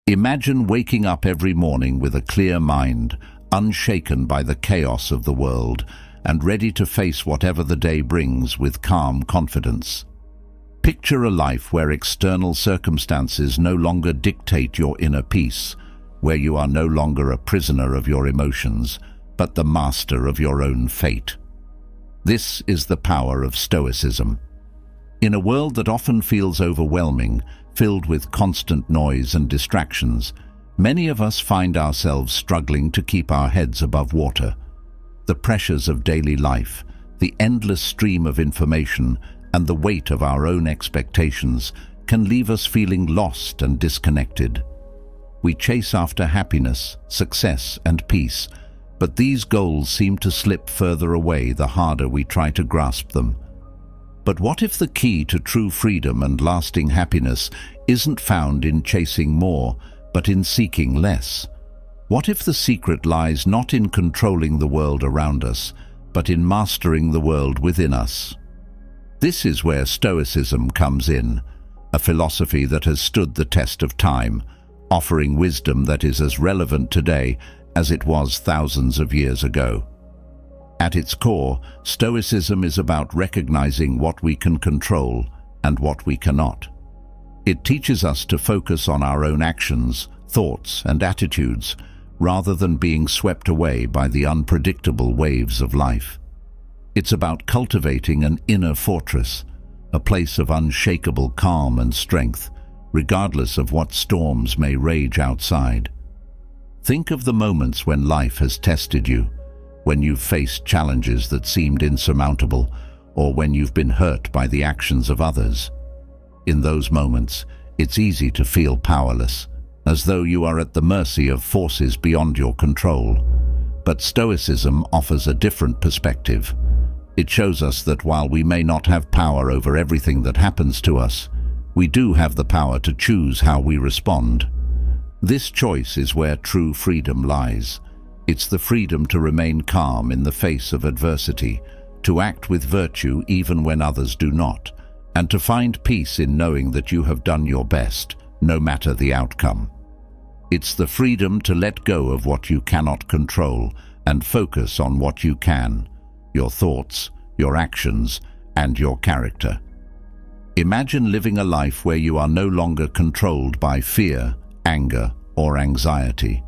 Imagine waking up every morning with a clear mind, unshaken by the chaos of the world, and ready to face whatever the day brings with calm confidence. Picture a life where external circumstances no longer dictate your inner peace, where you are no longer a prisoner of your emotions, but the master of your own fate. This is the power of Stoicism. In a world that often feels overwhelming, filled with constant noise and distractions, many of us find ourselves struggling to keep our heads above water. The pressures of daily life, the endless stream of information, and the weight of our own expectations can leave us feeling lost and disconnected. We chase after happiness, success, and peace, but these goals seem to slip further away the harder we try to grasp them. But what if the key to true freedom and lasting happiness isn't found in chasing more, but in seeking less? What if the secret lies not in controlling the world around us, but in mastering the world within us? This is where Stoicism comes in, a philosophy that has stood the test of time, offering wisdom that is as relevant today as it was thousands of years ago. At its core, Stoicism is about recognizing what we can control and what we cannot. It teaches us to focus on our own actions, thoughts, and attitudes, rather than being swept away by the unpredictable waves of life. It's about cultivating an inner fortress, a place of unshakable calm and strength, regardless of what storms may rage outside. Think of the moments when life has tested you, when you've faced challenges that seemed insurmountable, or when you've been hurt by the actions of others. In those moments, it's easy to feel powerless, as though you are at the mercy of forces beyond your control. But Stoicism offers a different perspective. It shows us that while we may not have power over everything that happens to us, we do have the power to choose how we respond. This choice is where true freedom lies. It's the freedom to remain calm in the face of adversity, to act with virtue even when others do not, and to find peace in knowing that you have done your best, no matter the outcome. It's the freedom to let go of what you cannot control and focus on what you can, your thoughts, your actions, and your character. Imagine living a life where you are no longer controlled by fear, anger, or anxiety.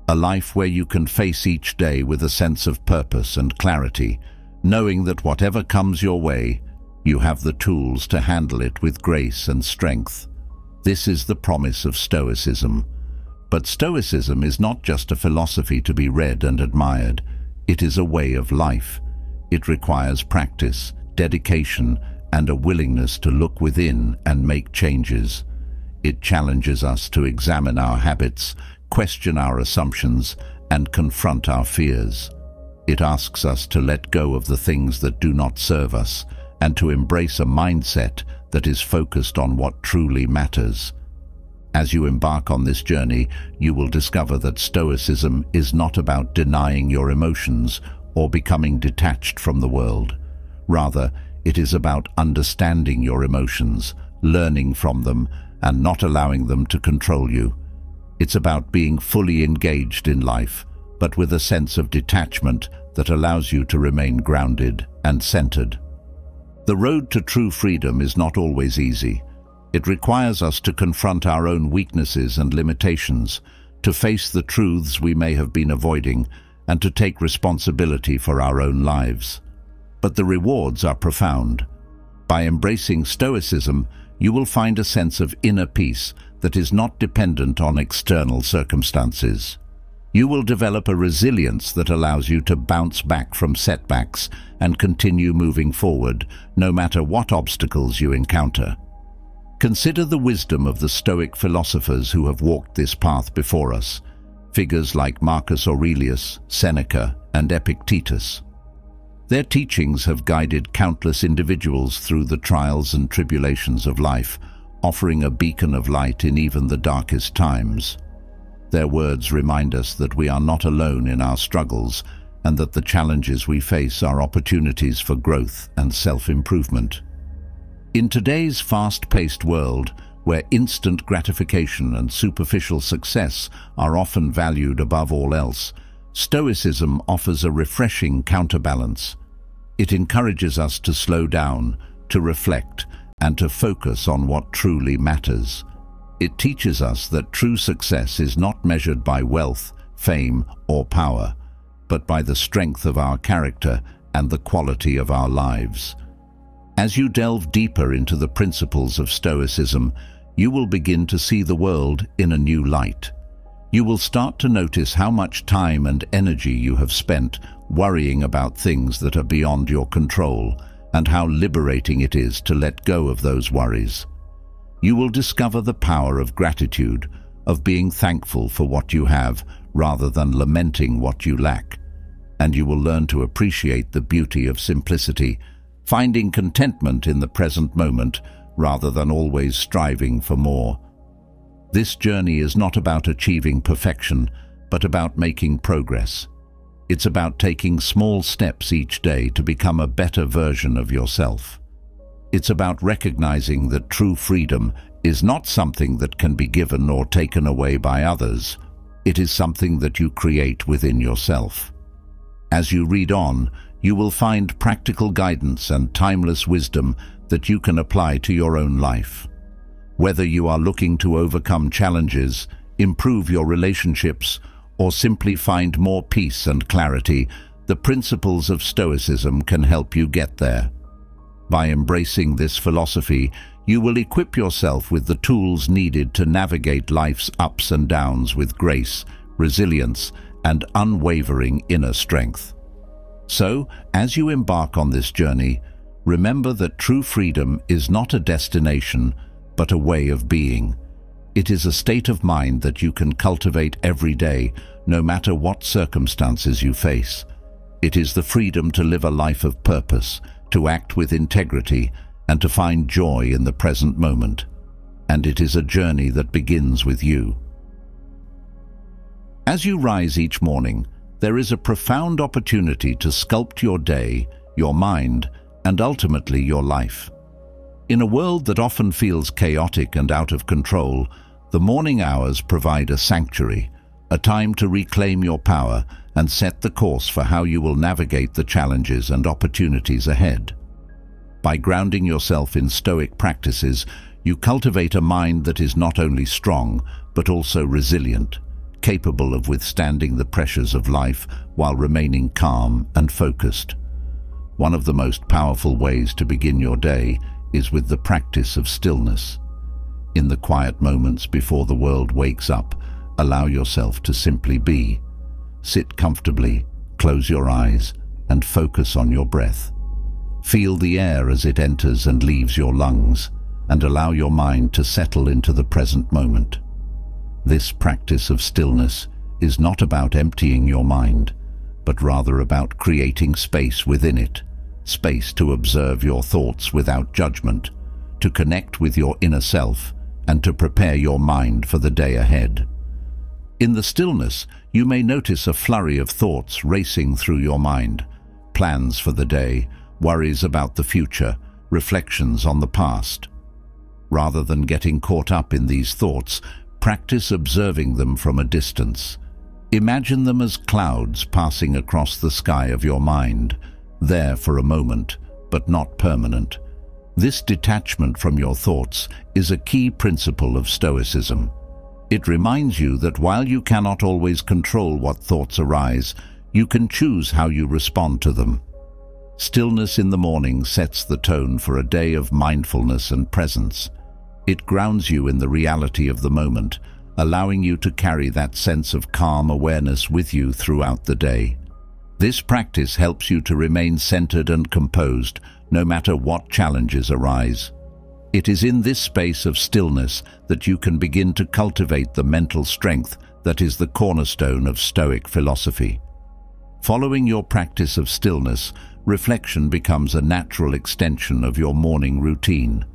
A life where you can face each day with a sense of purpose and clarity, knowing that whatever comes your way, you have the tools to handle it with grace and strength. This is the promise of Stoicism. But Stoicism is not just a philosophy to be read and admired. It is a way of life. It requires practice, dedication, and a willingness to look within and make changes. It challenges us to examine our habits, question our assumptions, and confront our fears. It asks us to let go of the things that do not serve us and to embrace a mindset that is focused on what truly matters. As you embark on this journey, you will discover that Stoicism is not about denying your emotions or becoming detached from the world. Rather, it is about understanding your emotions, learning from them, and not allowing them to control you. It's about being fully engaged in life, but with a sense of detachment that allows you to remain grounded and centered. The road to true freedom is not always easy. It requires us to confront our own weaknesses and limitations, to face the truths we may have been avoiding, and to take responsibility for our own lives. But the rewards are profound. By embracing Stoicism, you will find a sense of inner peace that is not dependent on external circumstances. You will develop a resilience that allows you to bounce back from setbacks and continue moving forward, no matter what obstacles you encounter. Consider the wisdom of the Stoic philosophers who have walked this path before us, figures like Marcus Aurelius, Seneca, and Epictetus. Their teachings have guided countless individuals through the trials and tribulations of life, offering a beacon of light in even the darkest times. Their words remind us that we are not alone in our struggles and that the challenges we face are opportunities for growth and self-improvement. In today's fast-paced world, where instant gratification and superficial success are often valued above all else, Stoicism offers a refreshing counterbalance. It encourages us to slow down, to reflect, and to focus on what truly matters. It teaches us that true success is not measured by wealth, fame, or power, but by the strength of our character and the quality of our lives. As you delve deeper into the principles of Stoicism, you will begin to see the world in a new light. You will start to notice how much time and energy you have spent worrying about things that are beyond your control, and how liberating it is to let go of those worries. You will discover the power of gratitude, of being thankful for what you have rather than lamenting what you lack. And you will learn to appreciate the beauty of simplicity, finding contentment in the present moment rather than always striving for more. This journey is not about achieving perfection, but about making progress. It's about taking small steps each day to become a better version of yourself. It's about recognizing that true freedom is not something that can be given or taken away by others. It is something that you create within yourself. As you read on, you will find practical guidance and timeless wisdom that you can apply to your own life. Whether you are looking to overcome challenges, improve your relationships, or simply find more peace and clarity, the principles of Stoicism can help you get there. By embracing this philosophy, you will equip yourself with the tools needed to navigate life's ups and downs with grace, resilience, and unwavering inner strength. So, as you embark on this journey, remember that true freedom is not a destination, but a way of being. It is a state of mind that you can cultivate every day, no matter what circumstances you face. It is the freedom to live a life of purpose, to act with integrity, and to find joy in the present moment. And it is a journey that begins with you. As you rise each morning, there is a profound opportunity to sculpt your day, your mind, and ultimately your life. In a world that often feels chaotic and out of control, the morning hours provide a sanctuary, a time to reclaim your power and set the course for how you will navigate the challenges and opportunities ahead. By grounding yourself in Stoic practices, you cultivate a mind that is not only strong, but also resilient, capable of withstanding the pressures of life while remaining calm and focused. One of the most powerful ways to begin your day is with the practice of stillness. In the quiet moments before the world wakes up, allow yourself to simply be. Sit comfortably, close your eyes, and focus on your breath. Feel the air as it enters and leaves your lungs, and allow your mind to settle into the present moment. This practice of stillness is not about emptying your mind, but rather about creating space within it, space to observe your thoughts without judgment, to connect with your inner self, and to prepare your mind for the day ahead. In the stillness, you may notice a flurry of thoughts racing through your mind, plans for the day, worries about the future, reflections on the past. Rather than getting caught up in these thoughts, practice observing them from a distance. Imagine them as clouds passing across the sky of your mind, there for a moment, but not permanent. This detachment from your thoughts is a key principle of Stoicism. It reminds you that while you cannot always control what thoughts arise, you can choose how you respond to them. Stillness in the morning sets the tone for a day of mindfulness and presence. It grounds you in the reality of the moment, allowing you to carry that sense of calm awareness with you throughout the day. This practice helps you to remain centered and composed, no matter what challenges arise. It is in this space of stillness that you can begin to cultivate the mental strength that is the cornerstone of Stoic philosophy. Following your practice of stillness, reflection becomes a natural extension of your morning routine.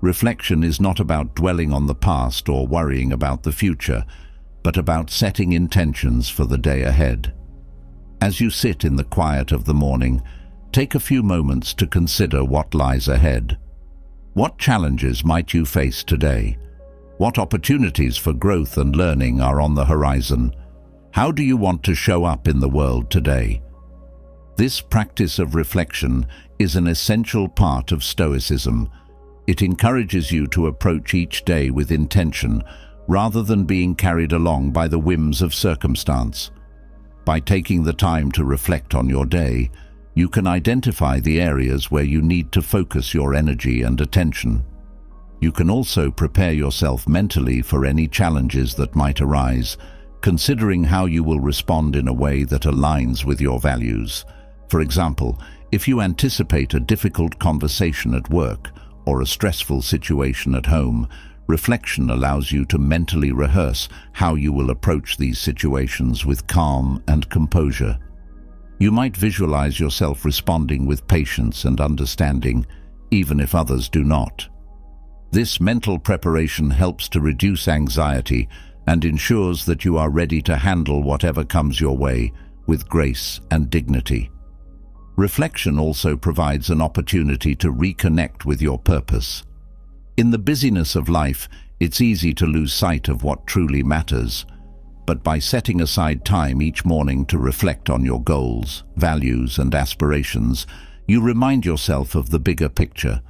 Reflection is not about dwelling on the past or worrying about the future, but about setting intentions for the day ahead. As you sit in the quiet of the morning, take a few moments to consider what lies ahead. What challenges might you face today? What opportunities for growth and learning are on the horizon? How do you want to show up in the world today? This practice of reflection is an essential part of Stoicism. It encourages you to approach each day with intention, rather than being carried along by the whims of circumstance. By taking the time to reflect on your day, you can identify the areas where you need to focus your energy and attention. You can also prepare yourself mentally for any challenges that might arise, considering how you will respond in a way that aligns with your values. For example, if you anticipate a difficult conversation at work or a stressful situation at home, reflection allows you to mentally rehearse how you will approach these situations with calm and composure. You might visualize yourself responding with patience and understanding, even if others do not. This mental preparation helps to reduce anxiety and ensures that you are ready to handle whatever comes your way with grace and dignity. Reflection also provides an opportunity to reconnect with your purpose. In the busyness of life, it's easy to lose sight of what truly matters, but by setting aside time each morning to reflect on your goals, values, and aspirations, you remind yourself of the bigger picture.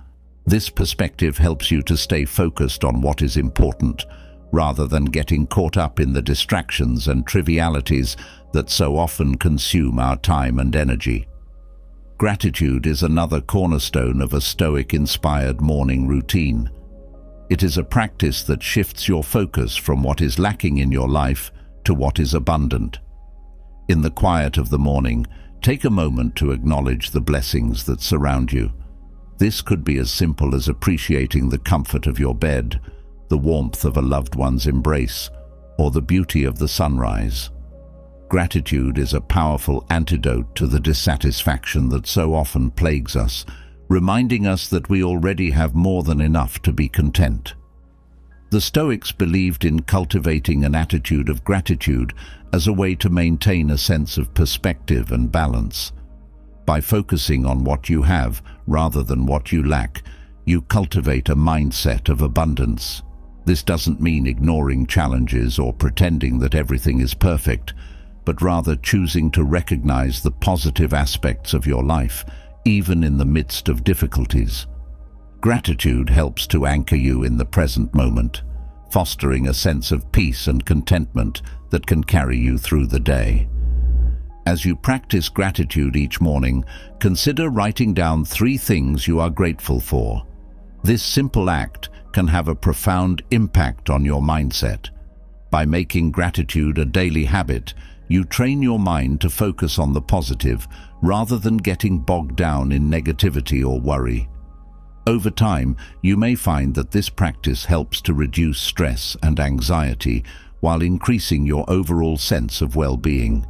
This perspective helps you to stay focused on what is important, rather than getting caught up in the distractions and trivialities that so often consume our time and energy. Gratitude is another cornerstone of a Stoic-inspired morning routine. It is a practice that shifts your focus from what is lacking in your life to what is abundant. In the quiet of the morning, take a moment to acknowledge the blessings that surround you. This could be as simple as appreciating the comfort of your bed, the warmth of a loved one's embrace, or the beauty of the sunrise. Gratitude is a powerful antidote to the dissatisfaction that so often plagues us, reminding us that we already have more than enough to be content. The Stoics believed in cultivating an attitude of gratitude as a way to maintain a sense of perspective and balance. By focusing on what you have rather than what you lack, you cultivate a mindset of abundance. This doesn't mean ignoring challenges or pretending that everything is perfect, but rather choosing to recognize the positive aspects of your life, even in the midst of difficulties. Gratitude helps to anchor you in the present moment, fostering a sense of peace and contentment that can carry you through the day. As you practice gratitude each morning, consider writing down 3 things you are grateful for. This simple act can have a profound impact on your mindset. By making gratitude a daily habit, you train your mind to focus on the positive rather than getting bogged down in negativity or worry. Over time, you may find that this practice helps to reduce stress and anxiety while increasing your overall sense of well-being.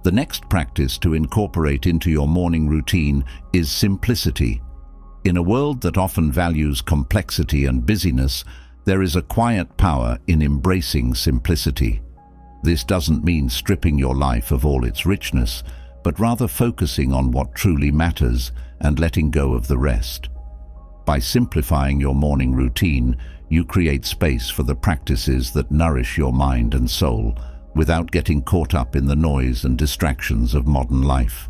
The next practice to incorporate into your morning routine is simplicity. In a world that often values complexity and busyness, there is a quiet power in embracing simplicity. This doesn't mean stripping your life of all its richness, but rather focusing on what truly matters and letting go of the rest. By simplifying your morning routine, you create space for the practices that nourish your mind and soul, without getting caught up in the noise and distractions of modern life.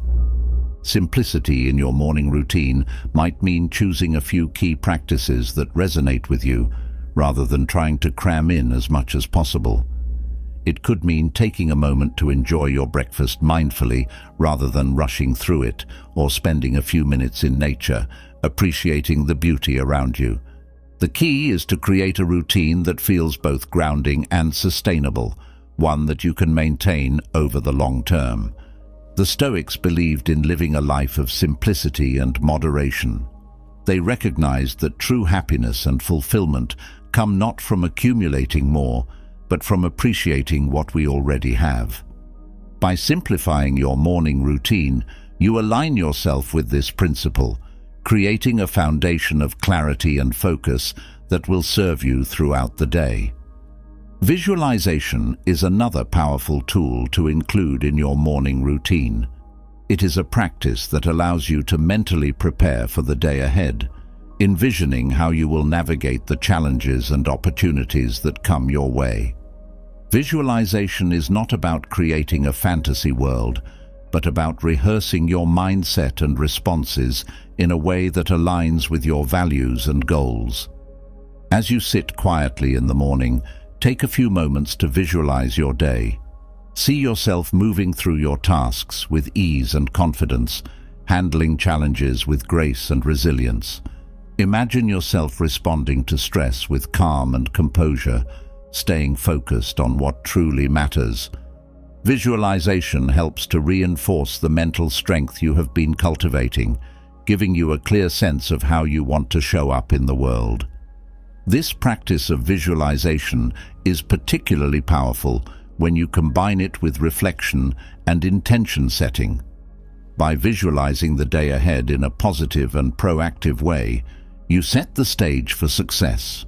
Simplicity in your morning routine might mean choosing a few key practices that resonate with you, rather than trying to cram in as much as possible. It could mean taking a moment to enjoy your breakfast mindfully rather than rushing through it, or spending a few minutes in nature, appreciating the beauty around you. The key is to create a routine that feels both grounding and sustainable, one that you can maintain over the long term. The Stoics believed in living a life of simplicity and moderation. They recognized that true happiness and fulfillment come not from accumulating more, but from appreciating what we already have. By simplifying your morning routine, you align yourself with this principle, creating a foundation of clarity and focus that will serve you throughout the day. Visualization is another powerful tool to include in your morning routine. It is a practice that allows you to mentally prepare for the day ahead. envisioning how you will navigate the challenges and opportunities that come your way. Visualization is not about creating a fantasy world, but about rehearsing your mindset and responses in a way that aligns with your values and goals. As you sit quietly in the morning, take a few moments to visualize your day. See yourself moving through your tasks with ease and confidence, handling challenges with grace and resilience. Imagine yourself responding to stress with calm and composure, staying focused on what truly matters. Visualization helps to reinforce the mental strength you have been cultivating, giving you a clear sense of how you want to show up in the world. This practice of visualization is particularly powerful when you combine it with reflection and intention setting. By visualizing the day ahead in a positive and proactive way, you set the stage for success.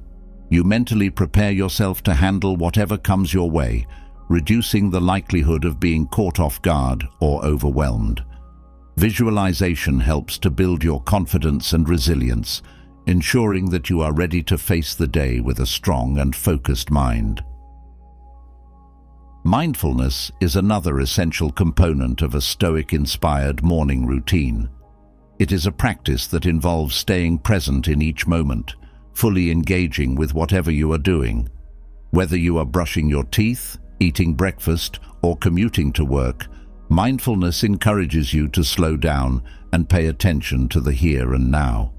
You mentally prepare yourself to handle whatever comes your way, reducing the likelihood of being caught off guard or overwhelmed. Visualization helps to build your confidence and resilience, ensuring that you are ready to face the day with a strong and focused mind. Mindfulness is another essential component of a Stoic-inspired morning routine. It is a practice that involves staying present in each moment, fully engaging with whatever you are doing. Whether you are brushing your teeth, eating breakfast, or commuting to work, mindfulness encourages you to slow down and pay attention to the here and now.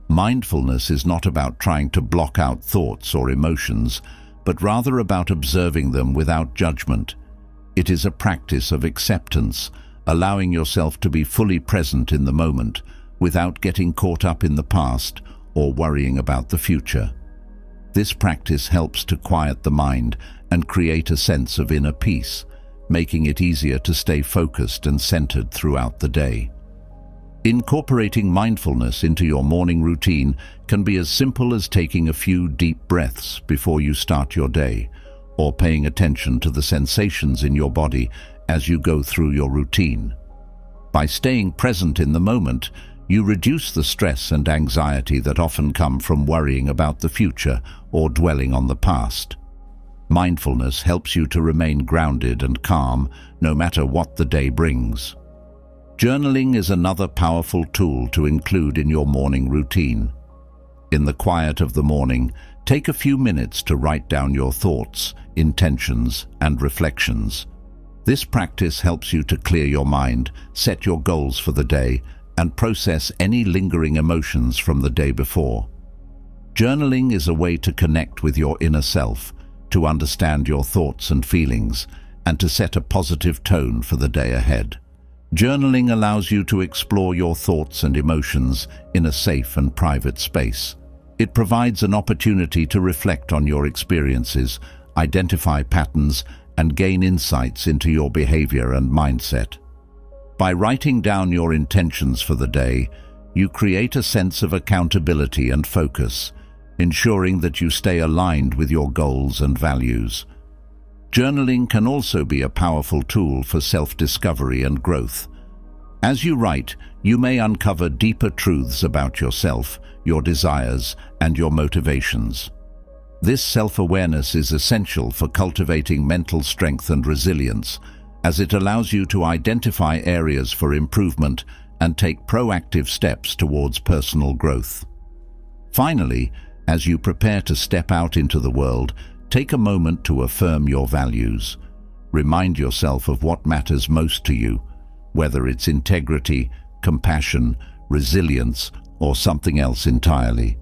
Mindfulness is not about trying to block out thoughts or emotions, but rather about observing them without judgment. It is a practice of acceptance, allowing yourself to be fully present in the moment without getting caught up in the past or worrying about the future. This practice helps to quiet the mind and create a sense of inner peace, making it easier to stay focused and centered throughout the day. Incorporating mindfulness into your morning routine can be as simple as taking a few deep breaths before you start your day, or paying attention to the sensations in your body as you go through your routine. By staying present in the moment, you reduce the stress and anxiety that often come from worrying about the future or dwelling on the past. Mindfulness helps you to remain grounded and calm no matter what the day brings. Journaling is another powerful tool to include in your morning routine. In the quiet of the morning, take a few minutes to write down your thoughts, intentions, and reflections. This practice helps you to clear your mind, set your goals for the day, and process any lingering emotions from the day before. Journaling is a way to connect with your inner self, to understand your thoughts and feelings, and to set a positive tone for the day ahead. Journaling allows you to explore your thoughts and emotions in a safe and private space. It provides an opportunity to reflect on your experiences, identify patterns, and gain insights into your behavior and mindset. By writing down your intentions for the day, you create a sense of accountability and focus, ensuring that you stay aligned with your goals and values. Journaling can also be a powerful tool for self-discovery and growth. As you write, you may uncover deeper truths about yourself, your desires, and your motivations. This self-awareness is essential for cultivating mental strength and resilience, as it allows you to identify areas for improvement and take proactive steps towards personal growth. Finally, as you prepare to step out into the world, take a moment to affirm your values. Remind yourself of what matters most to you, whether it's integrity, compassion, resilience, or something else entirely.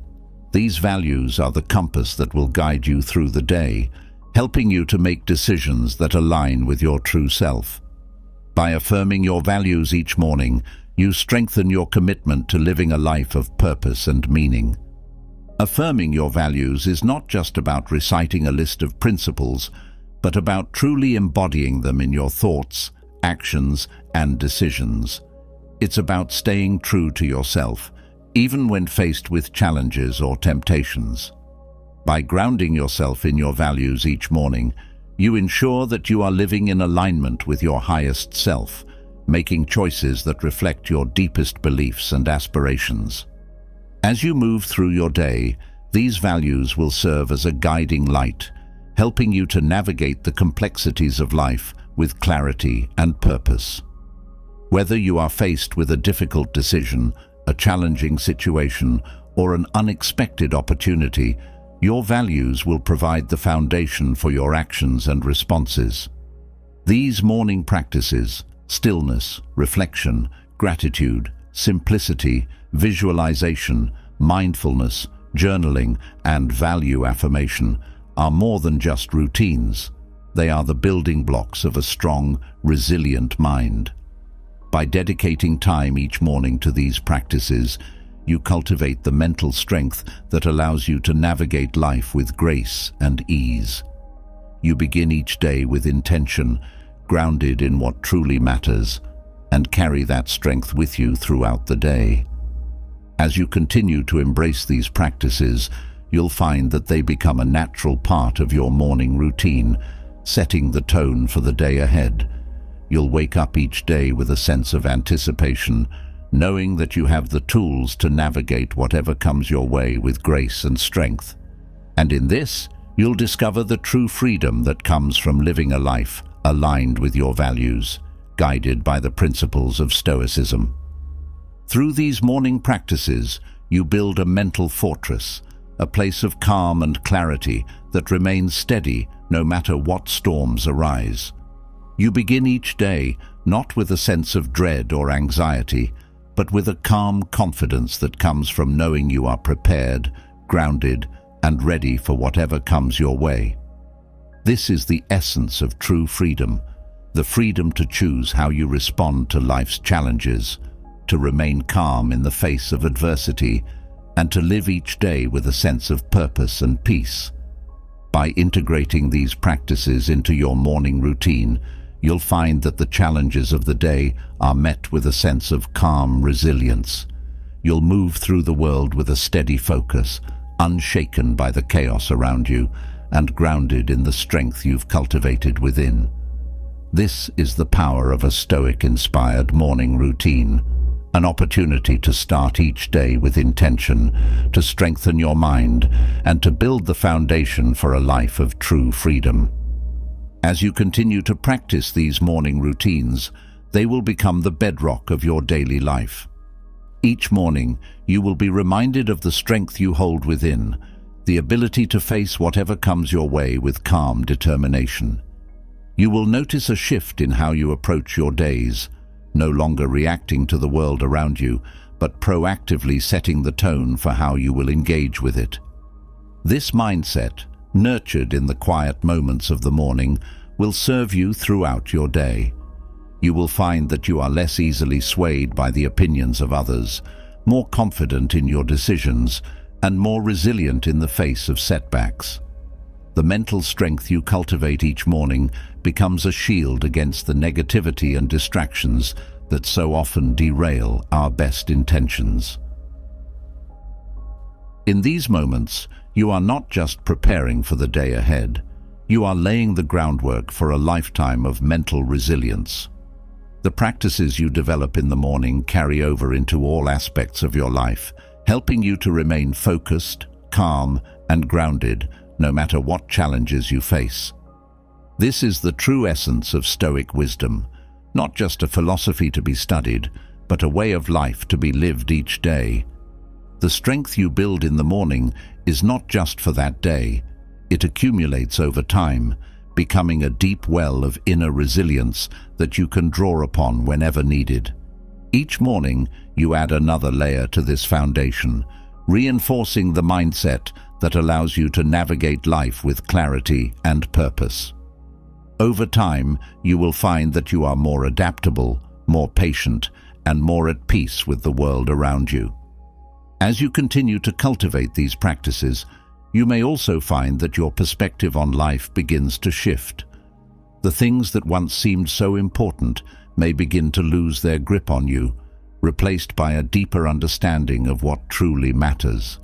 These values are the compass that will guide you through the day, helping you to make decisions that align with your true self. By affirming your values each morning, you strengthen your commitment to living a life of purpose and meaning. Affirming your values is not just about reciting a list of principles, but about truly embodying them in your thoughts, actions, and decisions. It's about staying true to yourself, even when faced with challenges or temptations. By grounding yourself in your values each morning, you ensure that you are living in alignment with your highest self, making choices that reflect your deepest beliefs and aspirations. As you move through your day, these values will serve as a guiding light, helping you to navigate the complexities of life with clarity and purpose. Whether you are faced with a difficult decision, a challenging situation, or an unexpected opportunity, your values will provide the foundation for your actions and responses. These morning practices, stillness, reflection, gratitude, simplicity, visualization, mindfulness, journaling, and value affirmation, are more than just routines. They are the building blocks of a strong, resilient mind. By dedicating time each morning to these practices, you cultivate the mental strength that allows you to navigate life with grace and ease. You begin each day with intention, grounded in what truly matters, and carry that strength with you throughout the day. As you continue to embrace these practices, you'll find that they become a natural part of your morning routine, setting the tone for the day ahead. You'll wake up each day with a sense of anticipation, knowing that you have the tools to navigate whatever comes your way with grace and strength. And in this, you'll discover the true freedom that comes from living a life aligned with your values, guided by the principles of Stoicism. Through these morning practices, you build a mental fortress, a place of calm and clarity that remains steady no matter what storms arise. You begin each day not with a sense of dread or anxiety, but with a calm confidence that comes from knowing you are prepared, grounded, and ready for whatever comes your way. This is the essence of true freedom, the freedom to choose how you respond to life's challenges, to remain calm in the face of adversity, and to live each day with a sense of purpose and peace. By integrating these practices into your morning routine, you'll find that the challenges of the day are met with a sense of calm resilience. You'll move through the world with a steady focus, unshaken by the chaos around you, and grounded in the strength you've cultivated within. This is the power of a Stoic-inspired morning routine, an opportunity to start each day with intention, to strengthen your mind, and to build the foundation for a life of true freedom. As you continue to practice these morning routines, they will become the bedrock of your daily life. Each morning, you will be reminded of the strength you hold within, the ability to face whatever comes your way with calm determination. You will notice a shift in how you approach your days, no longer reacting to the world around you, but proactively setting the tone for how you will engage with it. This mindset, nurtured in the quiet moments of the morning, will serve you throughout your day. You will find that you are less easily swayed by the opinions of others, more confident in your decisions, and more resilient in the face of setbacks. The mental strength you cultivate each morning becomes a shield against the negativity and distractions that so often derail our best intentions. In these moments, you are not just preparing for the day ahead, you are laying the groundwork for a lifetime of mental resilience. The practices you develop in the morning carry over into all aspects of your life, helping you to remain focused, calm, and grounded no matter what challenges you face. This is the true essence of Stoic wisdom, not just a philosophy to be studied, but a way of life to be lived each day. The strength you build in the morning is not just for that day. It accumulates over time, becoming a deep well of inner resilience that you can draw upon whenever needed. Each morning, you add another layer to this foundation, reinforcing the mindset that allows you to navigate life with clarity and purpose. Over time, you will find that you are more adaptable, more patient, and more at peace with the world around you. As you continue to cultivate these practices, you may also find that your perspective on life begins to shift. The things that once seemed so important may begin to lose their grip on you, replaced by a deeper understanding of what truly matters.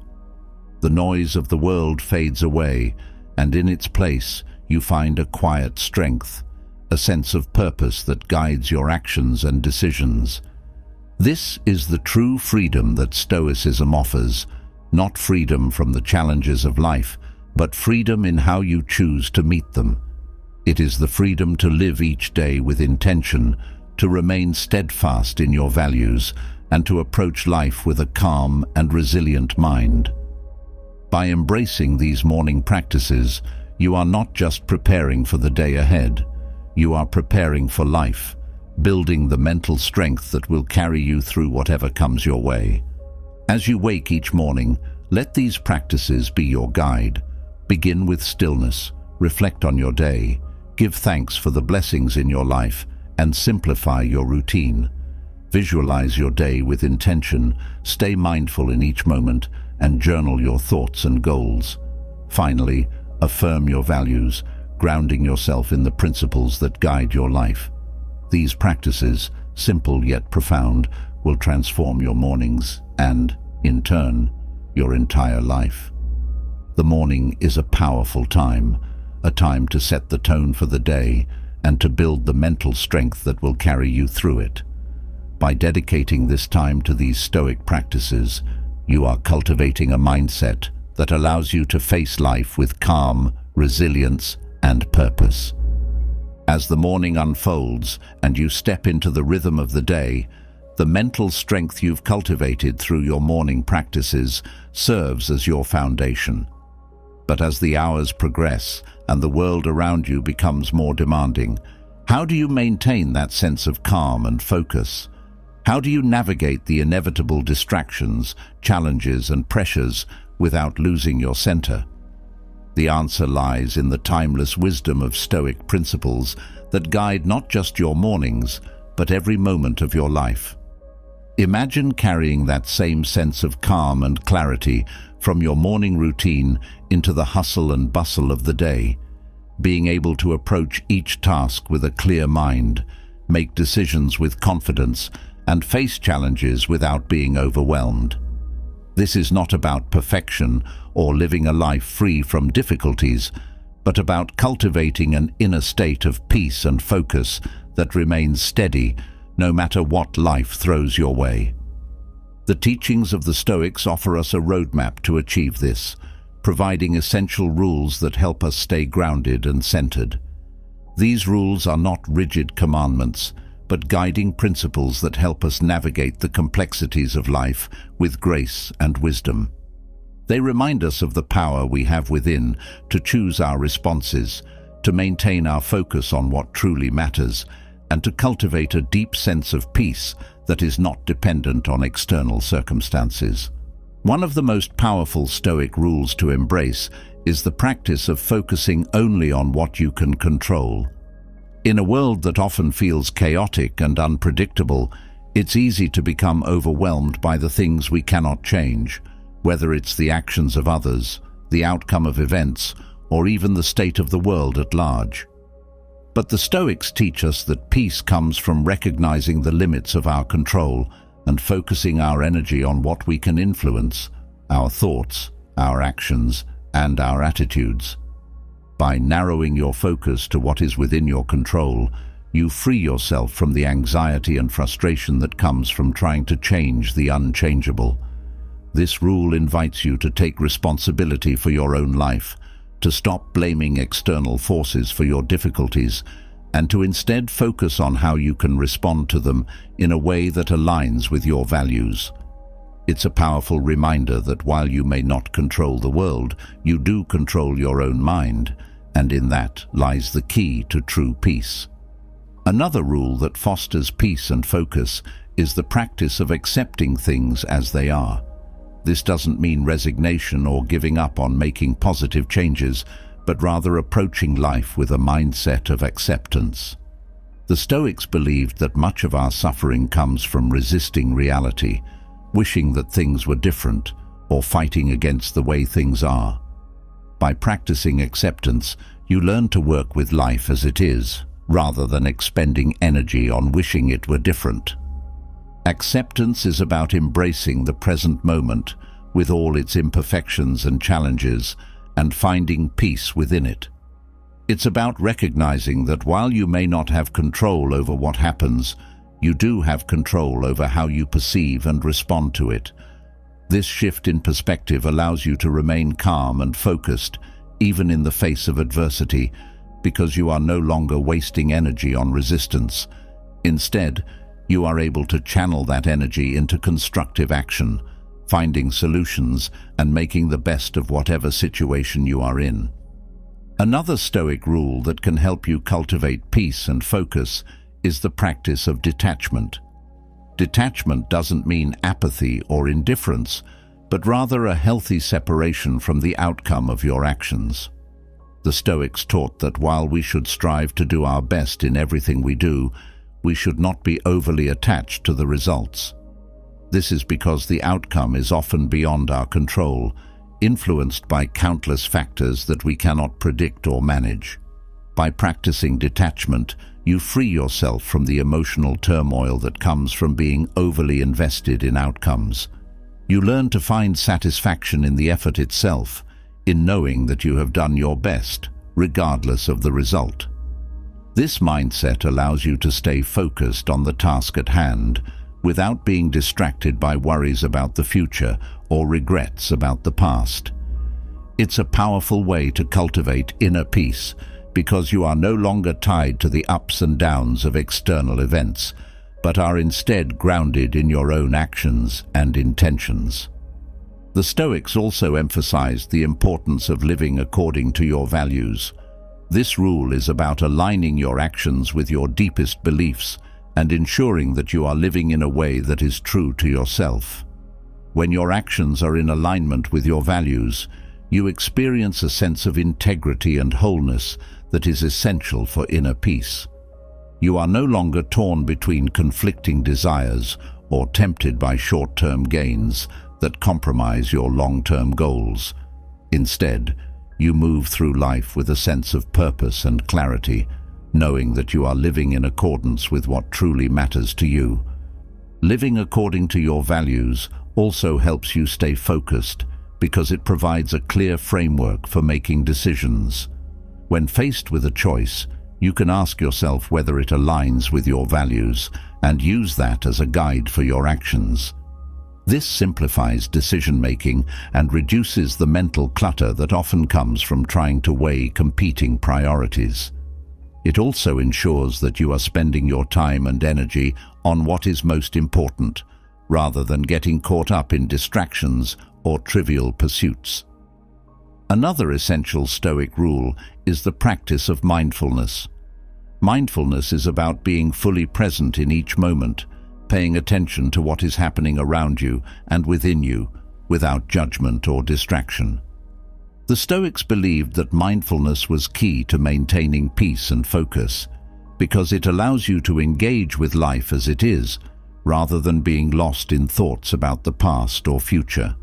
The noise of the world fades away, and in its place you find a quiet strength, a sense of purpose that guides your actions and decisions. This is the true freedom that Stoicism offers, not freedom from the challenges of life, but freedom in how you choose to meet them. It is the freedom to live each day with intention, to remain steadfast in your values, and to approach life with a calm and resilient mind. By embracing these morning practices, you are not just preparing for the day ahead, you are preparing for life, building the mental strength that will carry you through whatever comes your way. As you wake each morning, let these practices be your guide. Begin with stillness, reflect on your day, give thanks for the blessings in your life, and simplify your routine. Visualize your day with intention, stay mindful in each moment, and journal your thoughts and goals. Finally, affirm your values, grounding yourself in the principles that guide your life. These practices, simple yet profound, will transform your mornings and, in turn, your entire life. The morning is a powerful time, a time to set the tone for the day and to build the mental strength that will carry you through it. By dedicating this time to these Stoic practices, you are cultivating a mindset that allows you to face life with calm, resilience, and purpose. As the morning unfolds and you step into the rhythm of the day, the mental strength you've cultivated through your morning practices serves as your foundation. But as the hours progress and the world around you becomes more demanding, how do you maintain that sense of calm and focus? How do you navigate the inevitable distractions, challenges, and pressures without losing your center? The answer lies in the timeless wisdom of Stoic principles that guide not just your mornings, but every moment of your life. Imagine carrying that same sense of calm and clarity from your morning routine into the hustle and bustle of the day, being able to approach each task with a clear mind, make decisions with confidence, and face challenges without being overwhelmed. This is not about perfection or living a life free from difficulties, but about cultivating an inner state of peace and focus that remains steady no matter what life throws your way. The teachings of the Stoics offer us a roadmap to achieve this, providing essential rules that help us stay grounded and centered. These rules are not rigid commandments, but guiding principles that help us navigate the complexities of life with grace and wisdom. They remind us of the power we have within to choose our responses, to maintain our focus on what truly matters, and to cultivate a deep sense of peace that is not dependent on external circumstances. One of the most powerful Stoic rules to embrace is the practice of focusing only on what you can control. In a world that often feels chaotic and unpredictable, it's easy to become overwhelmed by the things we cannot change, whether it's the actions of others, the outcome of events, or even the state of the world at large. But the Stoics teach us that peace comes from recognizing the limits of our control and focusing our energy on what we can influence: our thoughts, our actions, and our attitudes. By narrowing your focus to what is within your control, you free yourself from the anxiety and frustration that comes from trying to change the unchangeable. This rule invites you to take responsibility for your own life, to stop blaming external forces for your difficulties, and to instead focus on how you can respond to them in a way that aligns with your values. It's a powerful reminder that while you may not control the world, you do control your own mind, and in that lies the key to true peace. Another rule that fosters peace and focus is the practice of accepting things as they are. This doesn't mean resignation or giving up on making positive changes, but rather approaching life with a mindset of acceptance. The Stoics believed that much of our suffering comes from resisting reality, wishing that things were different, or fighting against the way things are. By practicing acceptance, you learn to work with life as it is, rather than expending energy on wishing it were different. Acceptance is about embracing the present moment, with all its imperfections and challenges, and finding peace within it. It's about recognizing that while you may not have control over what happens, you do have control over how you perceive and respond to it. This shift in perspective allows you to remain calm and focused, even in the face of adversity, because you are no longer wasting energy on resistance. Instead, you are able to channel that energy into constructive action, finding solutions and making the best of whatever situation you are in. Another Stoic rule that can help you cultivate peace and focus is the practice of detachment. Detachment doesn't mean apathy or indifference, but rather a healthy separation from the outcome of your actions. The Stoics taught that while we should strive to do our best in everything we do, we should not be overly attached to the results. This is because the outcome is often beyond our control, influenced by countless factors that we cannot predict or manage. By practicing detachment, you free yourself from the emotional turmoil that comes from being overly invested in outcomes. You learn to find satisfaction in the effort itself, in knowing that you have done your best, regardless of the result. This mindset allows you to stay focused on the task at hand, without being distracted by worries about the future or regrets about the past. It's a powerful way to cultivate inner peace, because you are no longer tied to the ups and downs of external events, but are instead grounded in your own actions and intentions. The Stoics also emphasized the importance of living according to your values. This rule is about aligning your actions with your deepest beliefs and ensuring that you are living in a way that is true to yourself. When your actions are in alignment with your values, you experience a sense of integrity and wholeness that is essential for inner peace. You are no longer torn between conflicting desires or tempted by short-term gains that compromise your long-term goals. Instead, you move through life with a sense of purpose and clarity, knowing that you are living in accordance with what truly matters to you. Living according to your values also helps you stay focused, because it provides a clear framework for making decisions. When faced with a choice, you can ask yourself whether it aligns with your values and use that as a guide for your actions. This simplifies decision-making and reduces the mental clutter that often comes from trying to weigh competing priorities. It also ensures that you are spending your time and energy on what is most important, rather than getting caught up in distractions or trivial pursuits. Another essential Stoic rule is the practice of mindfulness. Mindfulness is about being fully present in each moment, paying attention to what is happening around you and within you, without judgment or distraction. The Stoics believed that mindfulness was key to maintaining peace and focus, because it allows you to engage with life as it is, rather than being lost in thoughts about the past or future.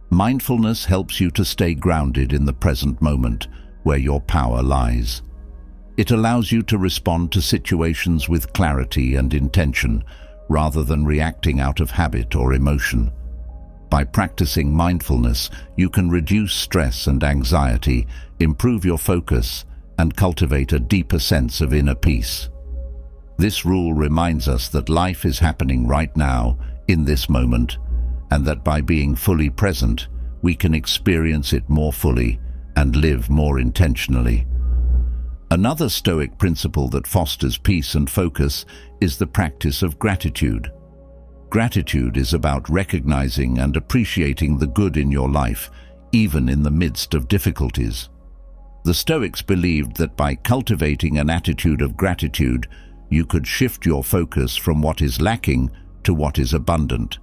Mindfulness helps you to stay grounded in the present moment, where your power lies. It allows you to respond to situations with clarity and intention, rather than reacting out of habit or emotion. By practicing mindfulness, you can reduce stress and anxiety, improve your focus, and cultivate a deeper sense of inner peace. This rule reminds us that life is happening right now, in this moment, and that by being fully present, we can experience it more fully and live more intentionally. Another Stoic principle that fosters peace and focus is the practice of gratitude. Gratitude is about recognizing and appreciating the good in your life, even in the midst of difficulties. The Stoics believed that by cultivating an attitude of gratitude, you could shift your focus from what is lacking to what is abundant,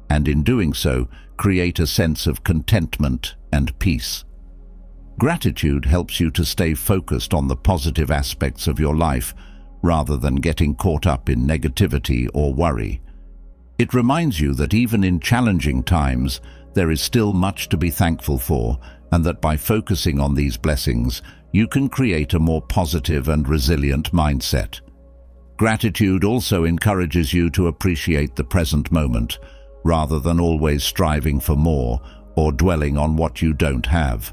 and in doing so, create a sense of contentment and peace. Gratitude helps you to stay focused on the positive aspects of your life, rather than getting caught up in negativity or worry. It reminds you that even in challenging times, there is still much to be thankful for, and that by focusing on these blessings, you can create a more positive and resilient mindset. Gratitude also encourages you to appreciate the present moment, rather than always striving for more or dwelling on what you don't have.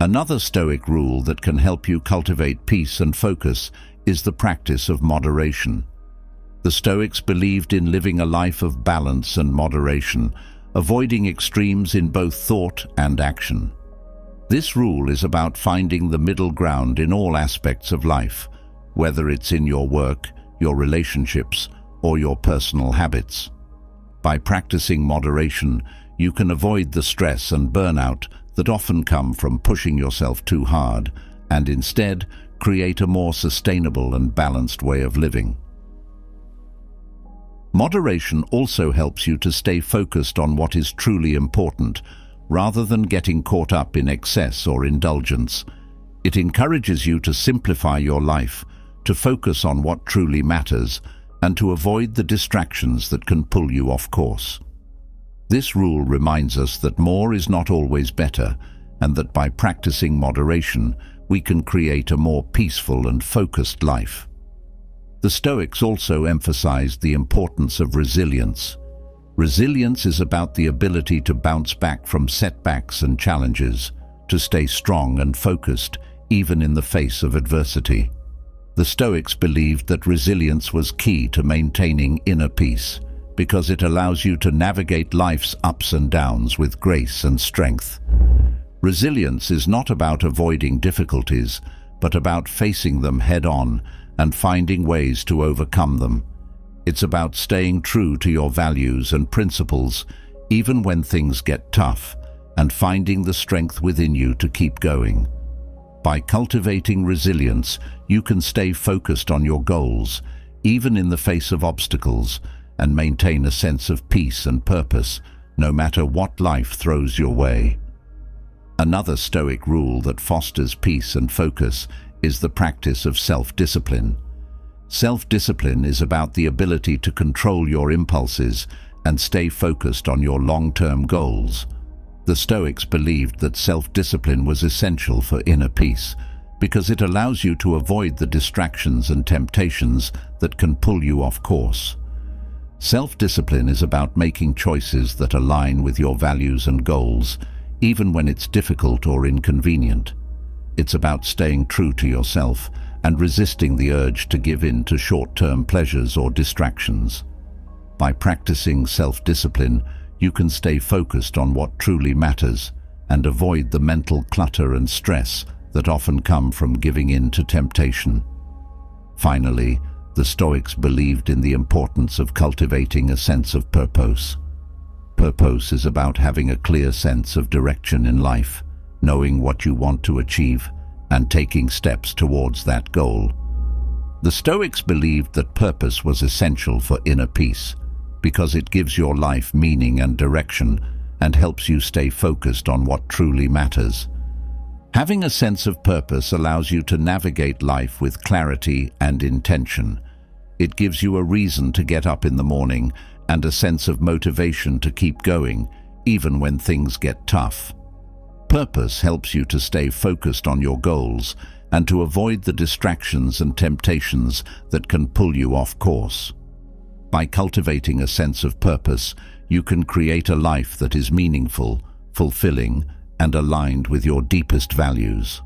Another Stoic rule that can help you cultivate peace and focus is the practice of moderation. The Stoics believed in living a life of balance and moderation, avoiding extremes in both thought and action. This rule is about finding the middle ground in all aspects of life, whether it's in your work, your relationships, or your personal habits. By practicing moderation, you can avoid the stress and burnout that often come from pushing yourself too hard, and instead create a more sustainable and balanced way of living. Moderation also helps you to stay focused on what is truly important, rather than getting caught up in excess or indulgence. It encourages you to simplify your life, to focus on what truly matters, and to avoid the distractions that can pull you off course. This rule reminds us that more is not always better, and that by practicing moderation, we can create a more peaceful and focused life. The Stoics also emphasized the importance of resilience. Resilience is about the ability to bounce back from setbacks and challenges, to stay strong and focused even in the face of adversity. The Stoics believed that resilience was key to maintaining inner peace, because it allows you to navigate life's ups and downs with grace and strength. Resilience is not about avoiding difficulties, but about facing them head-on and finding ways to overcome them. It's about staying true to your values and principles, even when things get tough, and finding the strength within you to keep going. By cultivating resilience, you can stay focused on your goals, even in the face of obstacles, and maintain a sense of peace and purpose, no matter what life throws your way. Another Stoic rule that fosters peace and focus is the practice of self-discipline. Self-discipline is about the ability to control your impulses and stay focused on your long-term goals. The Stoics believed that self-discipline was essential for inner peace, because it allows you to avoid the distractions and temptations that can pull you off course. Self-discipline is about making choices that align with your values and goals, even when it's difficult or inconvenient. It's about staying true to yourself and resisting the urge to give in to short-term pleasures or distractions. By practicing self-discipline, you can stay focused on what truly matters and avoid the mental clutter and stress that often come from giving in to temptation. Finally, the Stoics believed in the importance of cultivating a sense of purpose. Purpose is about having a clear sense of direction in life, knowing what you want to achieve, and taking steps towards that goal. The Stoics believed that purpose was essential for inner peace, because it gives your life meaning and direction and helps you stay focused on what truly matters. Having a sense of purpose allows you to navigate life with clarity and intention. It gives you a reason to get up in the morning and a sense of motivation to keep going, even when things get tough. Purpose helps you to stay focused on your goals and to avoid the distractions and temptations that can pull you off course. By cultivating a sense of purpose, you can create a life that is meaningful, fulfilling, and aligned with your deepest values.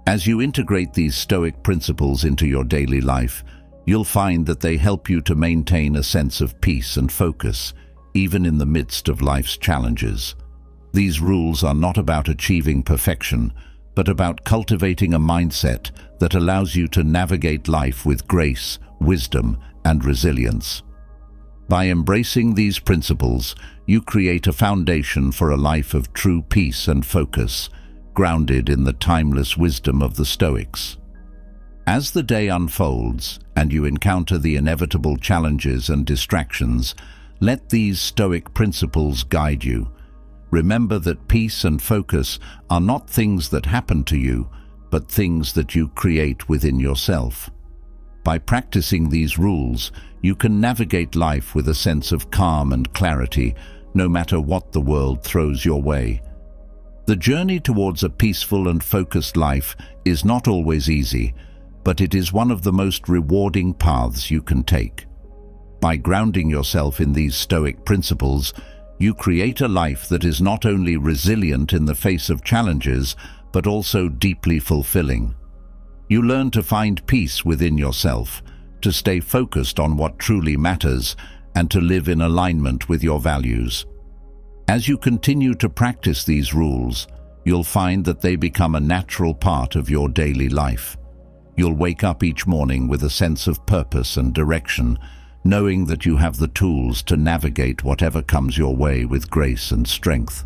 As you integrate these Stoic principles into your daily life, you'll find that they help you to maintain a sense of peace and focus, even in the midst of life's challenges. These rules are not about achieving perfection, but about cultivating a mindset that allows you to navigate life with grace, wisdom, and resilience. By embracing these principles, you create a foundation for a life of true peace and focus, grounded in the timeless wisdom of the Stoics. As the day unfolds and you encounter the inevitable challenges and distractions, let these Stoic principles guide you. Remember that peace and focus are not things that happen to you, but things that you create within yourself. By practicing these rules, you can navigate life with a sense of calm and clarity, no matter what the world throws your way. The journey towards a peaceful and focused life is not always easy, but it is one of the most rewarding paths you can take. By grounding yourself in these Stoic principles, you create a life that is not only resilient in the face of challenges, but also deeply fulfilling. You learn to find peace within yourself, to stay focused on what truly matters and to live in alignment with your values. As you continue to practice these rules, you'll find that they become a natural part of your daily life. You'll wake up each morning with a sense of purpose and direction, knowing that you have the tools to navigate whatever comes your way with grace and strength.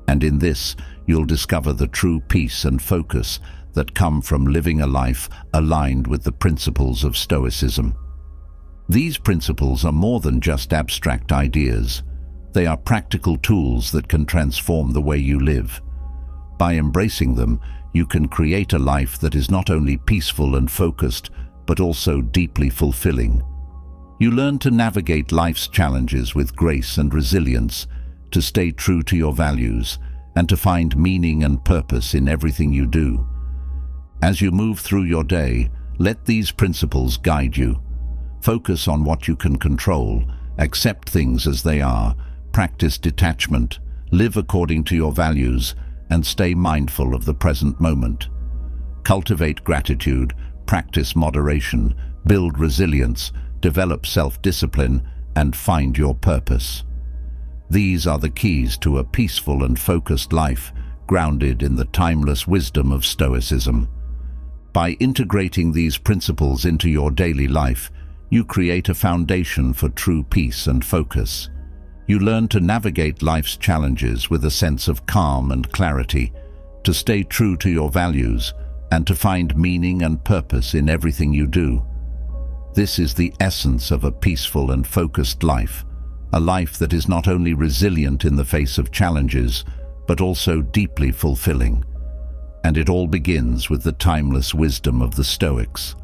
And in this, you'll discover the true peace and focus that come from living a life aligned with the principles of Stoicism. These principles are more than just abstract ideas. They are practical tools that can transform the way you live. By embracing them, you can create a life that is not only peaceful and focused, but also deeply fulfilling. You learn to navigate life's challenges with grace and resilience, to stay true to your values, and to find meaning and purpose in everything you do. As you move through your day, let these principles guide you. Focus on what you can control, accept things as they are, practice detachment, live according to your values, and stay mindful of the present moment. Cultivate gratitude, practice moderation, build resilience, develop self-discipline, and find your purpose. These are the keys to a peaceful and focused life, grounded in the timeless wisdom of Stoicism. By integrating these principles into your daily life, you create a foundation for true peace and focus. You learn to navigate life's challenges with a sense of calm and clarity, to stay true to your values, and to find meaning and purpose in everything you do. This is the essence of a peaceful and focused life, a life that is not only resilient in the face of challenges, but also deeply fulfilling. And it all begins with the timeless wisdom of the Stoics.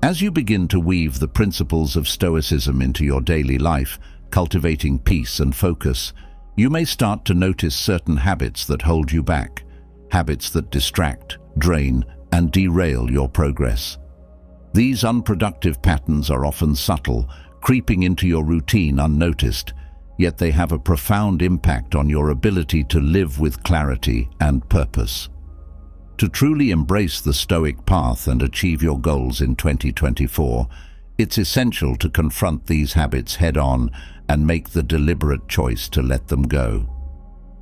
As you begin to weave the principles of Stoicism into your daily life, cultivating peace and focus, you may start to notice certain habits that hold you back, habits that distract, drain, and derail your progress. These unproductive patterns are often subtle, creeping into your routine unnoticed, yet they have a profound impact on your ability to live with clarity and purpose. To truly embrace the Stoic path and achieve your goals in 2024, it's essential to confront these habits head-on and make the deliberate choice to let them go.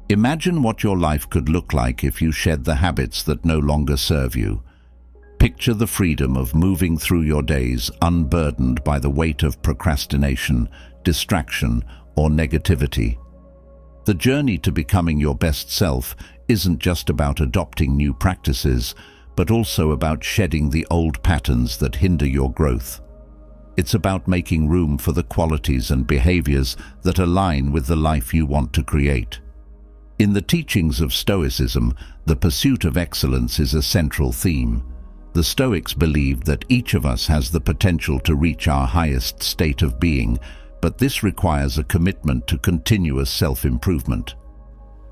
Imagine what your life could look like if you shed the habits that no longer serve you. Picture the freedom of moving through your days unburdened by the weight of procrastination, distraction, or negativity. The journey to becoming your best self isn't just about adopting new practices, but also about shedding the old patterns that hinder your growth. It's about making room for the qualities and behaviors that align with the life you want to create. In the teachings of Stoicism, the pursuit of excellence is a central theme. The Stoics believed that each of us has the potential to reach our highest state of being, but this requires a commitment to continuous self-improvement.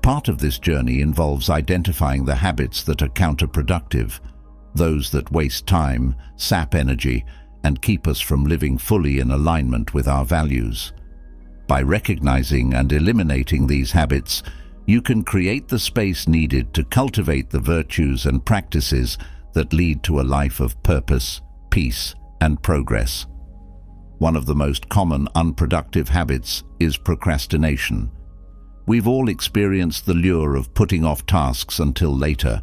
Part of this journey involves identifying the habits that are counterproductive, those that waste time, sap energy, and keep us from living fully in alignment with our values. By recognizing and eliminating these habits, you can create the space needed to cultivate the virtues and practices that lead to a life of purpose, peace, and progress. One of the most common unproductive habits is procrastination. We've all experienced the lure of putting off tasks until later,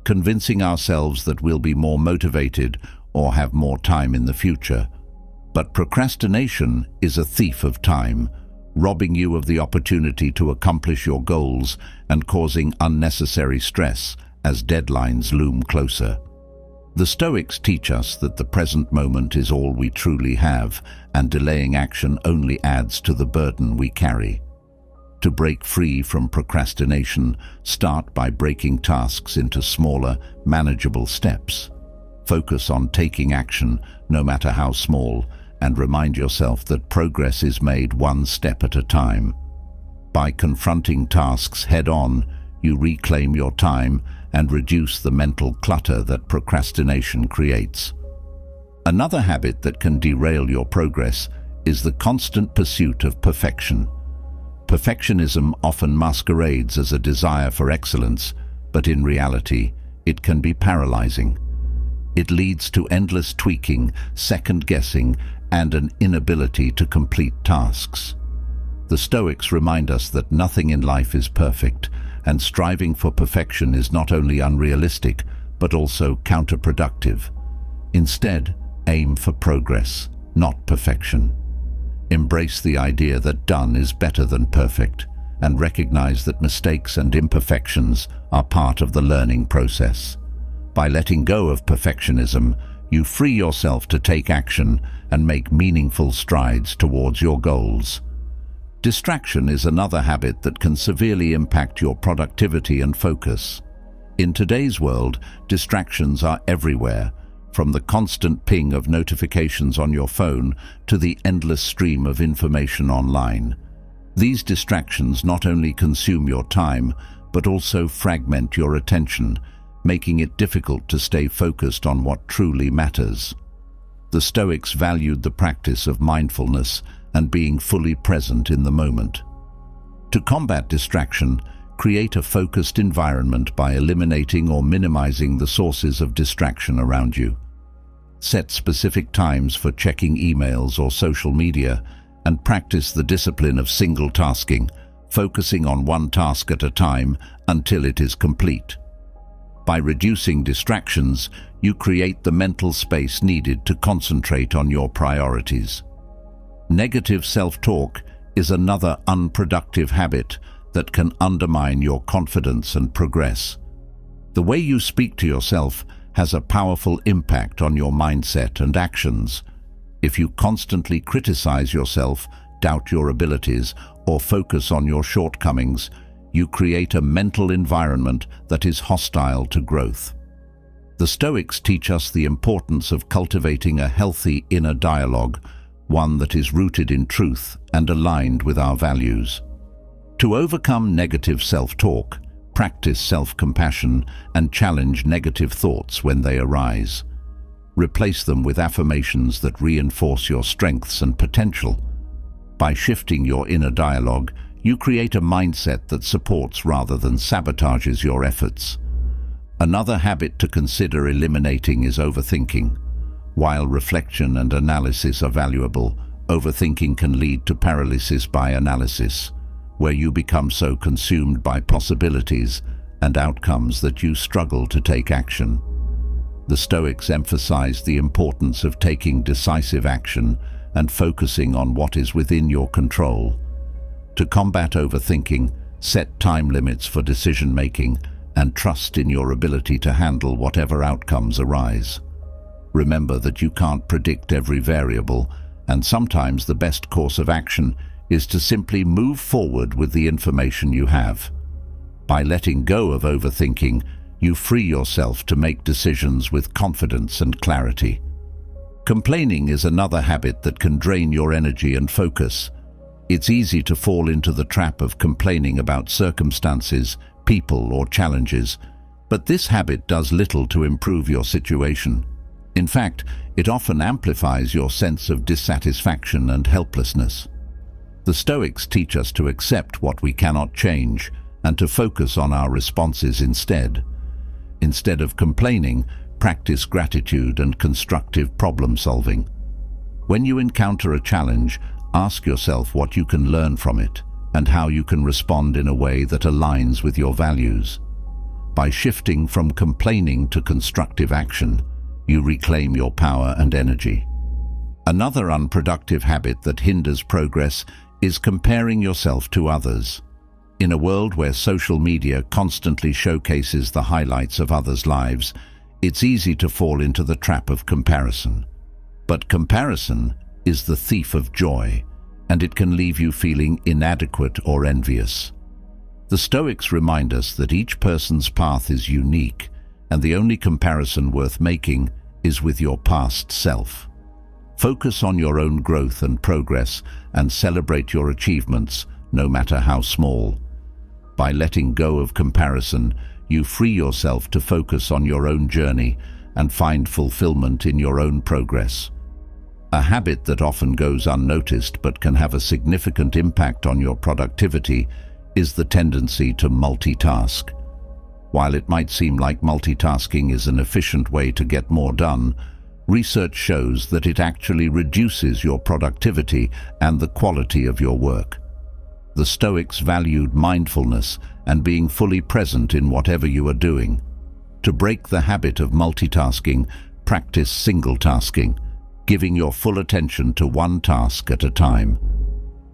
convincing ourselves that we'll be more motivated or have more time in the future. But procrastination is a thief of time, robbing you of the opportunity to accomplish your goals and causing unnecessary stress as deadlines loom closer. The Stoics teach us that the present moment is all we truly have, and delaying action only adds to the burden we carry. To break free from procrastination, start by breaking tasks into smaller, manageable steps. Focus on taking action, no matter how small, and remind yourself that progress is made one step at a time. By confronting tasks head-on, you reclaim your time and reduce the mental clutter that procrastination creates. Another habit that can derail your progress is the constant pursuit of perfection. Perfectionism often masquerades as a desire for excellence, but in reality, it can be paralyzing. It leads to endless tweaking, second-guessing, and an inability to complete tasks. The Stoics remind us that nothing in life is perfect, and striving for perfection is not only unrealistic, but also counterproductive. Instead, aim for progress, not perfection. Embrace the idea that done is better than perfect, and recognize that mistakes and imperfections are part of the learning process. By letting go of perfectionism, you free yourself to take action and make meaningful strides towards your goals. Distraction is another habit that can severely impact your productivity and focus. In today's world, distractions are everywhere, from the constant ping of notifications on your phone to the endless stream of information online. These distractions not only consume your time, but also fragment your attention, making it difficult to stay focused on what truly matters. The Stoics valued the practice of mindfulness and being fully present in the moment. To combat distraction, create a focused environment by eliminating or minimizing the sources of distraction around you. Set specific times for checking emails or social media, and practice the discipline of single tasking, focusing on one task at a time until it is complete. By reducing distractions, you create the mental space needed to concentrate on your priorities. Negative self-talk is another unproductive habit that can undermine your confidence and progress. The way you speak to yourself has a powerful impact on your mindset and actions. If you constantly criticize yourself, doubt your abilities, or focus on your shortcomings, you create a mental environment that is hostile to growth. The Stoics teach us the importance of cultivating a healthy inner dialogue, one that is rooted in truth and aligned with our values. To overcome negative self-talk, practice self-compassion and challenge negative thoughts when they arise. Replace them with affirmations that reinforce your strengths and potential. By shifting your inner dialogue, you create a mindset that supports rather than sabotages your efforts. Another habit to consider eliminating is overthinking. While reflection and analysis are valuable, overthinking can lead to paralysis by analysis, where you become so consumed by possibilities and outcomes that you struggle to take action. The Stoics emphasize the importance of taking decisive action and focusing on what is within your control. To combat overthinking, set time limits for decision-making and trust in your ability to handle whatever outcomes arise. Remember that you can't predict every variable, and sometimes the best course of action is to simply move forward with the information you have. By letting go of overthinking, you free yourself to make decisions with confidence and clarity. Complaining is another habit that can drain your energy and focus. It's easy to fall into the trap of complaining about circumstances, people, or challenges, but this habit does little to improve your situation. In fact, it often amplifies your sense of dissatisfaction and helplessness. The Stoics teach us to accept what we cannot change and to focus on our responses instead. Instead of complaining, practice gratitude and constructive problem-solving. When you encounter a challenge, ask yourself what you can learn from it and how you can respond in a way that aligns with your values. By shifting from complaining to constructive action, you reclaim your power and energy. Another unproductive habit that hinders progress is comparing yourself to others. In a world where social media constantly showcases the highlights of others' lives, it's easy to fall into the trap of comparison. But comparison is the thief of joy, and it can leave you feeling inadequate or envious. The Stoics remind us that each person's path is unique, and the only comparison worth making is with your past self. Focus on your own growth and progress and celebrate your achievements, no matter how small. By letting go of comparison, you free yourself to focus on your own journey and find fulfillment in your own progress. A habit that often goes unnoticed but can have a significant impact on your productivity is the tendency to multitask. While it might seem like multitasking is an efficient way to get more done, research shows that it actually reduces your productivity and the quality of your work. The Stoics valued mindfulness and being fully present in whatever you are doing. To break the habit of multitasking, practice single-tasking, giving your full attention to one task at a time.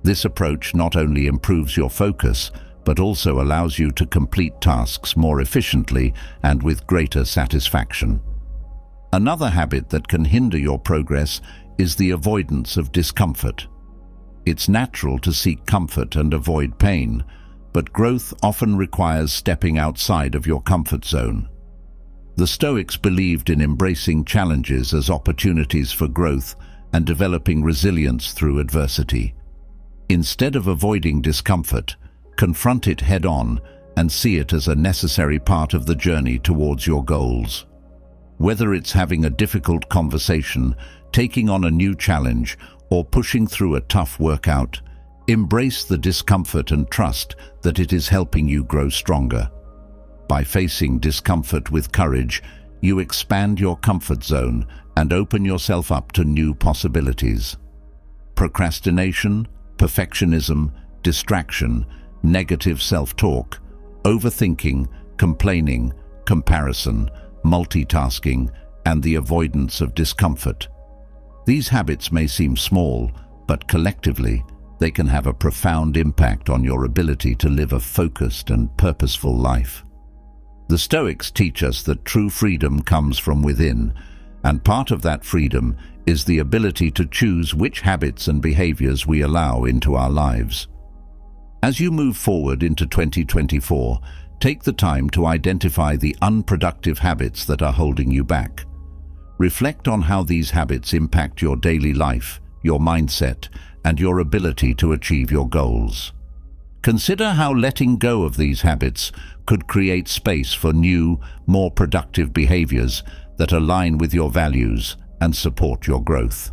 This approach not only improves your focus, but also allows you to complete tasks more efficiently and with greater satisfaction. Another habit that can hinder your progress is the avoidance of discomfort. It's natural to seek comfort and avoid pain, but growth often requires stepping outside of your comfort zone. The Stoics believed in embracing challenges as opportunities for growth and developing resilience through adversity. Instead of avoiding discomfort, confront it head-on and see it as a necessary part of the journey towards your goals. Whether it's having a difficult conversation, taking on a new challenge, or pushing through a tough workout, embrace the discomfort and trust that it is helping you grow stronger. By facing discomfort with courage, you expand your comfort zone and open yourself up to new possibilities. Procrastination, perfectionism, distraction, negative self-talk, overthinking, complaining, comparison, multitasking, and the avoidance of discomfort. These habits may seem small, but collectively, they can have a profound impact on your ability to live a focused and purposeful life. The Stoics teach us that true freedom comes from within, and part of that freedom is the ability to choose which habits and behaviors we allow into our lives. As you move forward into 2024, take the time to identify the unproductive habits that are holding you back. Reflect on how these habits impact your daily life, your mindset, and your ability to achieve your goals. Consider how letting go of these habits could create space for new, more productive behaviors that align with your values and support your growth.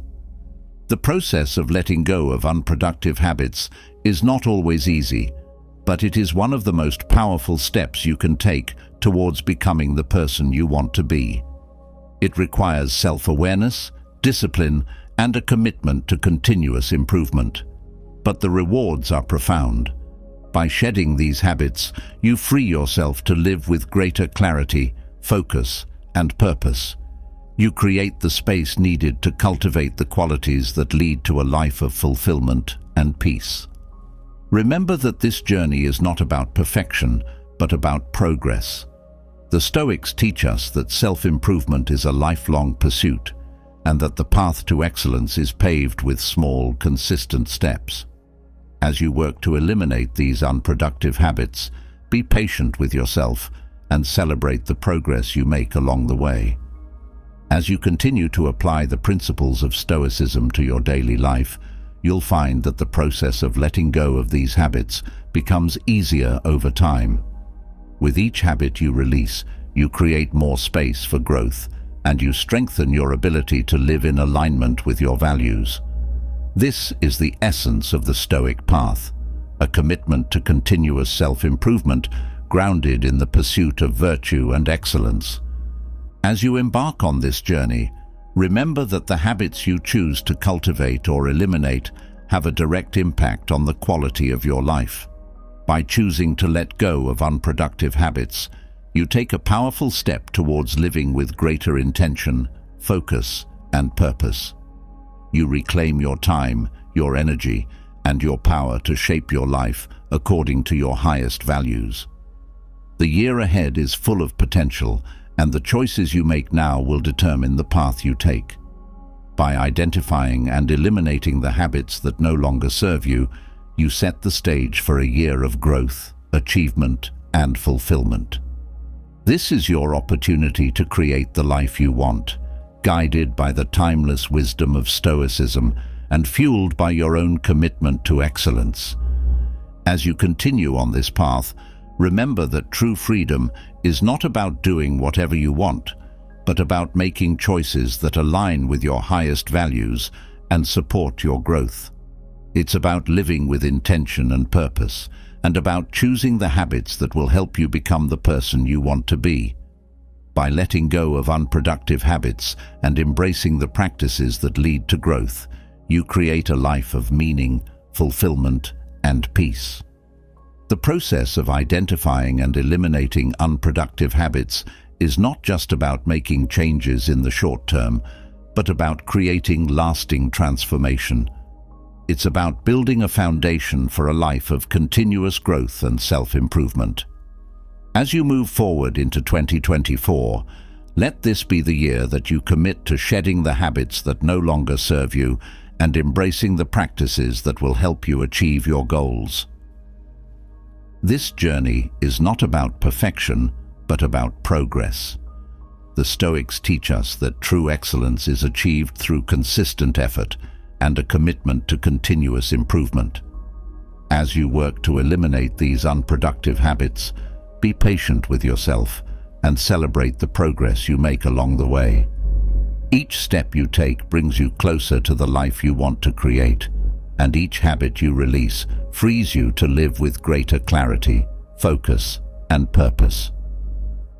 The process of letting go of unproductive habits is not always easy, but it is one of the most powerful steps you can take towards becoming the person you want to be. It requires self-awareness, discipline, and a commitment to continuous improvement. But the rewards are profound. By shedding these habits, you free yourself to live with greater clarity, focus, and purpose. You create the space needed to cultivate the qualities that lead to a life of fulfillment and peace. Remember that this journey is not about perfection, but about progress. The Stoics teach us that self-improvement is a lifelong pursuit, and that the path to excellence is paved with small, consistent steps. As you work to eliminate these unproductive habits, be patient with yourself and celebrate the progress you make along the way. As you continue to apply the principles of Stoicism to your daily life, you'll find that the process of letting go of these habits becomes easier over time. With each habit you release, you create more space for growth, and you strengthen your ability to live in alignment with your values. This is the essence of the Stoic path, a commitment to continuous self-improvement grounded in the pursuit of virtue and excellence. As you embark on this journey, remember that the habits you choose to cultivate or eliminate have a direct impact on the quality of your life. By choosing to let go of unproductive habits, you take a powerful step towards living with greater intention, focus, and purpose. You reclaim your time, your energy, and your power to shape your life according to your highest values. The year ahead is full of potential, and the choices you make now will determine the path you take. By identifying and eliminating the habits that no longer serve you, you set the stage for a year of growth, achievement, and fulfillment. This is your opportunity to create the life you want, guided by the timeless wisdom of Stoicism and fueled by your own commitment to excellence. As you continue on this path, remember that true freedom is not about doing whatever you want, but about making choices that align with your highest values and support your growth. It's about living with intention and purpose, and about choosing the habits that will help you become the person you want to be. By letting go of unproductive habits and embracing the practices that lead to growth, you create a life of meaning, fulfillment, and peace. The process of identifying and eliminating unproductive habits is not just about making changes in the short term, but about creating lasting transformation. It's about building a foundation for a life of continuous growth and self-improvement. As you move forward into 2024, let this be the year that you commit to shedding the habits that no longer serve you and embracing the practices that will help you achieve your goals. This journey is not about perfection, but about progress. The Stoics teach us that true excellence is achieved through consistent effort and a commitment to continuous improvement. As you work to eliminate these unproductive habits, be patient with yourself and celebrate the progress you make along the way. Each step you take brings you closer to the life you want to create, and each habit you release frees you to live with greater clarity, focus, and purpose.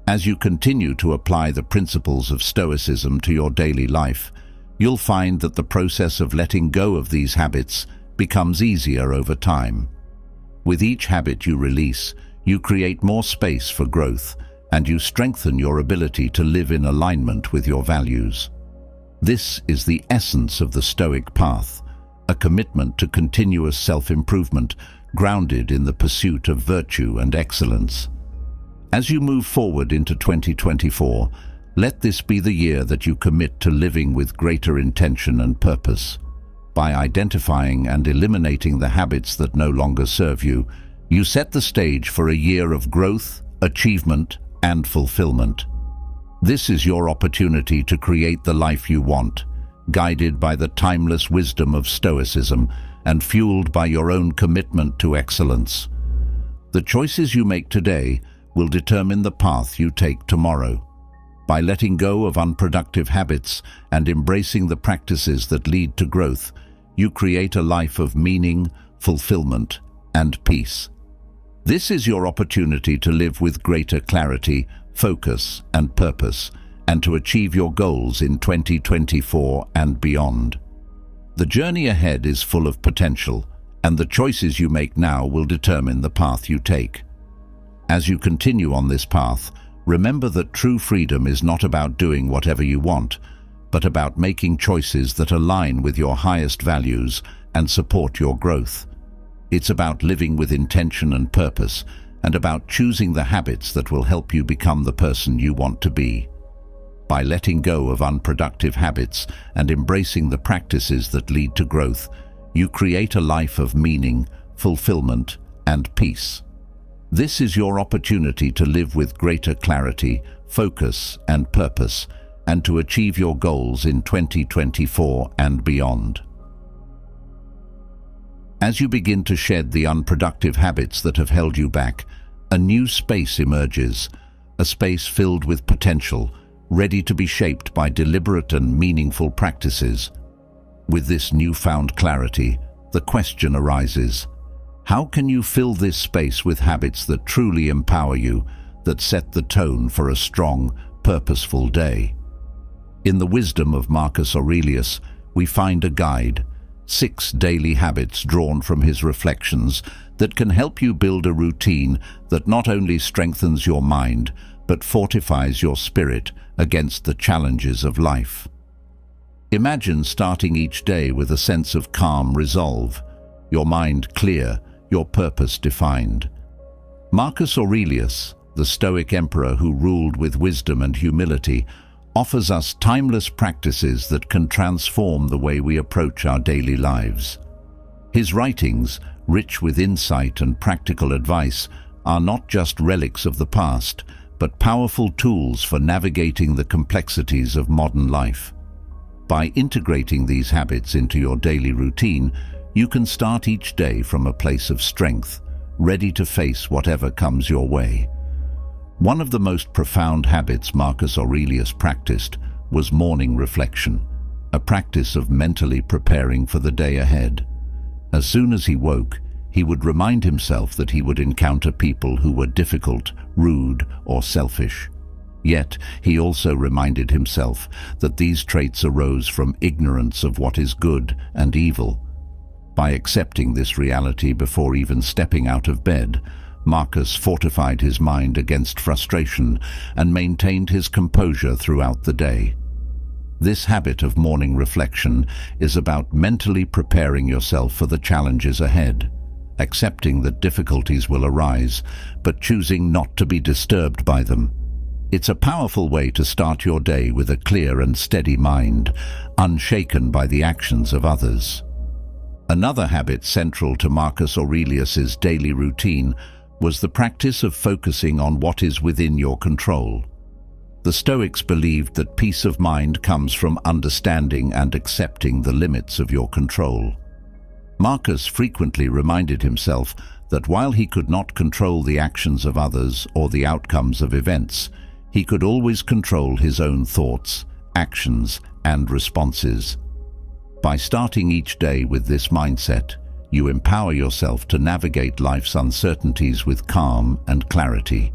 As you continue to apply the principles of Stoicism to your daily life, you'll find that the process of letting go of these habits becomes easier over time. With each habit you release, you create more space for growth, and you strengthen your ability to live in alignment with your values. This is the essence of the Stoic path, a commitment to continuous self-improvement grounded in the pursuit of virtue and excellence. As you move forward into 2024, let this be the year that you commit to living with greater intention and purpose. By identifying and eliminating the habits that no longer serve you, you set the stage for a year of growth, achievement, and fulfillment. This is your opportunity to create the life you want, guided by the timeless wisdom of Stoicism and fueled by your own commitment to excellence. The choices you make today will determine the path you take tomorrow. By letting go of unproductive habits and embracing the practices that lead to growth, you create a life of meaning, fulfillment, and peace. This is your opportunity to live with greater clarity, focus, and purpose, and to achieve your goals in 2024 and beyond. The journey ahead is full of potential, and the choices you make now will determine the path you take. As you continue on this path, remember that true freedom is not about doing whatever you want, but about making choices that align with your highest values and support your growth. It's about living with intention and purpose, and about choosing the habits that will help you become the person you want to be. By letting go of unproductive habits and embracing the practices that lead to growth, you create a life of meaning, fulfillment, and peace. This is your opportunity to live with greater clarity, focus, and purpose, and to achieve your goals in 2024 and beyond. As you begin to shed the unproductive habits that have held you back, a new space emerges, a space filled with potential, ready to be shaped by deliberate and meaningful practices. With this newfound clarity, the question arises: how can you fill this space with habits that truly empower you, that set the tone for a strong, purposeful day? In the wisdom of Marcus Aurelius, we find a guide, 6 daily habits drawn from his reflections that can help you build a routine that not only strengthens your mind, but fortifies your spirit against the challenges of life. Imagine starting each day with a sense of calm resolve, your mind clear, your purpose defined. Marcus Aurelius, the Stoic emperor who ruled with wisdom and humility, offers us timeless practices that can transform the way we approach our daily lives. His writings, rich with insight and practical advice, are not just relics of the past, but powerful tools for navigating the complexities of modern life. By integrating these habits into your daily routine, you can start each day from a place of strength, ready to face whatever comes your way. One of the most profound habits Marcus Aurelius practiced was morning reflection, a practice of mentally preparing for the day ahead. As soon as he woke, He would remind himself that he would encounter people who were difficult, rude, or selfish. Yet, he also reminded himself that these traits arose from ignorance of what is good and evil. By accepting this reality before even stepping out of bed, Marcus fortified his mind against frustration and maintained his composure throughout the day. This habit of morning reflection is about mentally preparing yourself for the challenges ahead, accepting that difficulties will arise, but choosing not to be disturbed by them. It's a powerful way to start your day with a clear and steady mind, unshaken by the actions of others. Another habit central to Marcus Aurelius's daily routine was the practice of focusing on what is within your control. The Stoics believed that peace of mind comes from understanding and accepting the limits of your control. Marcus frequently reminded himself that while he could not control the actions of others or the outcomes of events, he could always control his own thoughts, actions, and responses. By starting each day with this mindset, you empower yourself to navigate life's uncertainties with calm and clarity.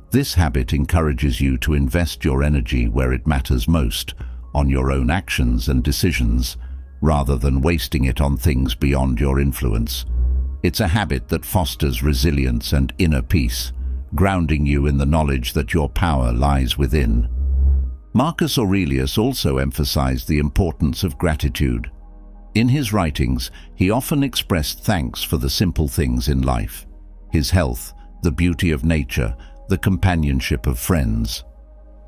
This habit encourages you to invest your energy where it matters most, on your own actions and decisions, rather than wasting it on things beyond your influence. It's a habit that fosters resilience and inner peace, grounding you in the knowledge that your power lies within. Marcus Aurelius also emphasized the importance of gratitude. In his writings, he often expressed thanks for the simple things in life: his health, the beauty of nature, the companionship of friends.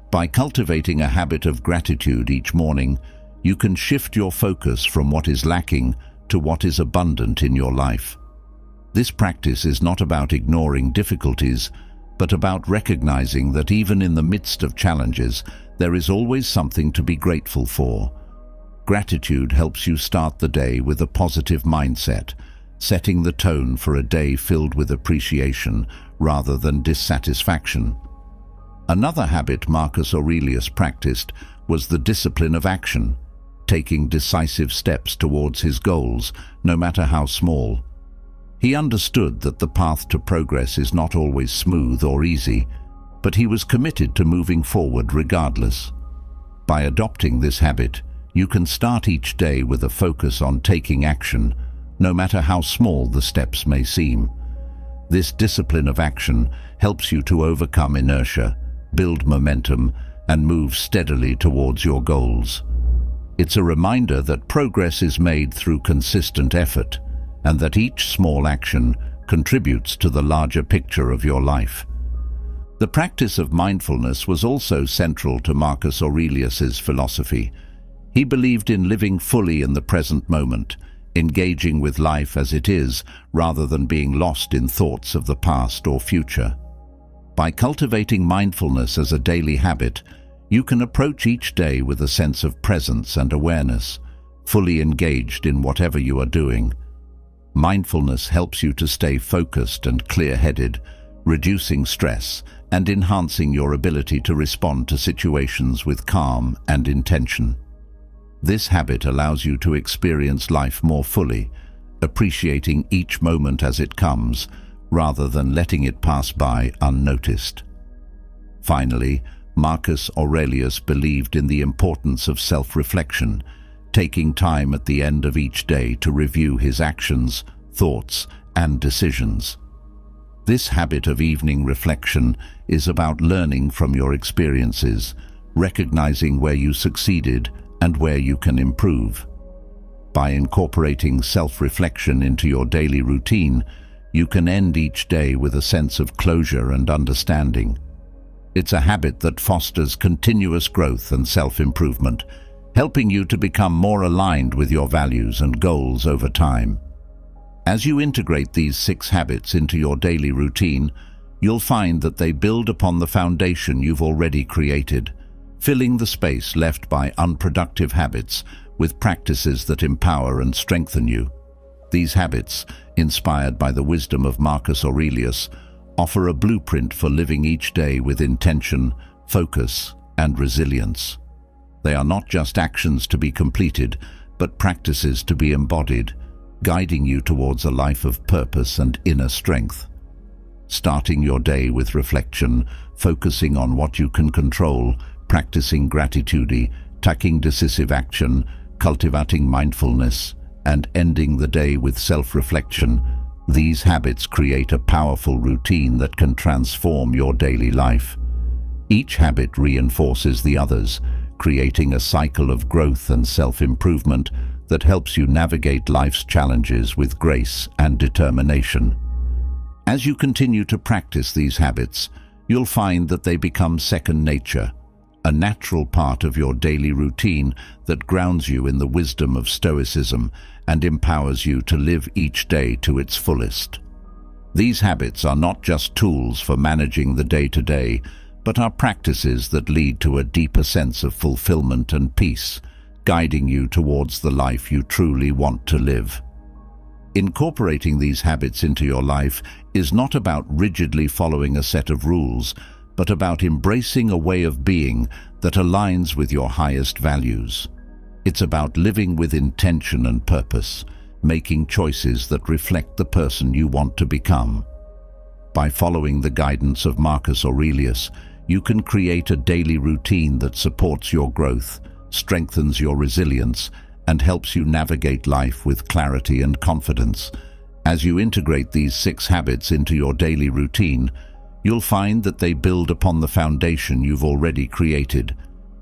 By cultivating a habit of gratitude each morning, you can shift your focus from what is lacking to what is abundant in your life. This practice is not about ignoring difficulties, but about recognizing that even in the midst of challenges, there is always something to be grateful for. Gratitude helps you start the day with a positive mindset, setting the tone for a day filled with appreciation rather than dissatisfaction. Another habit Marcus Aurelius practiced was the discipline of action, taking decisive steps towards his goals, no matter how small. He understood that the path to progress is not always smooth or easy, but he was committed to moving forward regardless. By adopting this habit, you can start each day with a focus on taking action, no matter how small the steps may seem. This discipline of action helps you to overcome inertia, build momentum, and move steadily towards your goals. It's a reminder that progress is made through consistent effort, and that each small action contributes to the larger picture of your life. The practice of mindfulness was also central to Marcus Aurelius's philosophy. He believed in living fully in the present moment, engaging with life as it is, rather than being lost in thoughts of the past or future. By cultivating mindfulness as a daily habit, you can approach each day with a sense of presence and awareness, fully engaged in whatever you are doing. Mindfulness helps you to stay focused and clear-headed, reducing stress and enhancing your ability to respond to situations with calm and intention. This habit allows you to experience life more fully, appreciating each moment as it comes, rather than letting it pass by unnoticed. Finally, Marcus Aurelius believed in the importance of self-reflection, taking time at the end of each day to review his actions, thoughts, and decisions. This habit of evening reflection is about learning from your experiences, recognizing where you succeeded and where you can improve. By incorporating self-reflection into your daily routine, you can end each day with a sense of closure and understanding. It's a habit that fosters continuous growth and self-improvement, helping you to become more aligned with your values and goals over time. As you integrate these 6 habits into your daily routine, you'll find that they build upon the foundation you've already created, filling the space left by unproductive habits with practices that empower and strengthen you. These habits, inspired by the wisdom of Marcus Aurelius, offer a blueprint for living each day with intention, focus, and resilience. They are not just actions to be completed, but practices to be embodied, guiding you towards a life of purpose and inner strength. Starting your day with reflection, focusing on what you can control, practicing gratitude, taking decisive action, cultivating mindfulness, and ending the day with self-reflection, these habits create a powerful routine that can transform your daily life. Each habit reinforces the others, creating a cycle of growth and self-improvement that helps you navigate life's challenges with grace and determination. As you continue to practice these habits, you'll find that they become second nature, a natural part of your daily routine that grounds you in the wisdom of Stoicism and empowers you to live each day to its fullest. These habits are not just tools for managing the day-to-day, but are practices that lead to a deeper sense of fulfillment and peace, guiding you towards the life you truly want to live. Incorporating these habits into your life is not about rigidly following a set of rules, but about embracing a way of being that aligns with your highest values. It's about living with intention and purpose, making choices that reflect the person you want to become. By following the guidance of Marcus Aurelius, you can create a daily routine that supports your growth, strengthens your resilience, and helps you navigate life with clarity and confidence. As you integrate these 6 habits into your daily routine, you'll find that they build upon the foundation you've already created,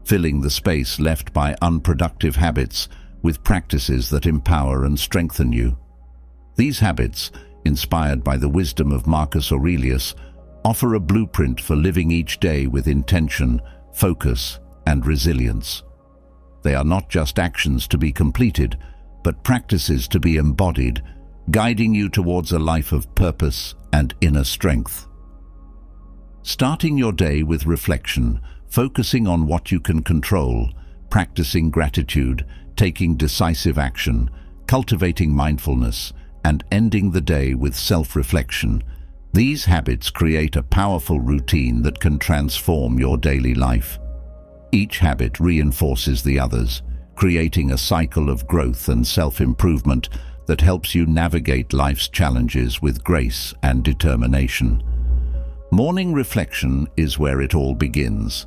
filling the space left by unproductive habits with practices that empower and strengthen you. These habits, inspired by the wisdom of Marcus Aurelius, offer a blueprint for living each day with intention, focus, and resilience. They are not just actions to be completed, but practices to be embodied, guiding you towards a life of purpose and inner strength. Starting your day with reflection, focusing on what you can control, practicing gratitude, taking decisive action, cultivating mindfulness, and ending the day with self-reflection, these habits create a powerful routine that can transform your daily life. Each habit reinforces the others, creating a cycle of growth and self-improvement that helps you navigate life's challenges with grace and determination. Morning reflection is where it all begins.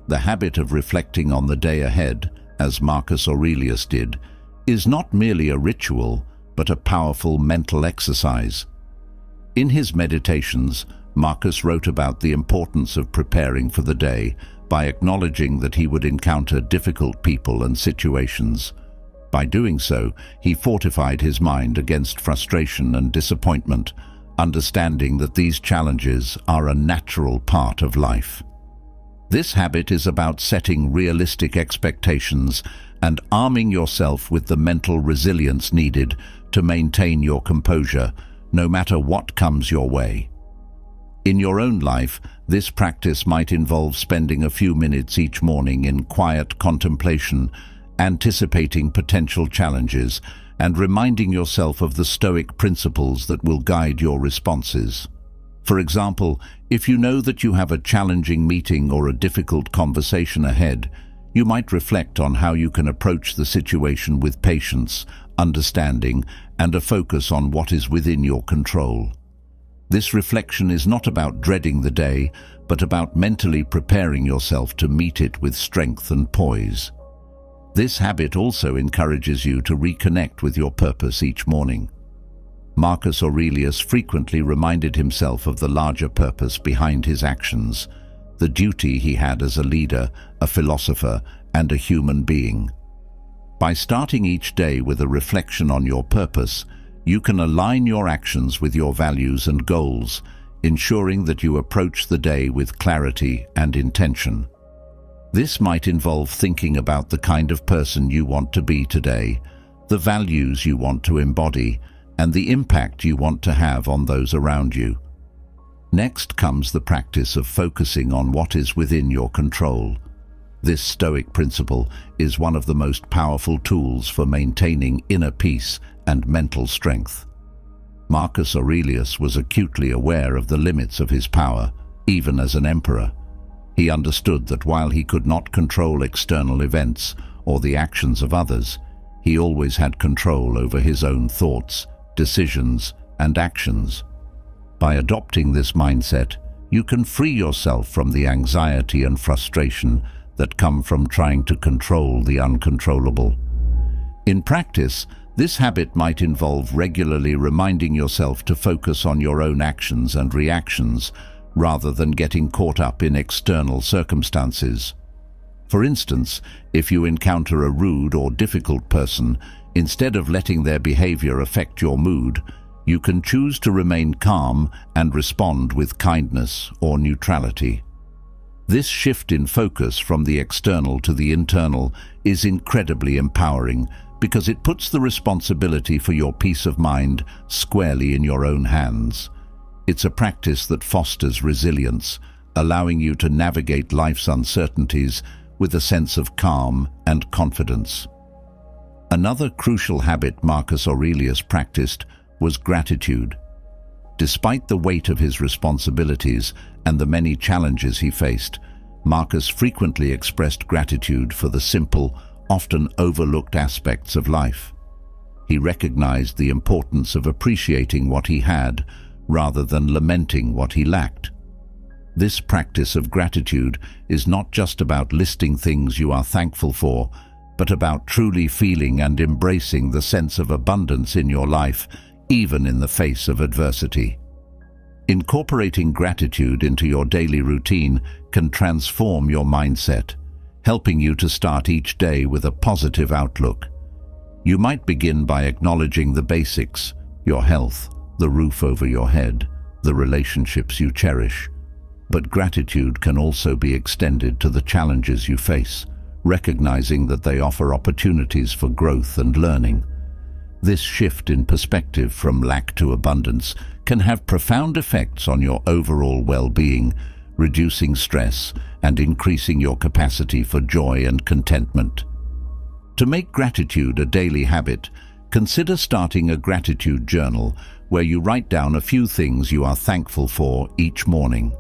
The habit of reflecting on the day ahead, as Marcus Aurelius did, is not merely a ritual, but a powerful mental exercise. In his meditations, Marcus wrote about the importance of preparing for the day by acknowledging that he would encounter difficult people and situations. By doing so, he fortified his mind against frustration and disappointment, understanding that these challenges are a natural part of life. This habit is about setting realistic expectations and arming yourself with the mental resilience needed to maintain your composure, no matter what comes your way. In your own life, this practice might involve spending a few minutes each morning in quiet contemplation, anticipating potential challenges, and reminding yourself of the Stoic principles that will guide your responses. For example, if you know that you have a challenging meeting or a difficult conversation ahead, you might reflect on how you can approach the situation with patience, understanding, and a focus on what is within your control. This reflection is not about dreading the day, but about mentally preparing yourself to meet it with strength and poise. This habit also encourages you to reconnect with your purpose each morning. Marcus Aurelius frequently reminded himself of the larger purpose behind his actions, the duty he had as a leader, a philosopher, and a human being. By starting each day with a reflection on your purpose, you can align your actions with your values and goals, ensuring that you approach the day with clarity and intention. This might involve thinking about the kind of person you want to be today, the values you want to embody, and the impact you want to have on those around you. Next comes the practice of focusing on what is within your control. This Stoic principle is one of the most powerful tools for maintaining inner peace and mental strength. Marcus Aurelius was acutely aware of the limits of his power, even as an emperor. He understood that while he could not control external events or the actions of others, He always had control over his own thoughts, decisions, and actions. By adopting this mindset, you can free yourself from the anxiety and frustration that come from trying to control the uncontrollable. In practice, this habit might involve regularly reminding yourself to focus on your own actions and reactions rather than getting caught up in external circumstances. For instance, if you encounter a rude or difficult person, instead of letting their behavior affect your mood, you can choose to remain calm and respond with kindness or neutrality. This shift in focus from the external to the internal is incredibly empowering because it puts the responsibility for your peace of mind squarely in your own hands. It's a practice that fosters resilience, allowing you to navigate life's uncertainties with a sense of calm and confidence. Another crucial habit Marcus Aurelius practiced was gratitude. Despite the weight of his responsibilities and the many challenges he faced, Marcus frequently expressed gratitude for the simple, often overlooked aspects of life. He recognized the importance of appreciating what he had rather than lamenting what he lacked. This practice of gratitude is not just about listing things you are thankful for, but about truly feeling and embracing the sense of abundance in your life, even in the face of adversity. Incorporating gratitude into your daily routine can transform your mindset, helping you to start each day with a positive outlook. You might begin by acknowledging the basics: your health, the roof over your head, the relationships you cherish. But gratitude can also be extended to the challenges you face, recognizing that they offer opportunities for growth and learning. This shift in perspective from lack to abundance can have profound effects on your overall well-being, reducing stress and increasing your capacity for joy and contentment. To make gratitude a daily habit, consider starting a gratitude journal where you write down a few things you are thankful for each morning.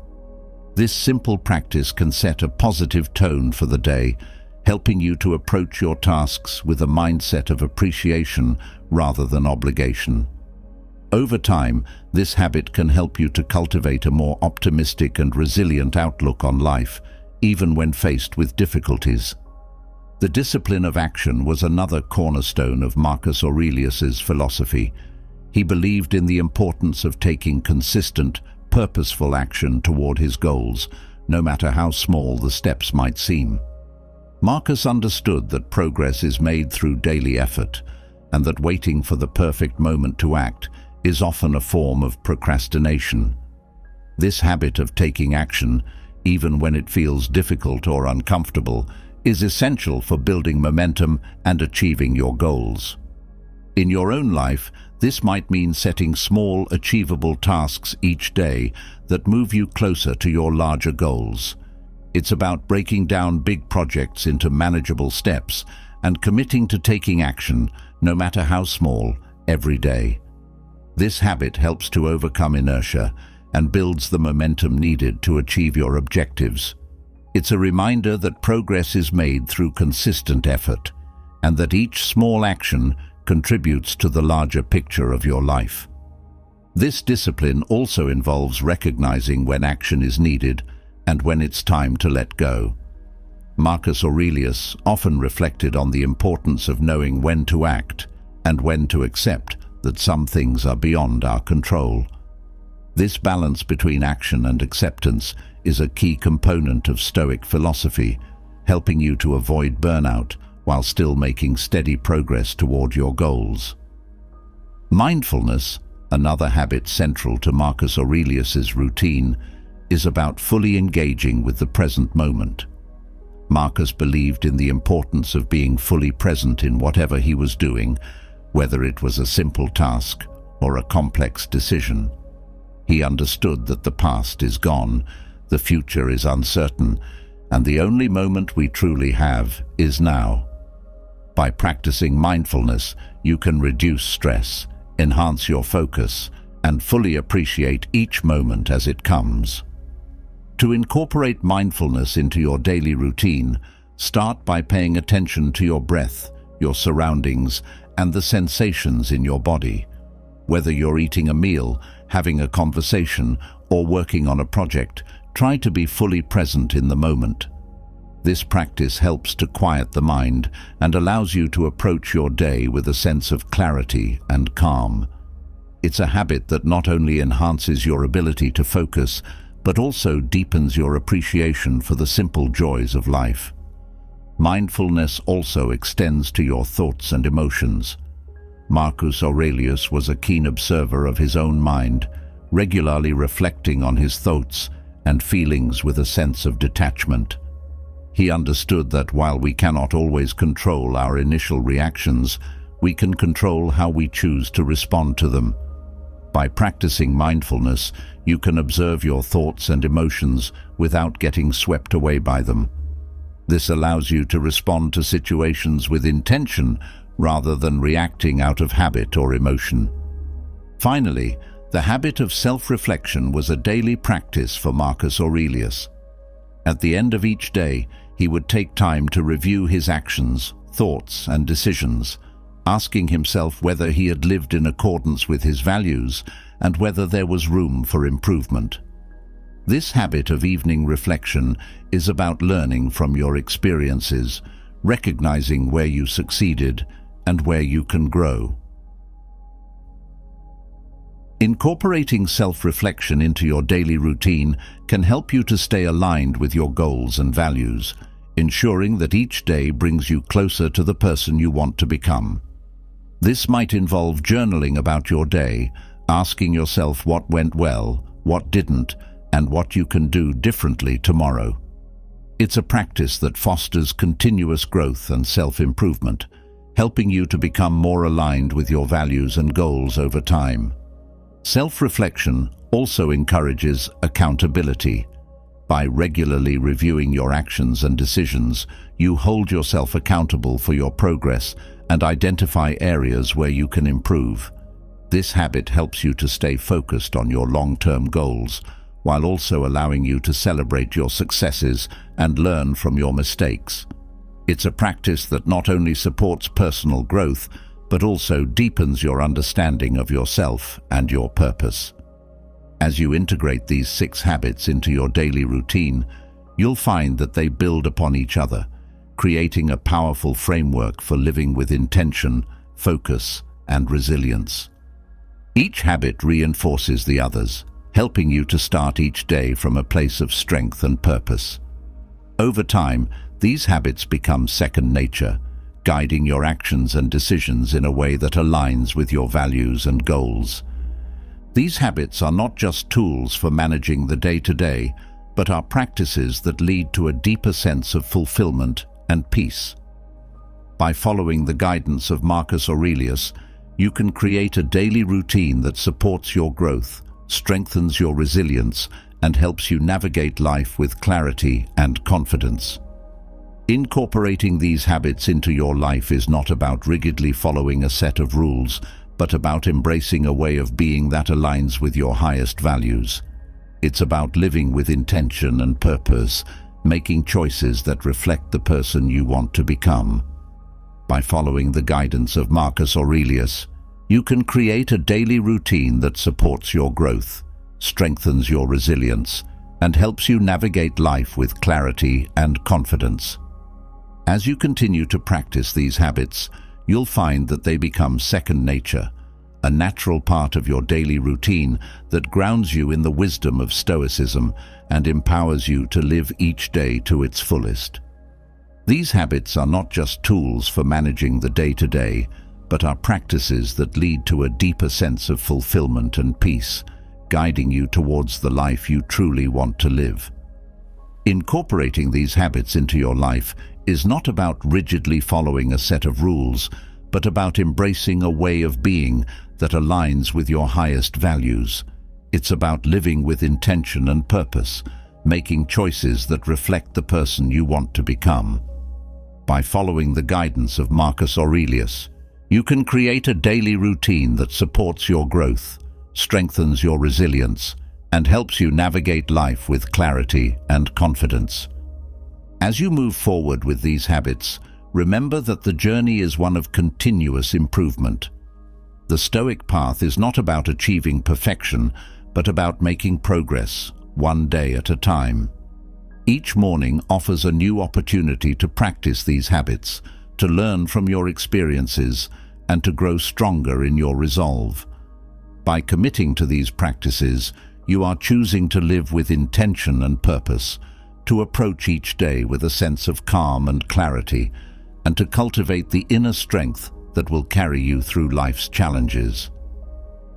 This simple practice can set a positive tone for the day, helping you to approach your tasks with a mindset of appreciation rather than obligation. Over time, this habit can help you to cultivate a more optimistic and resilient outlook on life, even when faced with difficulties. The discipline of action was another cornerstone of Marcus Aurelius's philosophy. He believed in the importance of taking consistent, purposeful action toward his goals, no matter how small the steps might seem. Marcus understood that progress is made through daily effort, and that waiting for the perfect moment to act is often a form of procrastination. This habit of taking action, even when it feels difficult or uncomfortable, is essential for building momentum and achieving your goals. In your own life, this might mean setting small, achievable tasks each day that move you closer to your larger goals. It's about breaking down big projects into manageable steps and committing to taking action, no matter how small, every day. This habit helps to overcome inertia and builds the momentum needed to achieve your objectives. It's a reminder that progress is made through consistent effort, and that each small action contributes to the larger picture of your life. This discipline also involves recognizing when action is needed and when it's time to let go. Marcus Aurelius often reflected on the importance of knowing when to act and when to accept that some things are beyond our control. This balance between action and acceptance is a key component of Stoic philosophy, helping you to avoid burnout while still making steady progress toward your goals. Mindfulness, another habit central to Marcus Aurelius's routine, is about fully engaging with the present moment. Marcus believed in the importance of being fully present in whatever he was doing, whether it was a simple task or a complex decision. He understood that the past is gone, the future is uncertain, and the only moment we truly have is now. By practicing mindfulness, you can reduce stress, enhance your focus, and fully appreciate each moment as it comes. To incorporate mindfulness into your daily routine, start by paying attention to your breath, your surroundings, and the sensations in your body. Whether you're eating a meal, having a conversation, or working on a project, try to be fully present in the moment. This practice helps to quiet the mind and allows you to approach your day with a sense of clarity and calm. It's a habit that not only enhances your ability to focus, but also deepens your appreciation for the simple joys of life. Mindfulness also extends to your thoughts and emotions. Marcus Aurelius was a keen observer of his own mind, regularly reflecting on his thoughts and feelings with a sense of detachment. He understood that while we cannot always control our initial reactions, we can control how we choose to respond to them. By practicing mindfulness, you can observe your thoughts and emotions without getting swept away by them. This allows you to respond to situations with intention rather than reacting out of habit or emotion. Finally, the habit of self-reflection was a daily practice for Marcus Aurelius. At the end of each day, he would take time to review his actions, thoughts, and decisions, asking himself whether he had lived in accordance with his values and whether there was room for improvement. This habit of evening reflection is about learning from your experiences, recognizing where you succeeded and where you can grow. Incorporating self-reflection into your daily routine can help you to stay aligned with your goals and values, ensuring that each day brings you closer to the person you want to become. This might involve journaling about your day, asking yourself what went well, what didn't, and what you can do differently tomorrow. It's a practice that fosters continuous growth and self-improvement, helping you to become more aligned with your values and goals over time. Self-reflection also encourages accountability. By regularly reviewing your actions and decisions, you hold yourself accountable for your progress and identify areas where you can improve. This habit helps you to stay focused on your long-term goals, while also allowing you to celebrate your successes and learn from your mistakes. It's a practice that not only supports personal growth, but also deepens your understanding of yourself and your purpose. As you integrate these 6 habits into your daily routine, you'll find that they build upon each other, creating a powerful framework for living with intention, focus, and resilience. Each habit reinforces the others, helping you to start each day from a place of strength and purpose. Over time, these habits become second nature, guiding your actions and decisions in a way that aligns with your values and goals. These habits are not just tools for managing the day-to-day, but are practices that lead to a deeper sense of fulfillment and peace. By following the guidance of Marcus Aurelius, you can create a daily routine that supports your growth, strengthens your resilience, and helps you navigate life with clarity and confidence. Incorporating these habits into your life is not about rigidly following a set of rules, but about embracing a way of being that aligns with your highest values. It's about living with intention and purpose, making choices that reflect the person you want to become. By following the guidance of Marcus Aurelius, you can create a daily routine that supports your growth, strengthens your resilience, and helps you navigate life with clarity and confidence. As you continue to practice these habits, you'll find that they become second nature, a natural part of your daily routine that grounds you in the wisdom of Stoicism and empowers you to live each day to its fullest. These habits are not just tools for managing the day-to-day, but are practices that lead to a deeper sense of fulfillment and peace, guiding you towards the life you truly want to live. Incorporating these habits into your life is not about rigidly following a set of rules, but about embracing a way of being that aligns with your highest values. It's about living with intention and purpose, making choices that reflect the person you want to become. By following the guidance of Marcus Aurelius, you can create a daily routine that supports your growth, strengthens your resilience, and helps you navigate life with clarity and confidence. As you move forward with these habits, Remember that the journey is one of continuous improvement. The Stoic path is not about achieving perfection, but about making progress, one day at a time. Each morning offers a new opportunity to practice these habits, to learn from your experiences, and to grow stronger in your resolve. By committing to these practices, you are choosing to live with intention and purpose, to approach each day with a sense of calm and clarity, and to cultivate the inner strength that will carry you through life's challenges.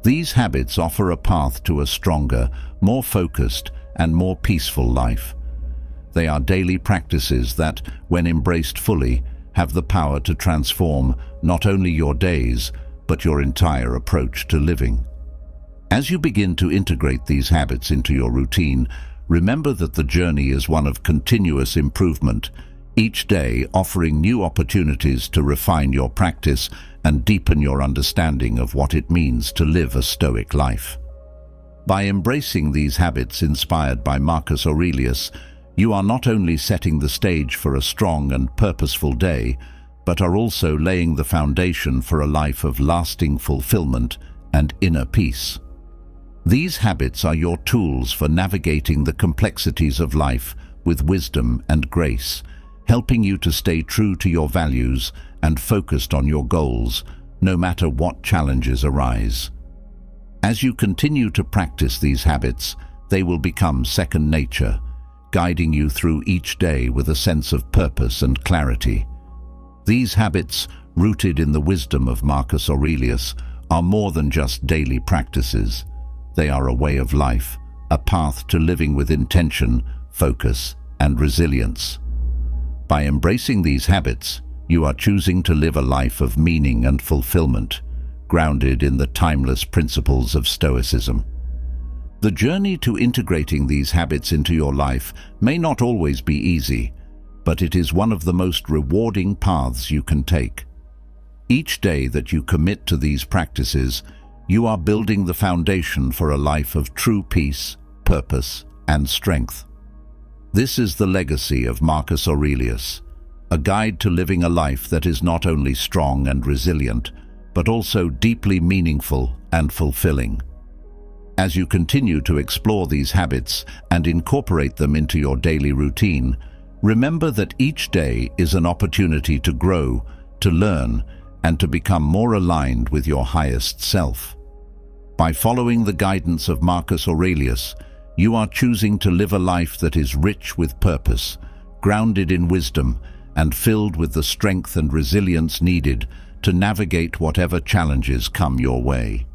These habits offer a path to a stronger, more focused, and more peaceful life. They are daily practices that, when embraced fully, have the power to transform not only your days, but your entire approach to living. As you begin to integrate these habits into your routine, remember that the journey is one of continuous improvement, each day offering new opportunities to refine your practice and deepen your understanding of what it means to live a Stoic life. By embracing these habits inspired by Marcus Aurelius, you are not only setting the stage for a strong and purposeful day, but are also laying the foundation for a life of lasting fulfillment and inner peace. These habits are your tools for navigating the complexities of life with wisdom and grace, helping you to stay true to your values and focused on your goals, no matter what challenges arise. As you continue to practice these habits, they will become second nature, guiding you through each day with a sense of purpose and clarity. These habits, rooted in the wisdom of Marcus Aurelius, are more than just daily practices. They are a way of life, a path to living with intention, focus, and resilience. By embracing these habits, you are choosing to live a life of meaning and fulfillment, grounded in the timeless principles of Stoicism. The journey to integrating these habits into your life may not always be easy, but it is one of the most rewarding paths you can take. Each day that you commit to these practices, you are building the foundation for a life of true peace, purpose, and strength. This is the legacy of Marcus Aurelius, a guide to living a life that is not only strong and resilient, but also deeply meaningful and fulfilling. As you continue to explore these habits and incorporate them into your daily routine, remember that each day is an opportunity to grow, to learn, and to become more aligned with your highest self. By following the guidance of Marcus Aurelius, you are choosing to live a life that is rich with purpose, grounded in wisdom, and filled with the strength and resilience needed to navigate whatever challenges come your way.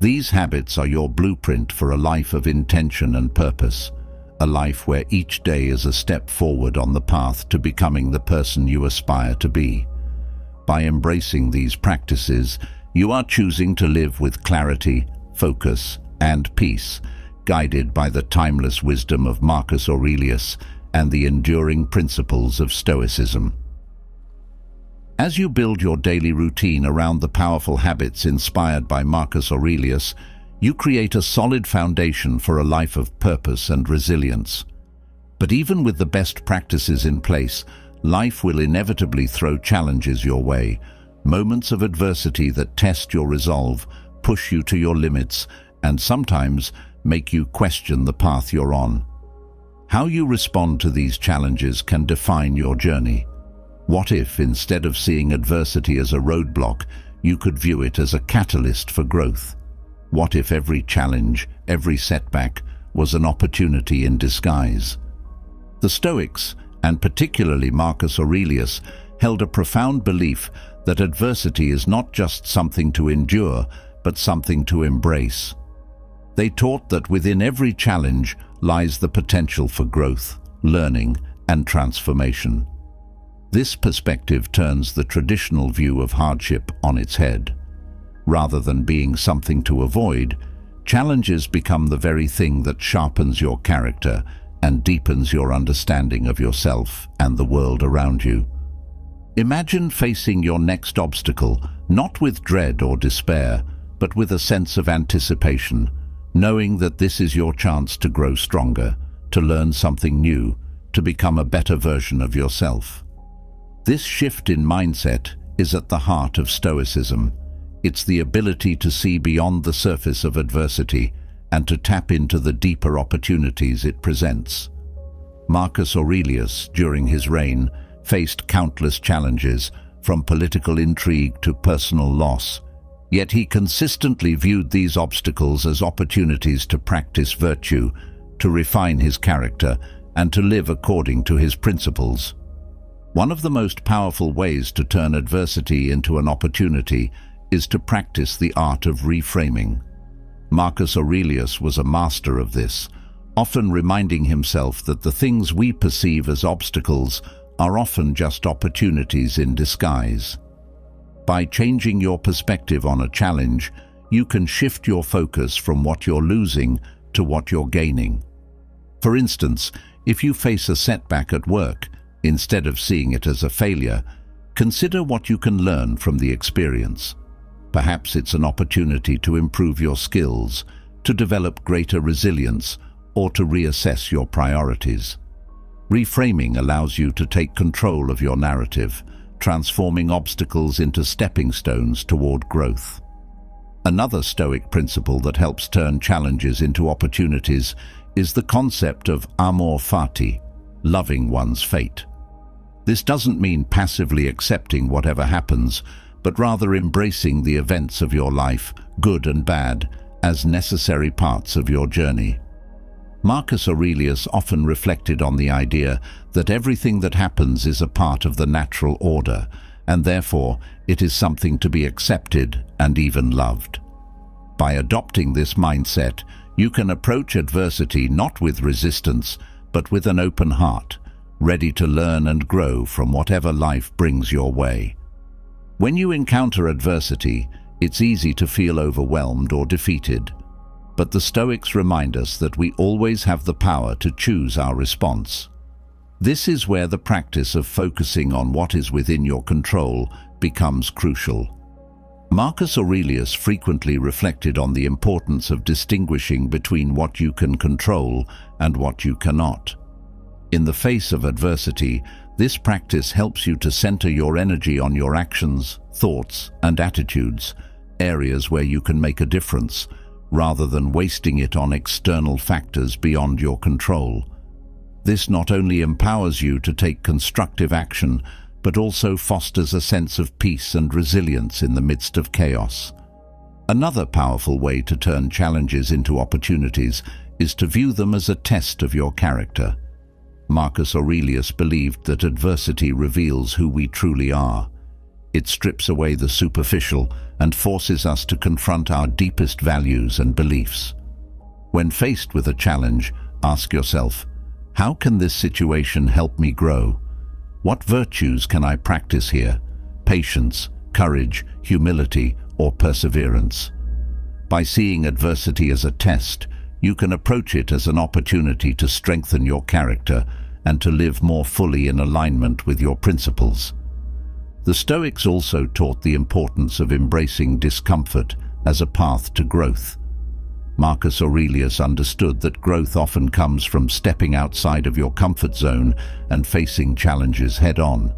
These habits are your blueprint for a life of intention and purpose, a life where each day is a step forward on the path to becoming the person you aspire to be. By embracing these practices, you are choosing to live with clarity, focus, and peace, guided by the timeless wisdom of Marcus Aurelius and the enduring principles of Stoicism. As you build your daily routine around the powerful habits inspired by Marcus Aurelius, you create a solid foundation for a life of purpose and resilience. But even with the best practices in place, life will inevitably throw challenges your way, moments of adversity that test your resolve, push you to your limits, and sometimes make you question the path you're on. How you respond to these challenges can define your journey. What if, instead of seeing adversity as a roadblock, you could view it as a catalyst for growth? What if every challenge, every setback, was an opportunity in disguise? The Stoics, and particularly Marcus Aurelius, held a profound belief that adversity is not just something to endure, but something to embrace. They taught that within every challenge lies the potential for growth, learning, and transformation. This perspective turns the traditional view of hardship on its head. Rather than being something to avoid, challenges become the very thing that sharpens your character and deepens your understanding of yourself and the world around you. Imagine facing your next obstacle, not with dread or despair, but with a sense of anticipation, knowing that this is your chance to grow stronger, to learn something new, to become a better version of yourself. This shift in mindset is at the heart of Stoicism. It's the ability to see beyond the surface of adversity and to tap into the deeper opportunities it presents. Marcus Aurelius, during his reign, faced countless challenges, from political intrigue to personal loss. Yet he consistently viewed these obstacles as opportunities to practice virtue, to refine his character, and to live according to his principles. One of the most powerful ways to turn adversity into an opportunity is to practice the art of reframing. Marcus Aurelius was a master of this, often reminding himself that the things we perceive as obstacles are often just opportunities in disguise. By changing your perspective on a challenge, you can shift your focus from what you're losing to what you're gaining. For instance, if you face a setback at work, instead of seeing it as a failure, consider what you can learn from the experience. Perhaps it's an opportunity to improve your skills, to develop greater resilience, or to reassess your priorities. Reframing allows you to take control of your narrative, transforming obstacles into stepping stones toward growth. Another Stoic principle that helps turn challenges into opportunities is the concept of amor fati, loving one's fate. This doesn't mean passively accepting whatever happens, but rather embracing the events of your life, good and bad, as necessary parts of your journey. Marcus Aurelius often reflected on the idea that everything that happens is a part of the natural order, and therefore it is something to be accepted and even loved. By adopting this mindset, you can approach adversity not with resistance, but with an open heart, ready to learn and grow from whatever life brings your way. When you encounter adversity, it's easy to feel overwhelmed or defeated. But the Stoics remind us that we always have the power to choose our response. This is where the practice of focusing on what is within your control becomes crucial. Marcus Aurelius frequently reflected on the importance of distinguishing between what you can control and what you cannot. In the face of adversity, this practice helps you to center your energy on your actions, thoughts, and attitudes, areas where you can make a difference, rather than wasting it on external factors beyond your control. This not only empowers you to take constructive action, but also fosters a sense of peace and resilience in the midst of chaos. Another powerful way to turn challenges into opportunities is to view them as a test of your character. Marcus Aurelius believed that adversity reveals who we truly are. It strips away the superficial and forces us to confront our deepest values and beliefs. When faced with a challenge, ask yourself, how can this situation help me grow? What virtues can I practice here? Patience, courage, humility, or perseverance? By seeing adversity as a test, you can approach it as an opportunity to strengthen your character and to live more fully in alignment with your principles. The Stoics also taught the importance of embracing discomfort as a path to growth. Marcus Aurelius understood that growth often comes from stepping outside of your comfort zone and facing challenges head-on.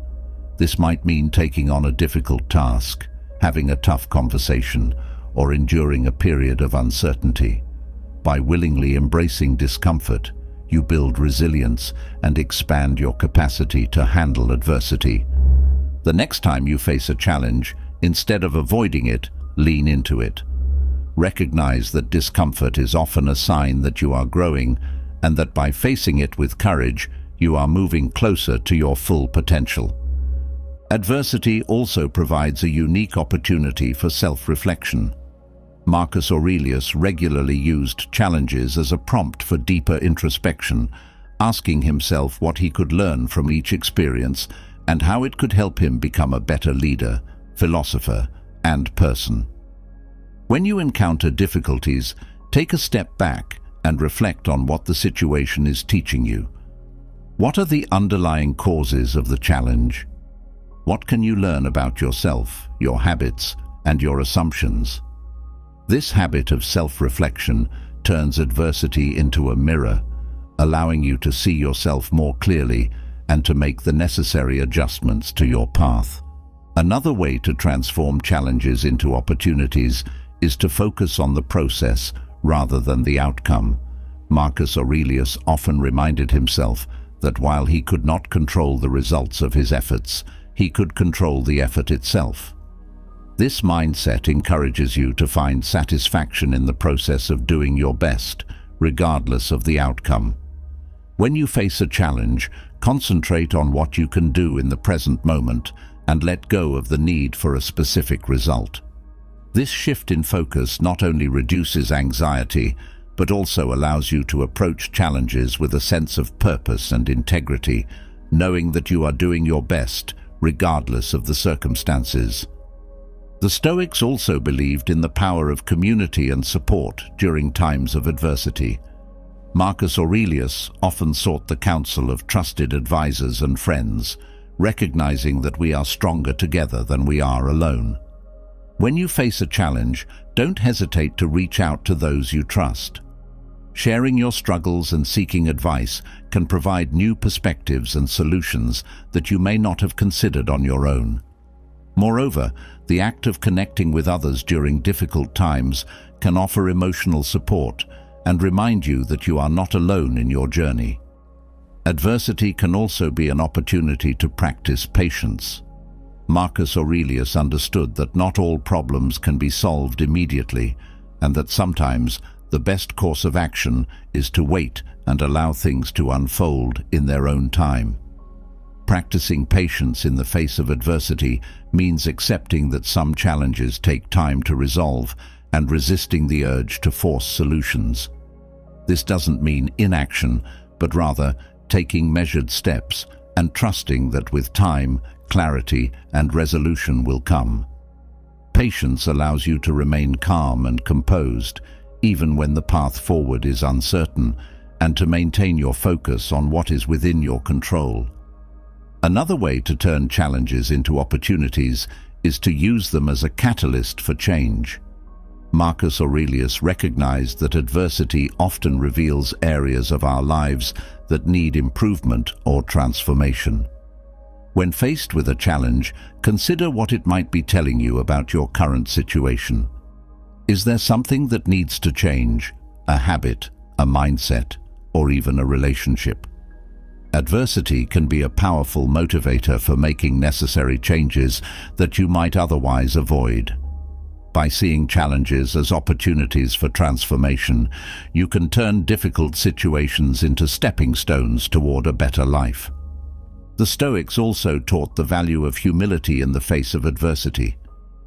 This might mean taking on a difficult task, having a tough conversation, or enduring a period of uncertainty. By willingly embracing discomfort, you build resilience and expand your capacity to handle adversity. The next time you face a challenge, instead of avoiding it, lean into it. Recognize that discomfort is often a sign that you are growing, and that by facing it with courage, you are moving closer to your full potential. Adversity also provides a unique opportunity for self-reflection. Marcus Aurelius regularly used challenges as a prompt for deeper introspection, asking himself what he could learn from each experience and how it could help him become a better leader, philosopher, and person. When you encounter difficulties, take a step back and reflect on what the situation is teaching you. What are the underlying causes of the challenge? What can you learn about yourself, your habits, and your assumptions? This habit of self-reflection turns adversity into a mirror, allowing you to see yourself more clearly and to make the necessary adjustments to your path. Another way to transform challenges into opportunities is to focus on the process rather than the outcome. Marcus Aurelius often reminded himself that while he could not control the results of his efforts, he could control the effort itself. This mindset encourages you to find satisfaction in the process of doing your best, regardless of the outcome. When you face a challenge, concentrate on what you can do in the present moment and let go of the need for a specific result. This shift in focus not only reduces anxiety, but also allows you to approach challenges with a sense of purpose and integrity, knowing that you are doing your best, regardless of the circumstances. The Stoics also believed in the power of community and support during times of adversity. Marcus Aurelius often sought the counsel of trusted advisors and friends, recognizing that we are stronger together than we are alone. When you face a challenge, don't hesitate to reach out to those you trust. Sharing your struggles and seeking advice can provide new perspectives and solutions that you may not have considered on your own. Moreover, the act of connecting with others during difficult times can offer emotional support and remind you that you are not alone in your journey. Adversity can also be an opportunity to practice patience. Marcus Aurelius understood that not all problems can be solved immediately, and that sometimes the best course of action is to wait and allow things to unfold in their own time. Practicing patience in the face of adversity means accepting that some challenges take time to resolve and resisting the urge to force solutions. This doesn't mean inaction, but rather taking measured steps and trusting that with time, clarity and resolution will come. Patience allows you to remain calm and composed, even when the path forward is uncertain, and to maintain your focus on what is within your control. Another way to turn challenges into opportunities is to use them as a catalyst for change. Marcus Aurelius recognized that adversity often reveals areas of our lives that need improvement or transformation. When faced with a challenge, consider what it might be telling you about your current situation. Is there something that needs to change? A habit, a mindset, or even a relationship? Adversity can be a powerful motivator for making necessary changes that you might otherwise avoid. By seeing challenges as opportunities for transformation, you can turn difficult situations into stepping stones toward a better life. The Stoics also taught the value of humility in the face of adversity.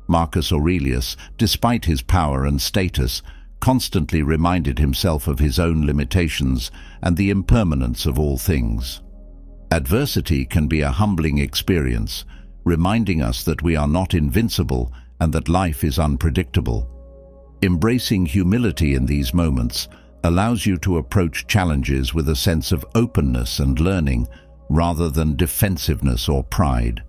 Marcus Aurelius, despite his power and status, constantly reminded himself of his own limitations and the impermanence of all things. Adversity can be a humbling experience, reminding us that we are not invincible and that life is unpredictable. Embracing humility in these moments allows you to approach challenges with a sense of openness and learning, rather than defensiveness or pride.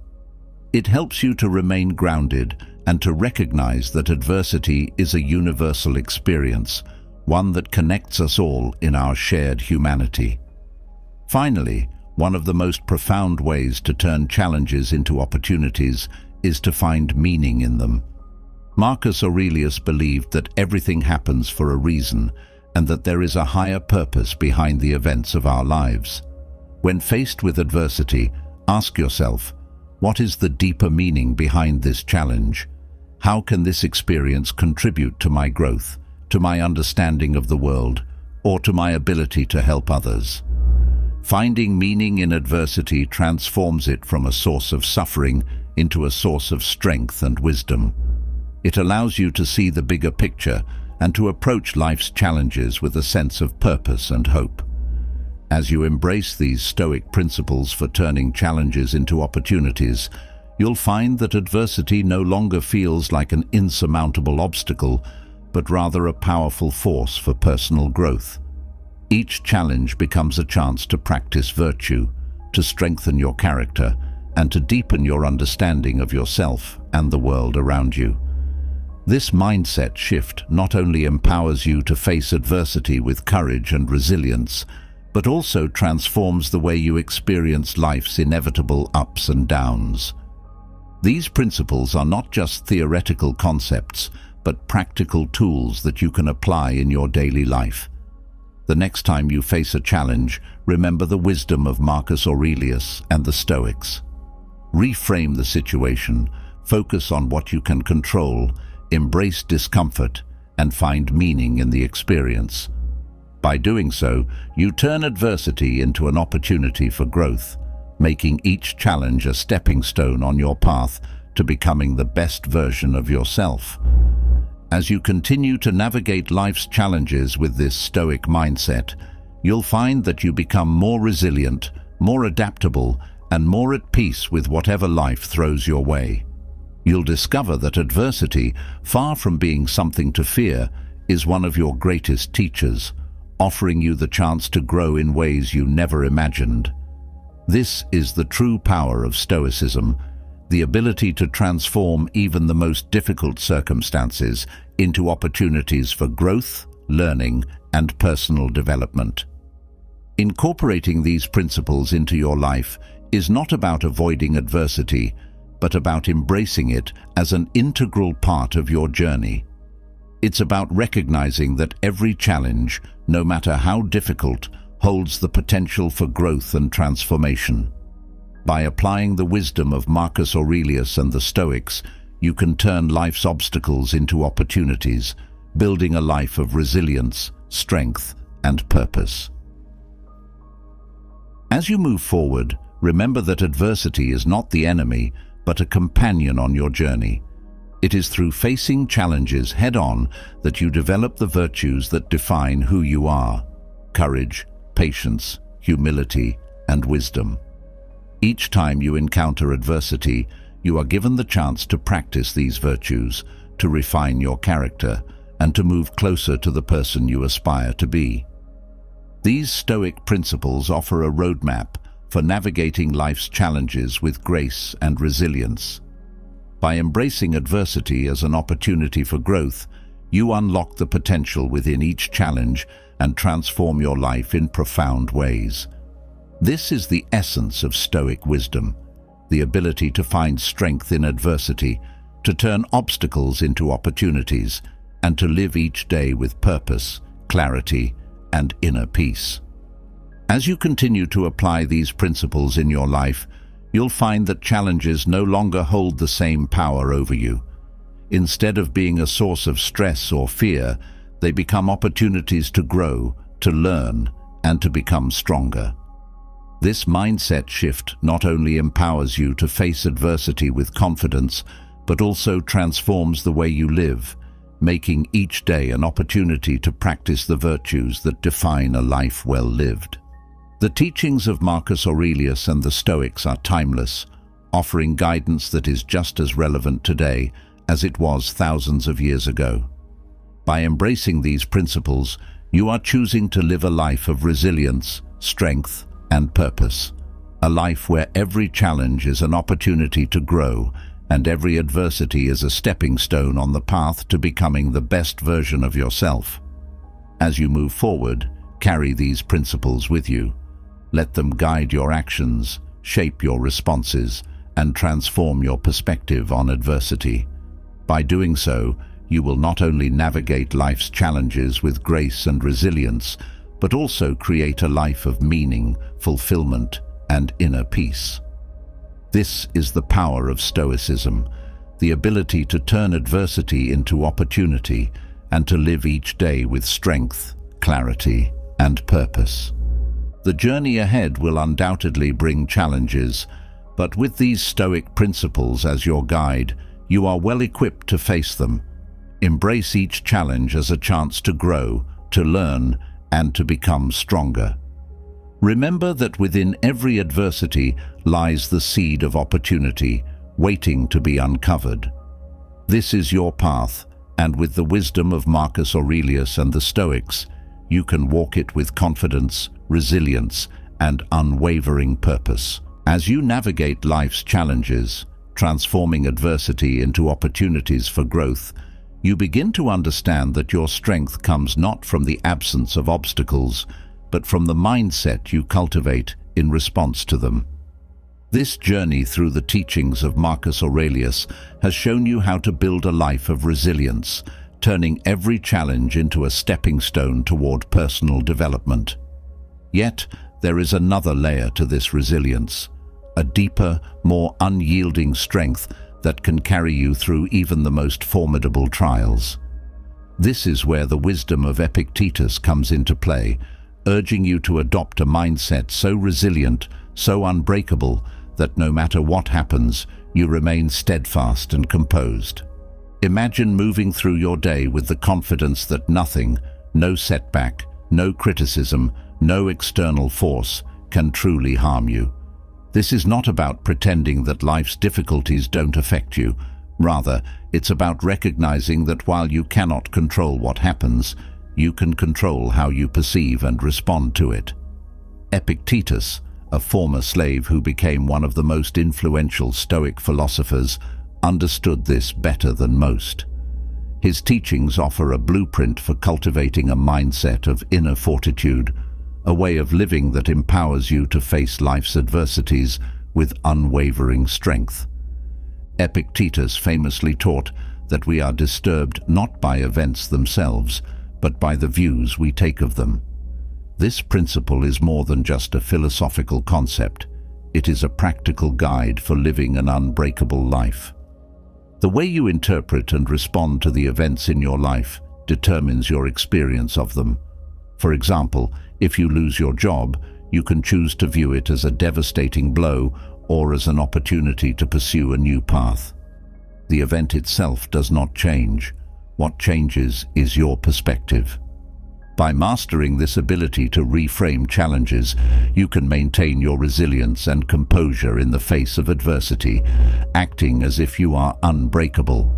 It helps you to remain grounded and to recognize that adversity is a universal experience, one that connects us all in our shared humanity. Finally, one of the most profound ways to turn challenges into opportunities is to find meaning in them. Marcus Aurelius believed that everything happens for a reason and that there is a higher purpose behind the events of our lives. When faced with adversity, ask yourself, what is the deeper meaning behind this challenge? How can this experience contribute to my growth, to my understanding of the world, or to my ability to help others? Finding meaning in adversity transforms it from a source of suffering into a source of strength and wisdom. It allows you to see the bigger picture and to approach life's challenges with a sense of purpose and hope. As you embrace these Stoic principles for turning challenges into opportunities, you'll find that adversity no longer feels like an insurmountable obstacle, but rather a powerful force for personal growth. Each challenge becomes a chance to practice virtue, to strengthen your character, and to deepen your understanding of yourself and the world around you. This mindset shift not only empowers you to face adversity with courage and resilience, but also transforms the way you experience life's inevitable ups and downs. These principles are not just theoretical concepts, but practical tools that you can apply in your daily life. The next time you face a challenge, remember the wisdom of Marcus Aurelius and the Stoics. Reframe the situation, focus on what you can control, embrace discomfort, and find meaning in the experience. By doing so, you turn adversity into an opportunity for growth, making each challenge a stepping stone on your path to becoming the best version of yourself. As you continue to navigate life's challenges with this Stoic mindset, you'll find that you become more resilient, more adaptable, and more at peace with whatever life throws your way. You'll discover that adversity, far from being something to fear, is one of your greatest teachers, offering you the chance to grow in ways you never imagined. This is the true power of Stoicism, the ability to transform even the most difficult circumstances into opportunities for growth, learning, and personal development. Incorporating these principles into your life is not about avoiding adversity, but about embracing it as an integral part of your journey. It's about recognizing that every challenge, no matter how difficult, holds the potential for growth and transformation. By applying the wisdom of Marcus Aurelius and the Stoics, you can turn life's obstacles into opportunities, building a life of resilience, strength, and purpose. As you move forward, remember that adversity is not the enemy, but a companion on your journey. It is through facing challenges head-on that you develop the virtues that define who you are: courage, patience, humility, and wisdom. Each time you encounter adversity, you are given the chance to practice these virtues, to refine your character, and to move closer to the person you aspire to be. These Stoic principles offer a roadmap for navigating life's challenges with grace and resilience. By embracing adversity as an opportunity for growth, you unlock the potential within each challenge and transform your life in profound ways. This is the essence of Stoic wisdom, the ability to find strength in adversity, to turn obstacles into opportunities, and to live each day with purpose, clarity, and inner peace. As you continue to apply these principles in your life, you'll find that challenges no longer hold the same power over you. Instead of being a source of stress or fear, they become opportunities to grow, to learn, and to become stronger. This mindset shift not only empowers you to face adversity with confidence, but also transforms the way you live, making each day an opportunity to practice the virtues that define a life well lived. The teachings of Marcus Aurelius and the Stoics are timeless, offering guidance that is just as relevant today as it was thousands of years ago. By embracing these principles, you are choosing to live a life of resilience, strength, and purpose. A life where every challenge is an opportunity to grow and every adversity is a stepping stone on the path to becoming the best version of yourself. As you move forward, carry these principles with you. Let them guide your actions, shape your responses, and transform your perspective on adversity. By doing so, you will not only navigate life's challenges with grace and resilience, but also create a life of meaning, fulfillment, and inner peace. This is the power of Stoicism, the ability to turn adversity into opportunity and to live each day with strength, clarity, and purpose. The journey ahead will undoubtedly bring challenges, but with these Stoic principles as your guide, you are well equipped to face them. Embrace each challenge as a chance to grow, to learn, and to become stronger. Remember that within every adversity lies the seed of opportunity, waiting to be uncovered. This is your path, and with the wisdom of Marcus Aurelius and the Stoics, you can walk it with confidence, resilience, and unwavering purpose. As you navigate life's challenges, transforming adversity into opportunities for growth, you begin to understand that your strength comes not from the absence of obstacles, but from the mindset you cultivate in response to them. This journey through the teachings of Marcus Aurelius has shown you how to build a life of resilience, turning every challenge into a stepping stone toward personal development. Yet, there is another layer to this resilience, a deeper, more unyielding strength that can carry you through even the most formidable trials. This is where the wisdom of Epictetus comes into play, urging you to adopt a mindset so resilient, so unbreakable, that no matter what happens, you remain steadfast and composed. Imagine moving through your day with the confidence that nothing, no setback, no criticism, no external force can truly harm you. This is not about pretending that life's difficulties don't affect you. Rather, it's about recognizing that while you cannot control what happens, you can control how you perceive and respond to it. Epictetus, a former slave who became one of the most influential Stoic philosophers, understood this better than most. His teachings offer a blueprint for cultivating a mindset of inner fortitude, a way of living that empowers you to face life's adversities with unwavering strength. Epictetus famously taught that we are disturbed not by events themselves, but by the views we take of them. This principle is more than just a philosophical concept. It is a practical guide for living an unbreakable life. The way you interpret and respond to the events in your life determines your experience of them. For example, if you lose your job, you can choose to view it as a devastating blow or as an opportunity to pursue a new path. The event itself does not change. What changes is your perspective. By mastering this ability to reframe challenges, you can maintain your resilience and composure in the face of adversity, acting as if you are unbreakable.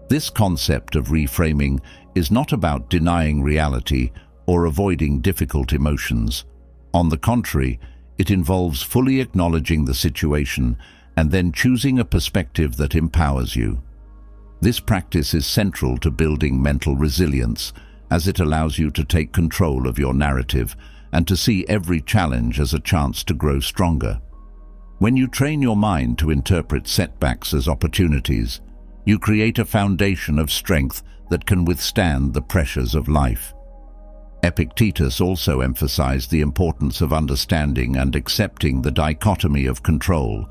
This concept of reframing is not about denying reality or avoiding difficult emotions. On the contrary, it involves fully acknowledging the situation and then choosing a perspective that empowers you. This practice is central to building mental resilience, as it allows you to take control of your narrative and to see every challenge as a chance to grow stronger. When you train your mind to interpret setbacks as opportunities, you create a foundation of strength that can withstand the pressures of life. Epictetus also emphasized the importance of understanding and accepting the dichotomy of control,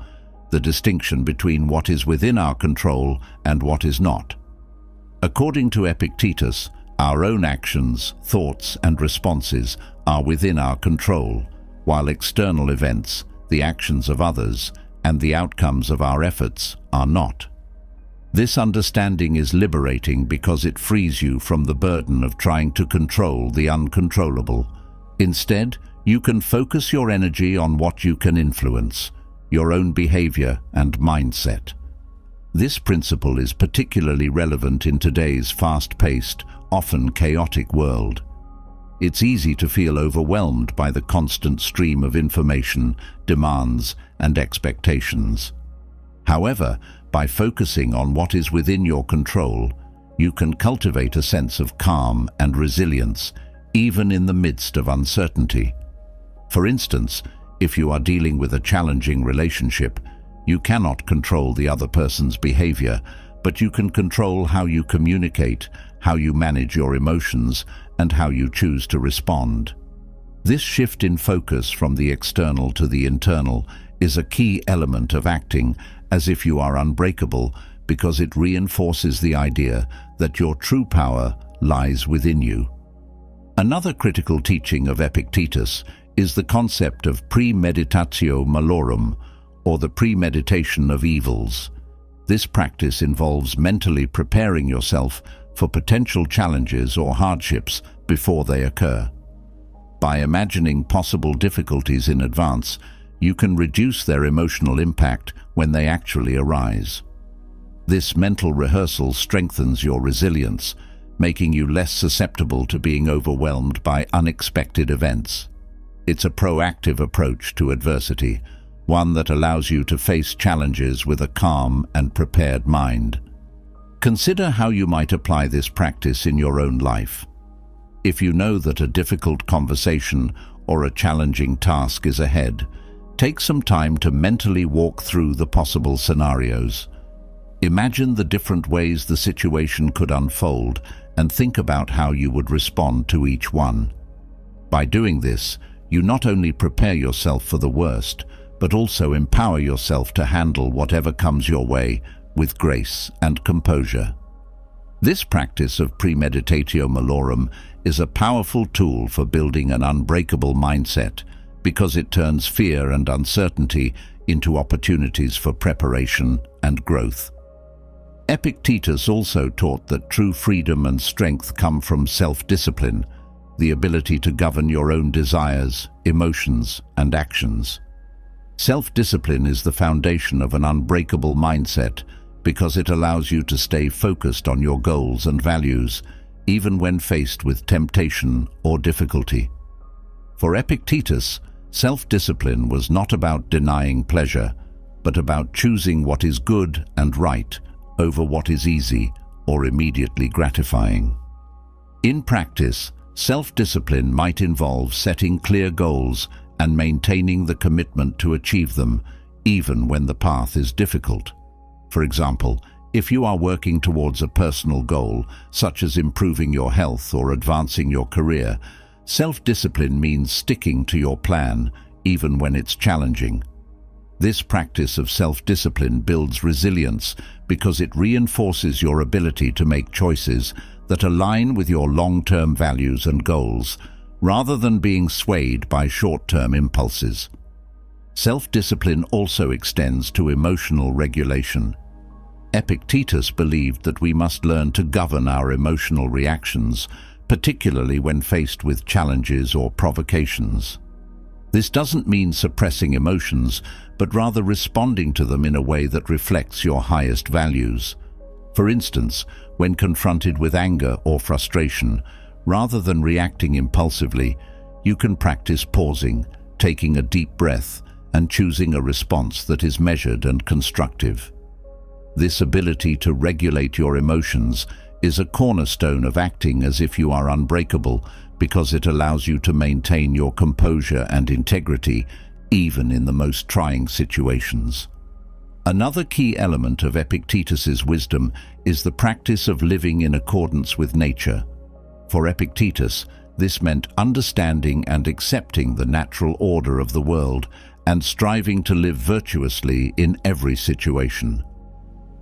the distinction between what is within our control and what is not. According to Epictetus, our own actions, thoughts, and responses are within our control, while external events, the actions of others, and the outcomes of our efforts are not. This understanding is liberating because it frees you from the burden of trying to control the uncontrollable. Instead, you can focus your energy on what you can influence, your own behavior and mindset. This principle is particularly relevant in today's fast-paced, often chaotic world. It's easy to feel overwhelmed by the constant stream of information, demands, and expectations. However, by focusing on what is within your control, you can cultivate a sense of calm and resilience, even in the midst of uncertainty. For instance, if you are dealing with a challenging relationship, you cannot control the other person's behavior, but you can control how you communicate, how you manage your emotions, and how you choose to respond. This shift in focus from the external to the internal is a key element of acting as if you are unbreakable, because it reinforces the idea that your true power lies within you. Another critical teaching of Epictetus is the concept of premeditatio malorum, or the premeditation of evils. This practice involves mentally preparing yourself for potential challenges or hardships before they occur. By imagining possible difficulties in advance, you can reduce their emotional impact when they actually arise. This mental rehearsal strengthens your resilience, making you less susceptible to being overwhelmed by unexpected events. It's a proactive approach to adversity, one that allows you to face challenges with a calm and prepared mind. Consider how you might apply this practice in your own life. If you know that a difficult conversation or a challenging task is ahead, take some time to mentally walk through the possible scenarios. Imagine the different ways the situation could unfold and think about how you would respond to each one. By doing this, you not only prepare yourself for the worst, but also empower yourself to handle whatever comes your way with grace and composure. This practice of premeditatio malorum is a powerful tool for building an unbreakable mindset because it turns fear and uncertainty into opportunities for preparation and growth. Epictetus also taught that true freedom and strength come from self-discipline, the ability to govern your own desires, emotions, and actions. Self-discipline is the foundation of an unbreakable mindset because it allows you to stay focused on your goals and values, even when faced with temptation or difficulty. For Epictetus, self-discipline was not about denying pleasure, but about choosing what is good and right over what is easy or immediately gratifying. In practice, self-discipline might involve setting clear goals and maintaining the commitment to achieve them, even when the path is difficult. For example, if you are working towards a personal goal, such as improving your health or advancing your career, self-discipline means sticking to your plan, even when it's challenging. This practice of self-discipline builds resilience because it reinforces your ability to make choices that align with your long-term values and goals, rather than being swayed by short-term impulses. Self-discipline also extends to emotional regulation. Epictetus believed that we must learn to govern our emotional reactions, particularly when faced with challenges or provocations. This doesn't mean suppressing emotions, but rather responding to them in a way that reflects your highest values. For instance, when confronted with anger or frustration, rather than reacting impulsively, you can practice pausing, taking a deep breath, and choosing a response that is measured and constructive. This ability to regulate your emotions is a cornerstone of acting as if you are unbreakable because it allows you to maintain your composure and integrity even in the most trying situations. Another key element of Epictetus's wisdom is the practice of living in accordance with nature. For Epictetus, this meant understanding and accepting the natural order of the world and striving to live virtuously in every situation.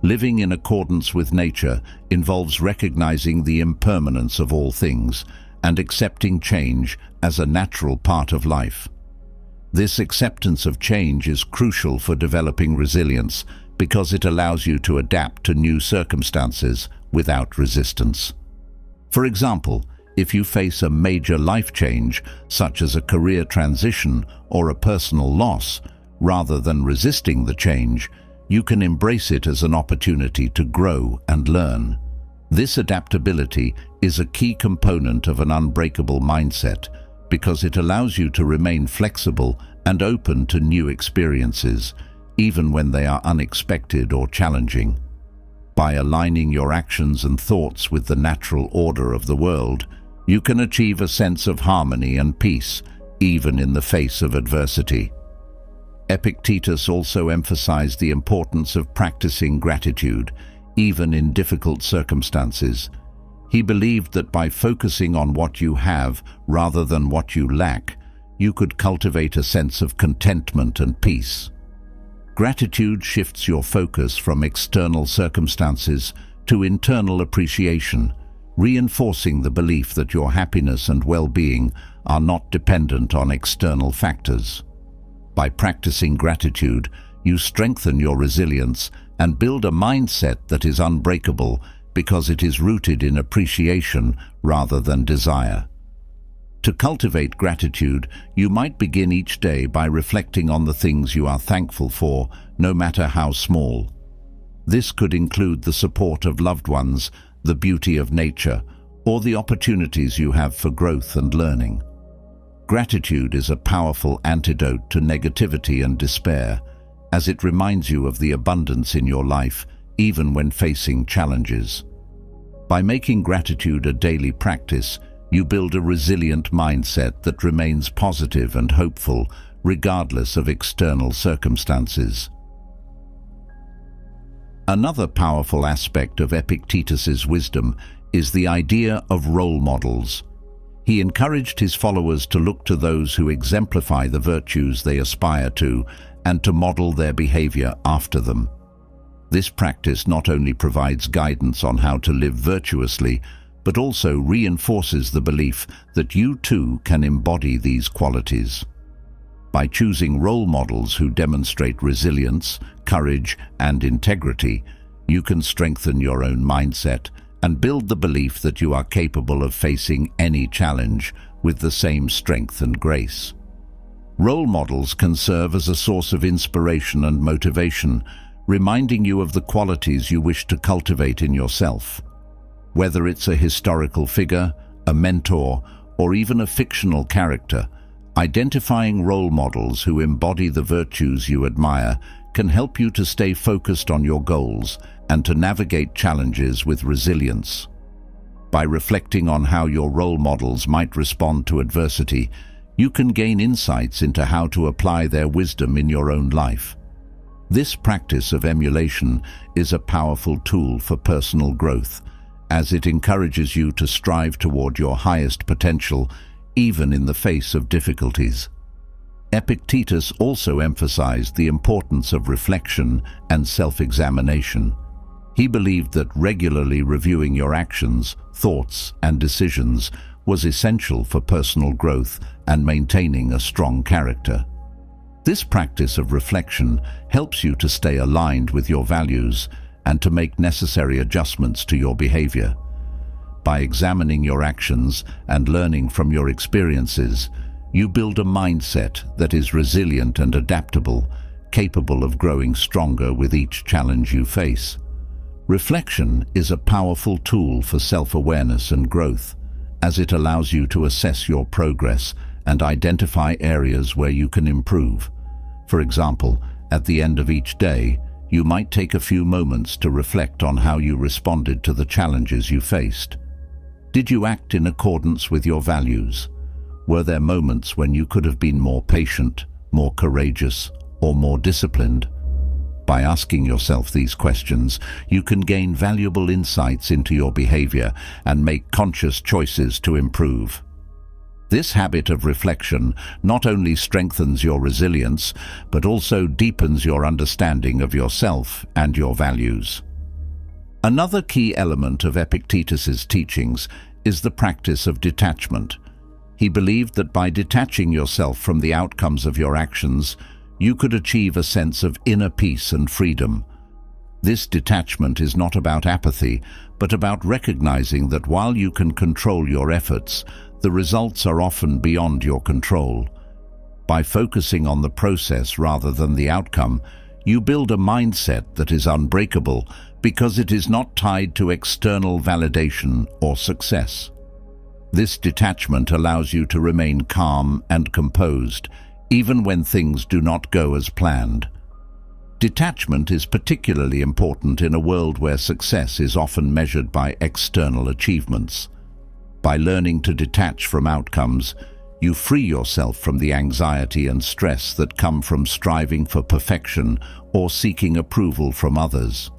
Living in accordance with nature involves recognizing the impermanence of all things and accepting change as a natural part of life. This acceptance of change is crucial for developing resilience because it allows you to adapt to new circumstances without resistance. For example, if you face a major life change, such as a career transition or a personal loss, rather than resisting the change, you can embrace it as an opportunity to grow and learn. This adaptability is a key component of an unbreakable mindset because it allows you to remain flexible and open to new experiences, even when they are unexpected or challenging. By aligning your actions and thoughts with the natural order of the world, you can achieve a sense of harmony and peace, even in the face of adversity. Epictetus also emphasized the importance of practicing gratitude, even in difficult circumstances. He believed that by focusing on what you have rather than what you lack, you could cultivate a sense of contentment and peace. Gratitude shifts your focus from external circumstances to internal appreciation, reinforcing the belief that your happiness and well-being are not dependent on external factors. By practicing gratitude, you strengthen your resilience and build a mindset that is unbreakable because it is rooted in appreciation rather than desire. To cultivate gratitude, you might begin each day by reflecting on the things you are thankful for, no matter how small. This could include the support of loved ones, the beauty of nature, or the opportunities you have for growth and learning. Gratitude is a powerful antidote to negativity and despair, as it reminds you of the abundance in your life, even when facing challenges. By making gratitude a daily practice, you build a resilient mindset that remains positive and hopeful regardless of external circumstances. Another powerful aspect of Epictetus's wisdom is the idea of role models. He encouraged his followers to look to those who exemplify the virtues they aspire to and to model their behavior after them. This practice not only provides guidance on how to live virtuously, but also reinforces the belief that you too can embody these qualities. By choosing role models who demonstrate resilience, courage, and integrity, you can strengthen your own mindset and build the belief that you are capable of facing any challenge with the same strength and grace. Role models can serve as a source of inspiration and motivation, reminding you of the qualities you wish to cultivate in yourself. Whether it's a historical figure, a mentor, or even a fictional character, identifying role models who embody the virtues you admire can help you to stay focused on your goals and to navigate challenges with resilience. By reflecting on how your role models might respond to adversity, you can gain insights into how to apply their wisdom in your own life. This practice of emulation is a powerful tool for personal growth, as it encourages you to strive toward your highest potential, even in the face of difficulties. Epictetus also emphasized the importance of reflection and self-examination. He believed that regularly reviewing your actions, thoughts, and decisions was essential for personal growth and maintaining a strong character. This practice of reflection helps you to stay aligned with your values and to make necessary adjustments to your behavior. By examining your actions and learning from your experiences, you build a mindset that is resilient and adaptable, capable of growing stronger with each challenge you face. Reflection is a powerful tool for self-awareness and growth, as it allows you to assess your progress and identify areas where you can improve. For example, at the end of each day, you might take a few moments to reflect on how you responded to the challenges you faced. Did you act in accordance with your values? Were there moments when you could have been more patient, more courageous, or more disciplined? By asking yourself these questions, you can gain valuable insights into your behavior and make conscious choices to improve. This habit of reflection not only strengthens your resilience, but also deepens your understanding of yourself and your values. Another key element of Epictetus's teachings is the practice of detachment. He believed that by detaching yourself from the outcomes of your actions, you could achieve a sense of inner peace and freedom. This detachment is not about apathy, but about recognizing that while you can control your efforts, the results are often beyond your control. By focusing on the process rather than the outcome, you build a mindset that is unbreakable because it is not tied to external validation or success. This detachment allows you to remain calm and composed, even when things do not go as planned. Detachment is particularly important in a world where success is often measured by external achievements. By learning to detach from outcomes, you free yourself from the anxiety and stress that come from striving for perfection or seeking approval from others.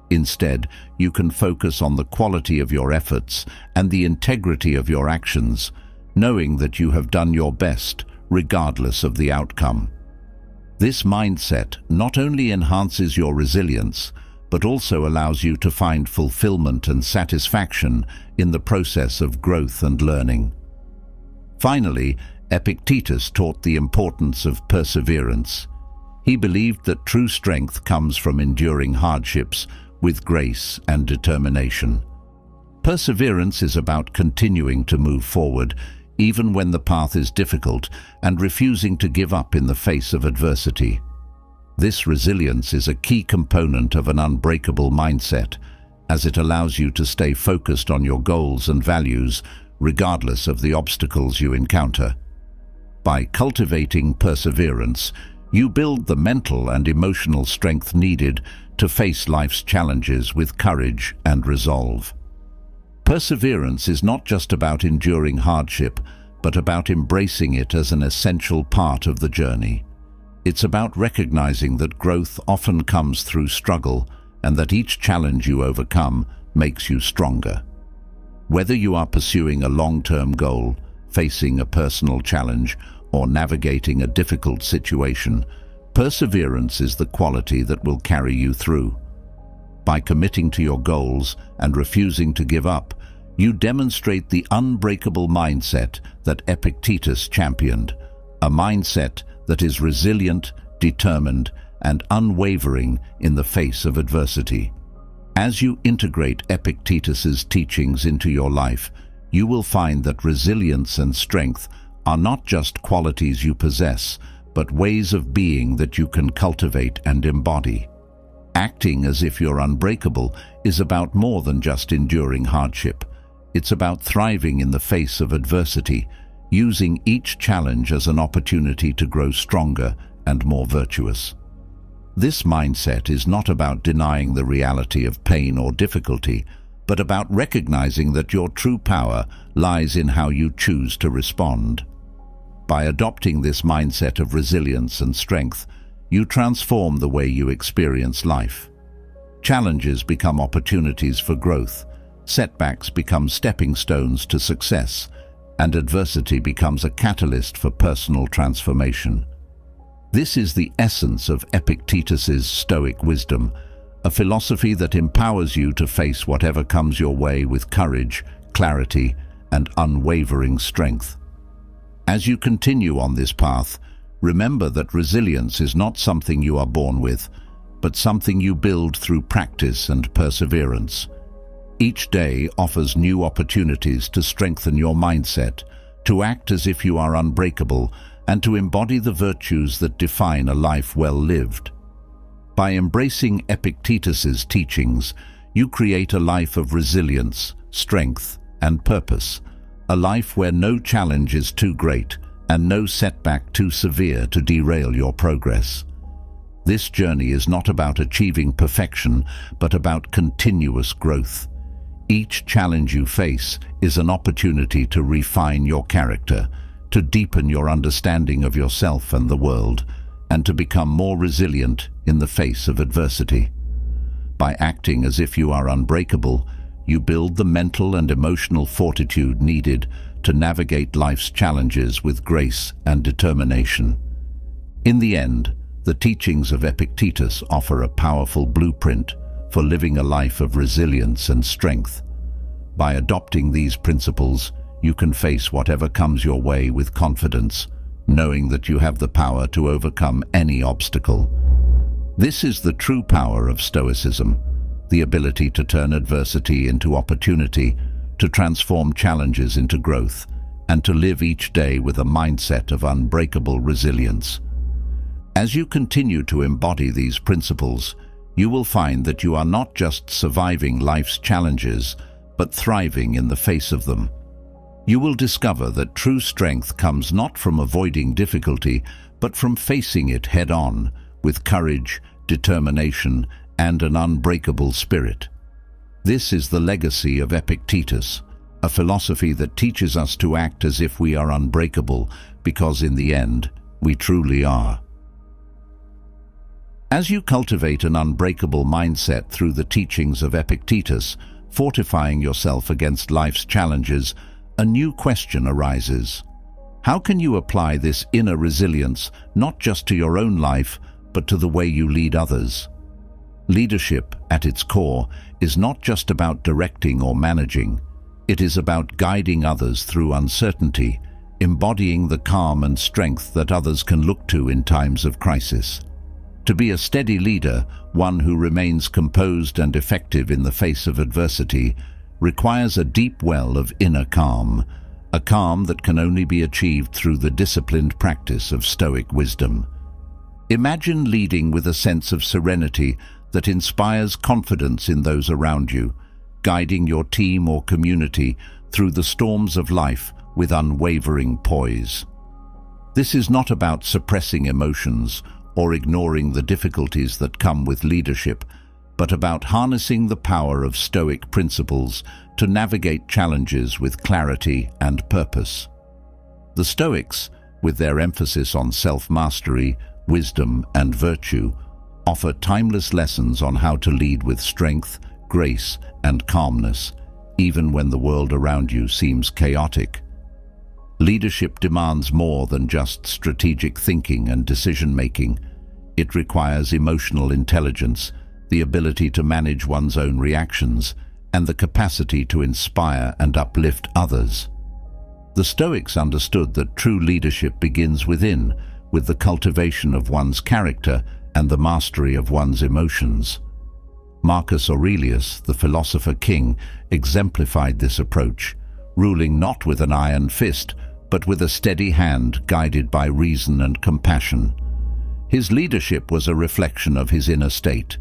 Instead, you can focus on the quality of your efforts and the integrity of your actions, knowing that you have done your best regardless of the outcome. This mindset not only enhances your resilience, but also allows you to find fulfillment and satisfaction in the process of growth and learning. Finally, Epictetus taught the importance of perseverance. He believed that true strength comes from enduring hardships with grace and determination. Perseverance is about continuing to move forward, even when the path is difficult, and refusing to give up in the face of adversity. This resilience is a key component of an unbreakable mindset, as it allows you to stay focused on your goals and values, regardless of the obstacles you encounter. By cultivating perseverance, you build the mental and emotional strength needed to face life's challenges with courage and resolve. Perseverance is not just about enduring hardship, but about embracing it as an essential part of the journey. It's about recognizing that growth often comes through struggle and that each challenge you overcome makes you stronger. Whether you are pursuing a long-term goal, facing a personal challenge, or navigating a difficult situation, perseverance is the quality that will carry you through. By committing to your goals and refusing to give up, you demonstrate the unbreakable mindset that Epictetus championed, a mindset that is resilient, determined, and unwavering in the face of adversity. As you integrate Epictetus's teachings into your life, you will find that resilience and strength are not just qualities you possess, but ways of being that you can cultivate and embody. Acting as if you're unbreakable is about more than just enduring hardship. It's about thriving in the face of adversity, using each challenge as an opportunity to grow stronger and more virtuous. This mindset is not about denying the reality of pain or difficulty, but about recognizing that your true power lies in how you choose to respond. By adopting this mindset of resilience and strength, you transform the way you experience life. Challenges become opportunities for growth, setbacks become stepping stones to success, and adversity becomes a catalyst for personal transformation. This is the essence of Epictetus's Stoic wisdom, a philosophy that empowers you to face whatever comes your way with courage, clarity, and unwavering strength. As you continue on this path, remember that resilience is not something you are born with, but something you build through practice and perseverance. Each day offers new opportunities to strengthen your mindset, to act as if you are unbreakable, and to embody the virtues that define a life well lived. By embracing Epictetus's teachings, you create a life of resilience, strength, and purpose, a life where no challenge is too great and no setback too severe to derail your progress. This journey is not about achieving perfection, but about continuous growth. Each challenge you face is an opportunity to refine your character, to deepen your understanding of yourself and the world, and to become more resilient in the face of adversity. By acting as if you are unbreakable, you build the mental and emotional fortitude needed to navigate life's challenges with grace and determination. In the end, the teachings of Epictetus offer a powerful blueprint for living a life of resilience and strength. By adopting these principles, you can face whatever comes your way with confidence, knowing that you have the power to overcome any obstacle. This is the true power of Stoicism, the ability to turn adversity into opportunity, to transform challenges into growth, and to live each day with a mindset of unbreakable resilience. As you continue to embody these principles, you will find that you are not just surviving life's challenges, but thriving in the face of them. You will discover that true strength comes not from avoiding difficulty, but from facing it head-on, with courage, determination, and an unbreakable spirit. This is the legacy of Epictetus, a philosophy that teaches us to act as if we are unbreakable, because in the end, we truly are. As you cultivate an unbreakable mindset through the teachings of Epictetus, fortifying yourself against life's challenges, a new question arises. How can you apply this inner resilience not just to your own life, but to the way you lead others? Leadership, at its core, is not just about directing or managing. It is about guiding others through uncertainty, embodying the calm and strength that others can look to in times of crisis. To be a steady leader, one who remains composed and effective in the face of adversity, requires a deep well of inner calm, a calm that can only be achieved through the disciplined practice of Stoic wisdom. Imagine leading with a sense of serenity that inspires confidence in those around you, guiding your team or community through the storms of life with unwavering poise. This is not about suppressing emotions or ignoring the difficulties that come with leadership, but about harnessing the power of Stoic principles to navigate challenges with clarity and purpose. The Stoics, with their emphasis on self-mastery, wisdom, and virtue, offer timeless lessons on how to lead with strength, grace, and calmness, even when the world around you seems chaotic. Leadership demands more than just strategic thinking and decision-making. It requires emotional intelligence, the ability to manage one's own reactions, and the capacity to inspire and uplift others. The Stoics understood that true leadership begins within, with the cultivation of one's character and the mastery of one's emotions. Marcus Aurelius, the philosopher king, exemplified this approach, ruling not with an iron fist, but with a steady hand guided by reason and compassion. His leadership was a reflection of his inner state,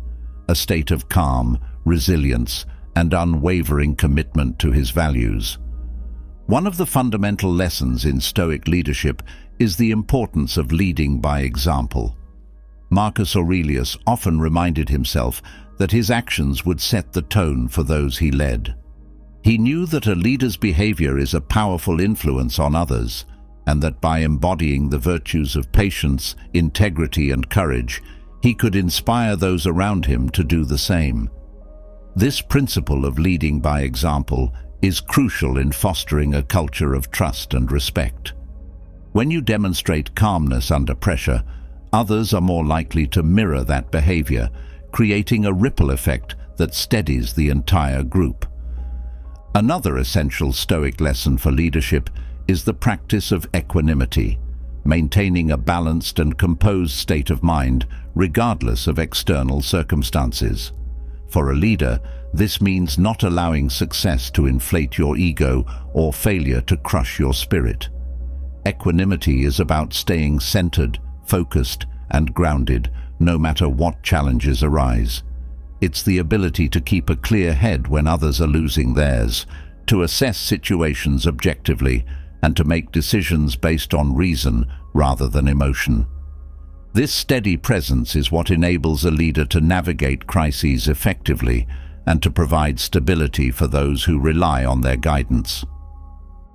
a state of calm, resilience, and unwavering commitment to his values. One of the fundamental lessons in Stoic leadership is the importance of leading by example. Marcus Aurelius often reminded himself that his actions would set the tone for those he led. He knew that a leader's behavior is a powerful influence on others, and that by embodying the virtues of patience, integrity, and courage, he could inspire those around him to do the same. This principle of leading by example is crucial in fostering a culture of trust and respect. When you demonstrate calmness under pressure, others are more likely to mirror that behavior, creating a ripple effect that steadies the entire group. Another essential Stoic lesson for leadership is the practice of equanimity, maintaining a balanced and composed state of mind regardless of external circumstances. For a leader, this means not allowing success to inflate your ego or failure to crush your spirit. Equanimity is about staying centered, focused, and grounded, no matter what challenges arise. It's the ability to keep a clear head when others are losing theirs, to assess situations objectively, and to make decisions based on reason rather than emotion. This steady presence is what enables a leader to navigate crises effectively and to provide stability for those who rely on their guidance.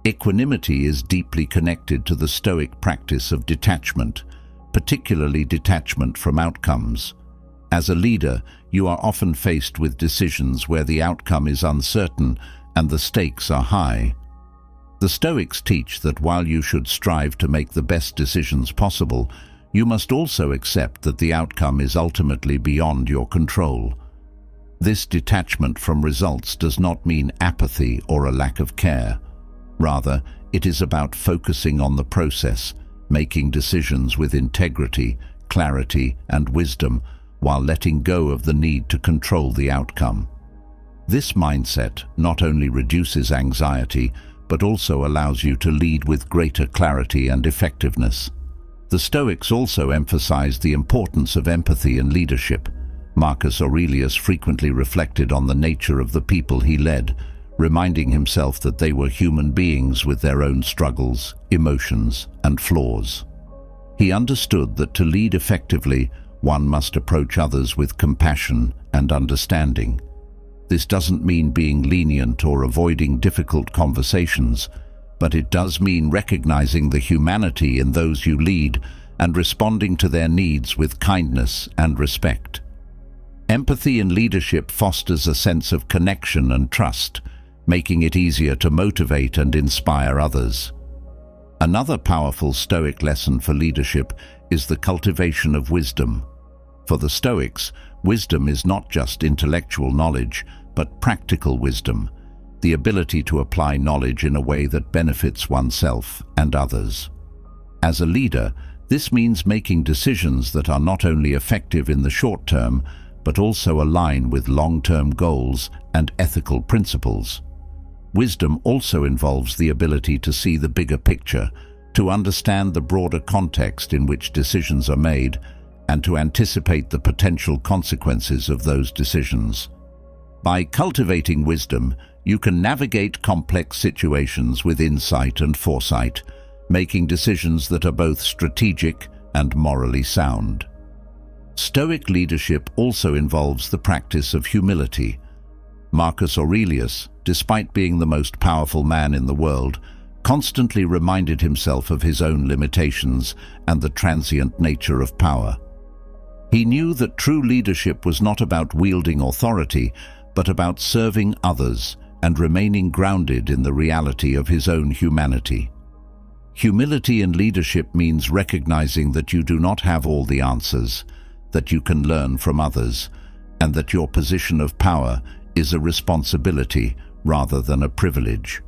Equanimity is deeply connected to the Stoic practice of detachment, particularly detachment from outcomes. As a leader, you are often faced with decisions where the outcome is uncertain and the stakes are high. The Stoics teach that while you should strive to make the best decisions possible, you must also accept that the outcome is ultimately beyond your control. This detachment from results does not mean apathy or a lack of care. Rather, it is about focusing on the process, making decisions with integrity, clarity, and wisdom, while letting go of the need to control the outcome. This mindset not only reduces anxiety, but also allows you to lead with greater clarity and effectiveness. The Stoics also emphasized the importance of empathy in leadership. Marcus Aurelius frequently reflected on the nature of the people he led, reminding himself that they were human beings with their own struggles, emotions, and flaws. He understood that to lead effectively, one must approach others with compassion and understanding. This doesn't mean being lenient or avoiding difficult conversations, but it does mean recognizing the humanity in those you lead and responding to their needs with kindness and respect. Empathy in leadership fosters a sense of connection and trust, making it easier to motivate and inspire others. Another powerful Stoic lesson for leadership is the cultivation of wisdom. For the Stoics, wisdom is not just intellectual knowledge, but practical wisdom, the ability to apply knowledge in a way that benefits oneself and others. As a leader, this means making decisions that are not only effective in the short term, but also align with long-term goals and ethical principles. Wisdom also involves the ability to see the bigger picture, to understand the broader context in which decisions are made, and to anticipate the potential consequences of those decisions. By cultivating wisdom, you can navigate complex situations with insight and foresight, making decisions that are both strategic and morally sound. Stoic leadership also involves the practice of humility. Marcus Aurelius, despite being the most powerful man in the world, constantly reminded himself of his own limitations and the transient nature of power. He knew that true leadership was not about wielding authority, but about serving others and remaining grounded in the reality of his own humanity. Humility in leadership means recognizing that you do not have all the answers, that you can learn from others, and that your position of power is a responsibility rather than a privilege.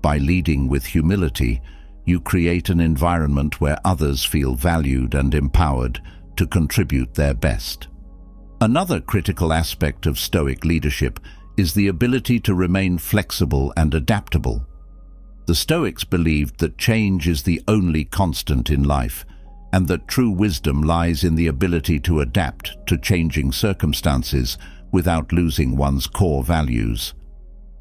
By leading with humility, you create an environment where others feel valued and empowered to contribute their best. Another critical aspect of Stoic leadership is the ability to remain flexible and adaptable. The Stoics believed that change is the only constant in life, and that true wisdom lies in the ability to adapt to changing circumstances without losing one's core values.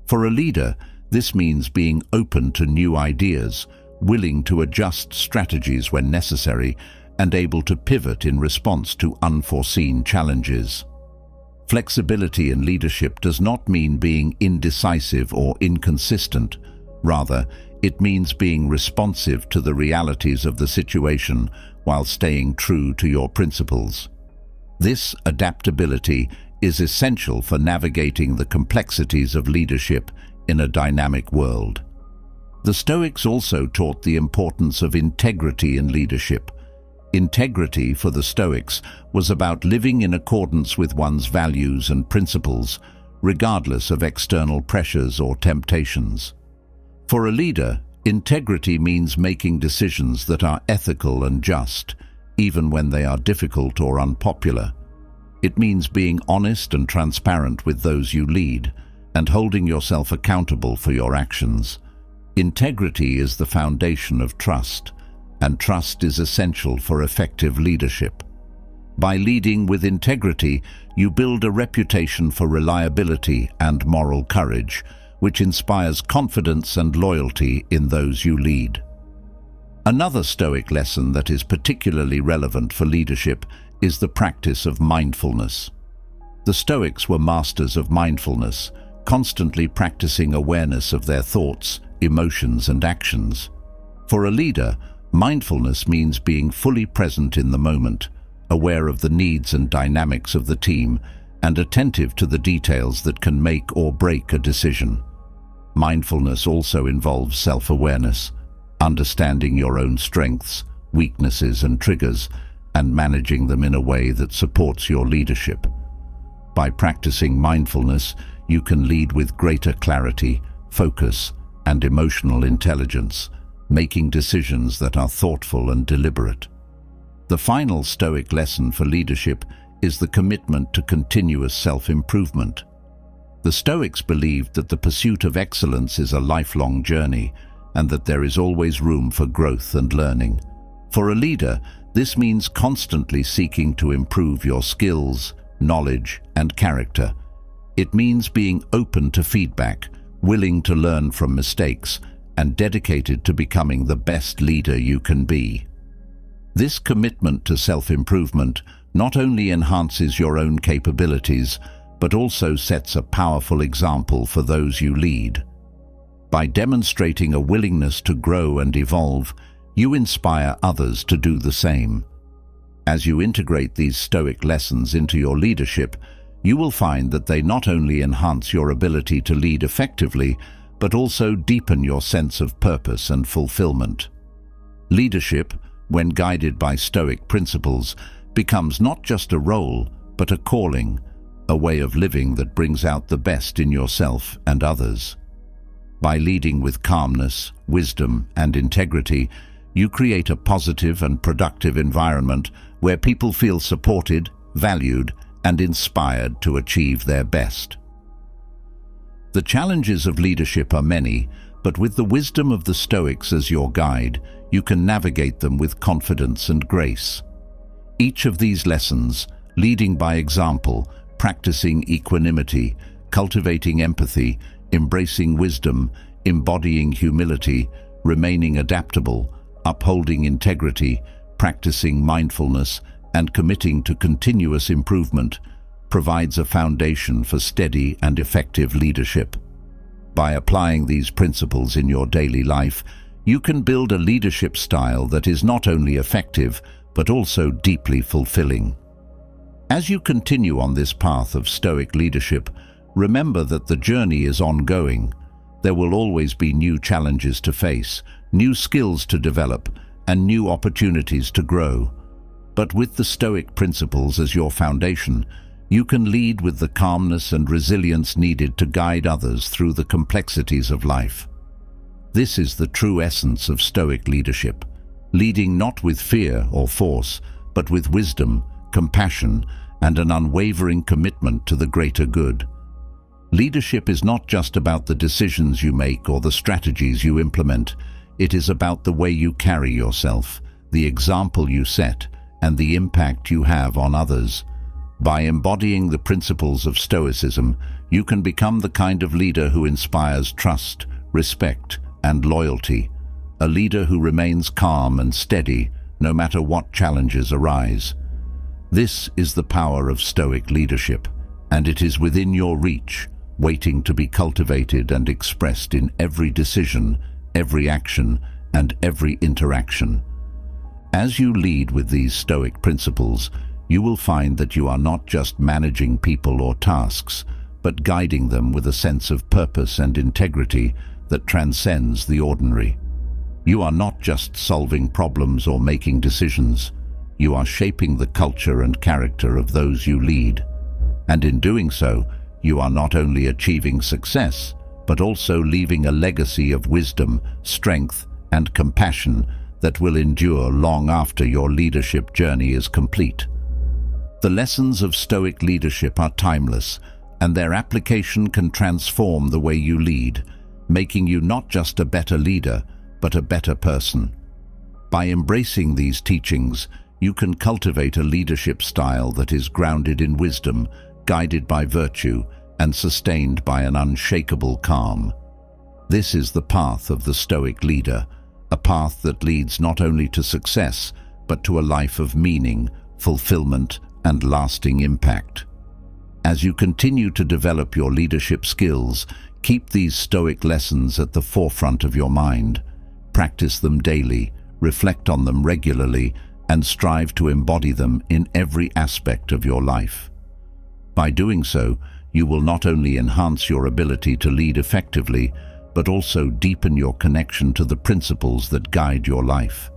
For a leader, this means being open to new ideas, willing to adjust strategies when necessary, and able to pivot in response to unforeseen challenges. Flexibility in leadership does not mean being indecisive or inconsistent. Rather, it means being responsive to the realities of the situation while staying true to your principles. This adaptability is essential for navigating the complexities of leadership in a dynamic world. The Stoics also taught the importance of integrity in leadership. Integrity for the Stoics was about living in accordance with one's values and principles, regardless of external pressures or temptations. For a leader, integrity means making decisions that are ethical and just, even when they are difficult or unpopular. It means being honest and transparent with those you lead, and holding yourself accountable for your actions. Integrity is the foundation of trust, and trust is essential for effective leadership. By leading with integrity, you build a reputation for reliability and moral courage, which inspires confidence and loyalty in those you lead. Another Stoic lesson that is particularly relevant for leadership is the practice of mindfulness. The Stoics were masters of mindfulness, constantly practicing awareness of their thoughts, emotions, and actions. For a leader, mindfulness means being fully present in the moment, aware of the needs and dynamics of the team, and attentive to the details that can make or break a decision. Mindfulness also involves self-awareness, understanding your own strengths, weaknesses, and triggers, and managing them in a way that supports your leadership. By practicing mindfulness, you can lead with greater clarity, focus, and emotional intelligence, making decisions that are thoughtful and deliberate. The final Stoic lesson for leadership is the commitment to continuous self-improvement. The Stoics believed that the pursuit of excellence is a lifelong journey, and that there is always room for growth and learning. For a leader, this means constantly seeking to improve your skills, knowledge, and character. It means being open to feedback, willing to learn from mistakes, and dedicated to becoming the best leader you can be. This commitment to self-improvement not only enhances your own capabilities, but also sets a powerful example for those you lead. By demonstrating a willingness to grow and evolve, you inspire others to do the same. As you integrate these Stoic lessons into your leadership, you will find that they not only enhance your ability to lead effectively, but also deepen your sense of purpose and fulfillment. Leadership, when guided by Stoic principles, becomes not just a role, but a calling, a way of living that brings out the best in yourself and others. By leading with calmness, wisdom, and integrity, you create a positive and productive environment where people feel supported, valued, and inspired to achieve their best. The challenges of leadership are many, but with the wisdom of the Stoics as your guide, you can navigate them with confidence and grace. Each of these lessons, leading by example, practicing equanimity, cultivating empathy, embracing wisdom, embodying humility, remaining adaptable, upholding integrity, practicing mindfulness, and committing to continuous improvement provides a foundation for steady and effective leadership. By applying these principles in your daily life, you can build a leadership style that is not only effective, but also deeply fulfilling. As you continue on this path of Stoic leadership, remember that the journey is ongoing. There will always be new challenges to face, new skills to develop, and new opportunities to grow. But with the Stoic principles as your foundation, you can lead with the calmness and resilience needed to guide others through the complexities of life. This is the true essence of Stoic leadership, leading not with fear or force, but with wisdom, compassion, and an unwavering commitment to the greater good. Leadership is not just about the decisions you make or the strategies you implement. It is about the way you carry yourself, the example you set, and the impact you have on others. By embodying the principles of Stoicism, you can become the kind of leader who inspires trust, respect, and loyalty, a leader who remains calm and steady no matter what challenges arise. This is the power of Stoic leadership, and it is within your reach, waiting to be cultivated and expressed in every decision, every action, and every interaction. As you lead with these Stoic principles, you will find that you are not just managing people or tasks, but guiding them with a sense of purpose and integrity that transcends the ordinary. You are not just solving problems or making decisions. You are shaping the culture and character of those you lead. And in doing so, you are not only achieving success, but also leaving a legacy of wisdom, strength, and compassion that will endure long after your leadership journey is complete. The lessons of Stoic leadership are timeless, and their application can transform the way you lead, making you not just a better leader, but a better person. By embracing these teachings, you can cultivate a leadership style that is grounded in wisdom, guided by virtue, and sustained by an unshakable calm. This is the path of the Stoic leader, a path that leads not only to success, but to a life of meaning, fulfillment, and lasting impact. As you continue to develop your leadership skills, keep these Stoic lessons at the forefront of your mind. Practice them daily, reflect on them regularly, and strive to embody them in every aspect of your life. By doing so, you will not only enhance your ability to lead effectively, but also deepen your connection to the principles that guide your life.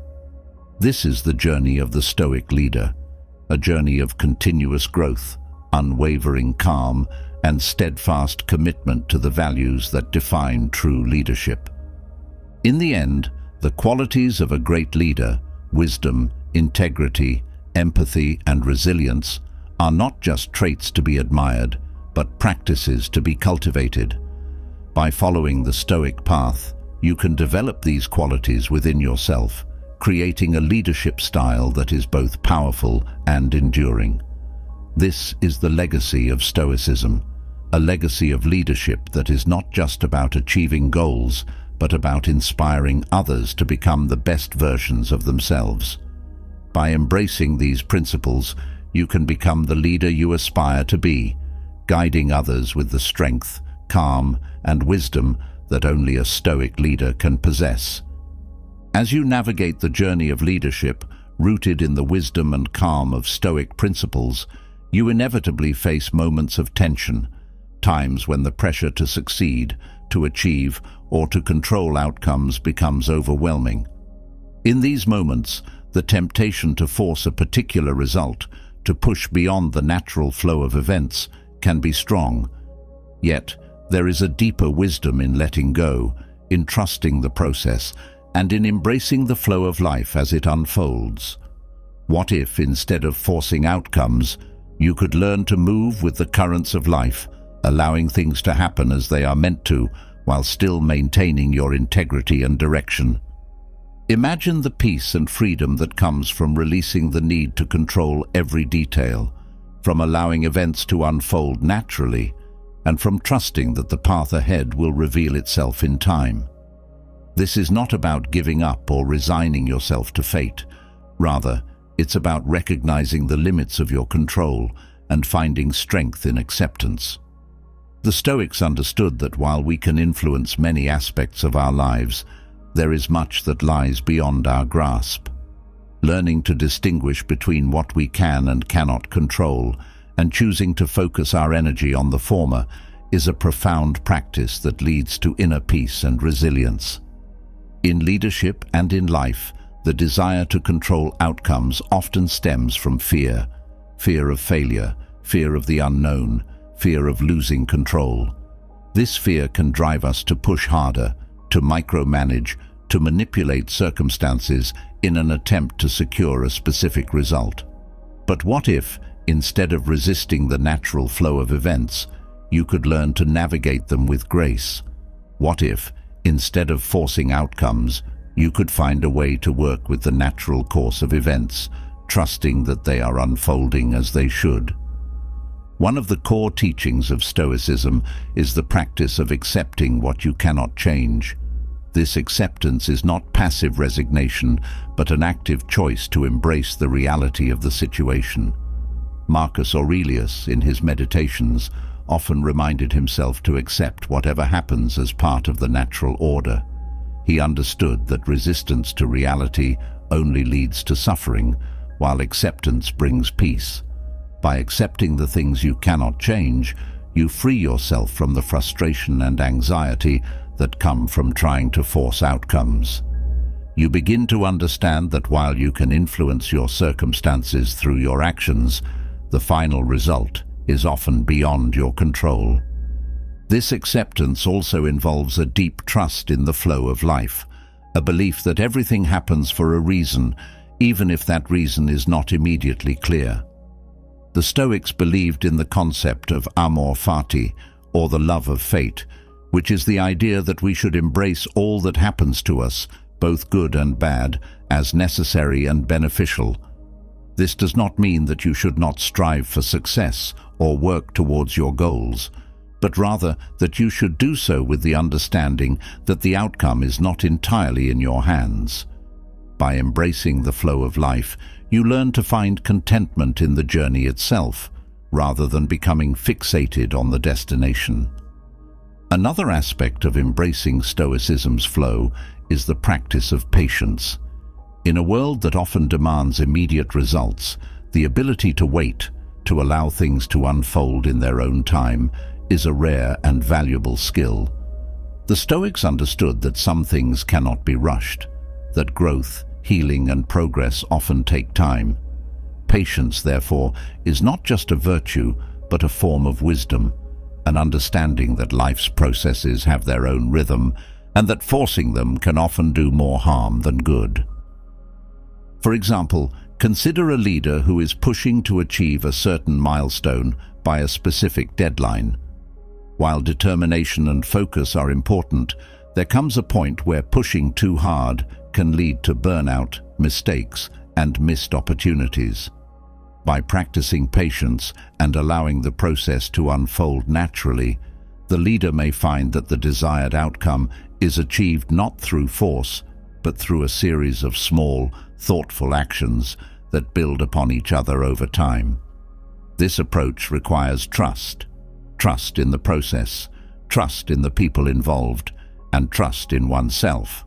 This is the journey of the Stoic leader, a journey of continuous growth, unwavering calm, and steadfast commitment to the values that define true leadership. In the end, the qualities of a great leader, wisdom, integrity, empathy, and resilience, are not just traits to be admired, but practices to be cultivated. By following the Stoic path, you can develop these qualities within yourself, creating a leadership style that is both powerful and enduring. This is the legacy of Stoicism, a legacy of leadership that is not just about achieving goals, but about inspiring others to become the best versions of themselves. By embracing these principles, you can become the leader you aspire to be, guiding others with the strength, calm, and wisdom that only a Stoic leader can possess. As you navigate the journey of leadership, rooted in the wisdom and calm of Stoic principles, you inevitably face moments of tension, times when the pressure to succeed, to achieve, or to control outcomes becomes overwhelming. In these moments, the temptation to force a particular result, to push beyond the natural flow of events, can be strong. Yet, there is a deeper wisdom in letting go, in trusting the process, and in embracing the flow of life as it unfolds. What if, instead of forcing outcomes, you could learn to move with the currents of life, allowing things to happen as they are meant to, while still maintaining your integrity and direction? Imagine the peace and freedom that comes from releasing the need to control every detail, from allowing events to unfold naturally, and from trusting that the path ahead will reveal itself in time. This is not about giving up or resigning yourself to fate. Rather, It's about recognizing the limits of your control and finding strength in acceptance. The Stoics understood that while we can influence many aspects of our lives, there is much that lies beyond our grasp. Learning to distinguish between what we can and cannot control and choosing to focus our energy on the former is a profound practice that leads to inner peace and resilience. In leadership and in life, the desire to control outcomes often stems from fear. Fear of failure, fear of the unknown, fear of losing control. This fear can drive us to push harder, to micromanage, to manipulate circumstances in an attempt to secure a specific result. But what if, instead of resisting the natural flow of events, you could learn to navigate them with grace? What if, instead of forcing outcomes, you could find a way to work with the natural course of events, trusting that they are unfolding as they should? One of the core teachings of Stoicism is the practice of accepting what you cannot change. This acceptance is not passive resignation, but an active choice to embrace the reality of the situation. Marcus Aurelius, in his Meditations, often reminded himself to accept whatever happens as part of the natural order. He understood that resistance to reality only leads to suffering, while acceptance brings peace. By accepting the things you cannot change, you free yourself from the frustration and anxiety that come from trying to force outcomes. You begin to understand that while you can influence your circumstances through your actions, the final result is often beyond your control. This acceptance also involves a deep trust in the flow of life, a belief that everything happens for a reason, even if that reason is not immediately clear. The Stoics believed in the concept of amor fati, or the love of fate, which is the idea that we should embrace all that happens to us, both good and bad, as necessary and beneficial. This does not mean that you should not strive for success or work towards your goals, but rather that you should do so with the understanding that the outcome is not entirely in your hands. By embracing the flow of life, you learn to find contentment in the journey itself, rather than becoming fixated on the destination. Another aspect of embracing Stoicism's flow is the practice of patience. In a world that often demands immediate results, the ability to wait, to allow things to unfold in their own time, is a rare and valuable skill. The Stoics understood that some things cannot be rushed, that growth, healing, and progress often take time. Patience, therefore, is not just a virtue, but a form of wisdom, an understanding that life's processes have their own rhythm, and that forcing them can often do more harm than good. For example, consider a leader who is pushing to achieve a certain milestone by a specific deadline. While determination and focus are important, there comes a point where pushing too hard can lead to burnout, mistakes, and missed opportunities. By practicing patience and allowing the process to unfold naturally, the leader may find that the desired outcome is achieved not through force, but through a series of small, thoughtful actions that build upon each other over time. This approach requires trust in the process, trust in the people involved, and trust in oneself.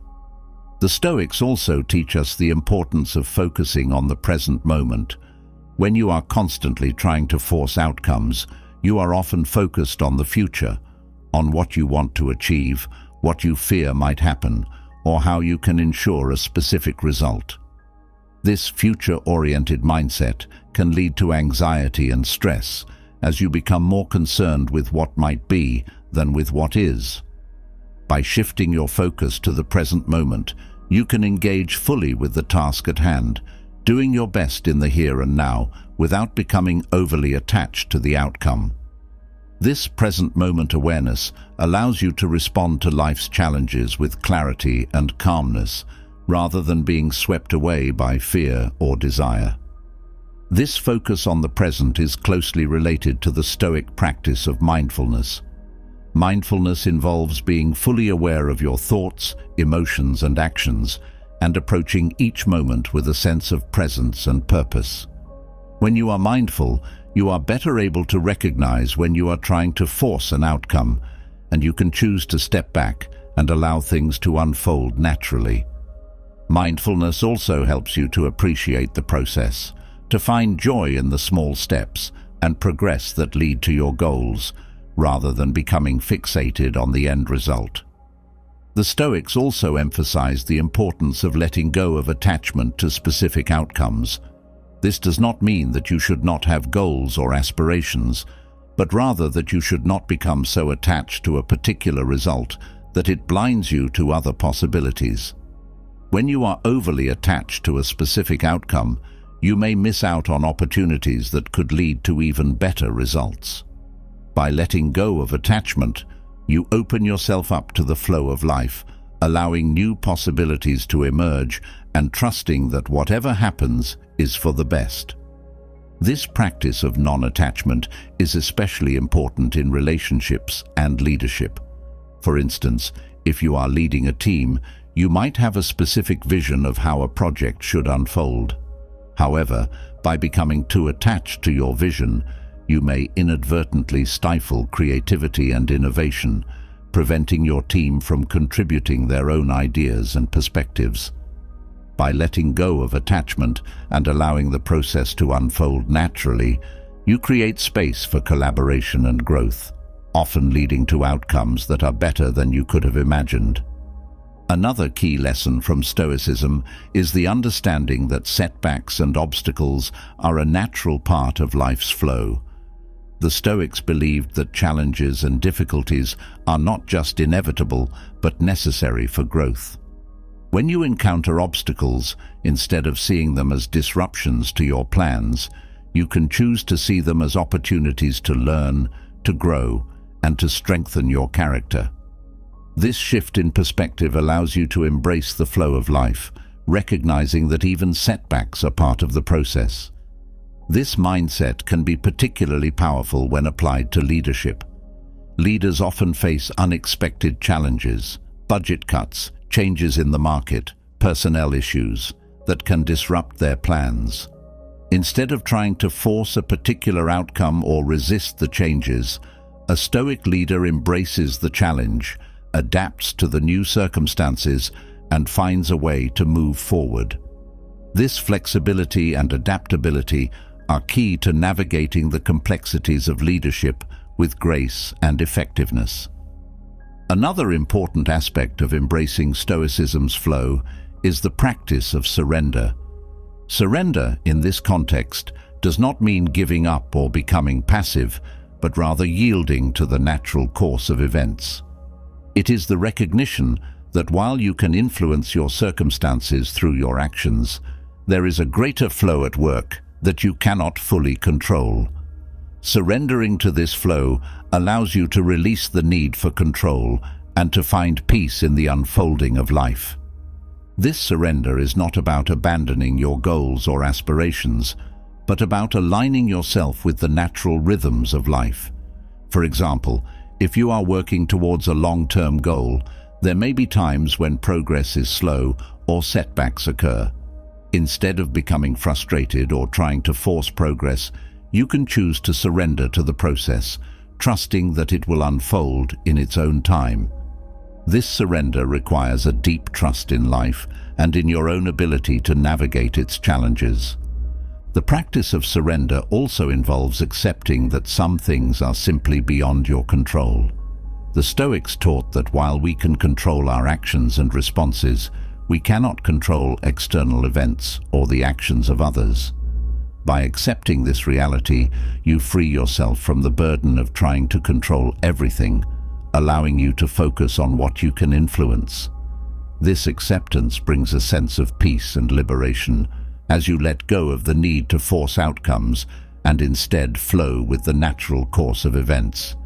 The Stoics also teach us the importance of focusing on the present moment. When you are constantly trying to force outcomes, you are often focused on the future, on what you want to achieve, what you fear might happen, or how you can ensure a specific result. This future-oriented mindset can lead to anxiety and stress, as you become more concerned with what might be than with what is. By shifting your focus to the present moment, you can engage fully with the task at hand, doing your best in the here and now without becoming overly attached to the outcome. This present moment awareness allows you to respond to life's challenges with clarity and calmness, rather than being swept away by fear or desire. This focus on the present is closely related to the Stoic practice of mindfulness. Mindfulness involves being fully aware of your thoughts, emotions, and actions, and approaching each moment with a sense of presence and purpose. When you are mindful, you are better able to recognize when you are trying to force an outcome, and you can choose to step back and allow things to unfold naturally. Mindfulness also helps you to appreciate the process, to find joy in the small steps and progress that lead to your goals, rather than becoming fixated on the end result. The Stoics also emphasize the importance of letting go of attachment to specific outcomes. This does not mean that you should not have goals or aspirations, but rather that you should not become so attached to a particular result that it blinds you to other possibilities. When you are overly attached to a specific outcome, you may miss out on opportunities that could lead to even better results. By letting go of attachment, you open yourself up to the flow of life, allowing new possibilities to emerge and trusting that whatever happens is for the best. This practice of non-attachment is especially important in relationships and leadership. For instance, if you are leading a team, you might have a specific vision of how a project should unfold. However, by becoming too attached to your vision, you may inadvertently stifle creativity and innovation, preventing your team from contributing their own ideas and perspectives. By letting go of attachment and allowing the process to unfold naturally, you create space for collaboration and growth, often leading to outcomes that are better than you could have imagined. Another key lesson from Stoicism is the understanding that setbacks and obstacles are a natural part of life's flow. The Stoics believed that challenges and difficulties are not just inevitable, but necessary for growth. When you encounter obstacles, instead of seeing them as disruptions to your plans, you can choose to see them as opportunities to learn, to grow, and to strengthen your character. This shift in perspective allows you to embrace the flow of life, recognizing that even setbacks are part of the process. This mindset can be particularly powerful when applied to leadership. Leaders often face unexpected challenges, budget cuts, changes in the market, personnel issues that can disrupt their plans. Instead of trying to force a particular outcome or resist the changes, a Stoic leader embraces the challenge, adapts to the new circumstances, and finds a way to move forward. This flexibility and adaptability are key to navigating the complexities of leadership with grace and effectiveness. Another important aspect of embracing Stoicism's flow is the practice of surrender. Surrender, in this context, does not mean giving up or becoming passive, but rather yielding to the natural course of events. It is the recognition that while you can influence your circumstances through your actions, there is a greater flow at work that you cannot fully control. Surrendering to this flow allows you to release the need for control and to find peace in the unfolding of life. This surrender is not about abandoning your goals or aspirations, but about aligning yourself with the natural rhythms of life. For example, if you are working towards a long-term goal, there may be times when progress is slow or setbacks occur. Instead of becoming frustrated or trying to force progress, you can choose to surrender to the process, trusting that it will unfold in its own time. This surrender requires a deep trust in life and in your own ability to navigate its challenges. The practice of surrender also involves accepting that some things are simply beyond your control. The Stoics taught that while we can control our actions and responses, we cannot control external events or the actions of others. By accepting this reality, you free yourself from the burden of trying to control everything, allowing you to focus on what you can influence. This acceptance brings a sense of peace and liberation, as you let go of the need to force outcomes and instead flow with the natural course of events.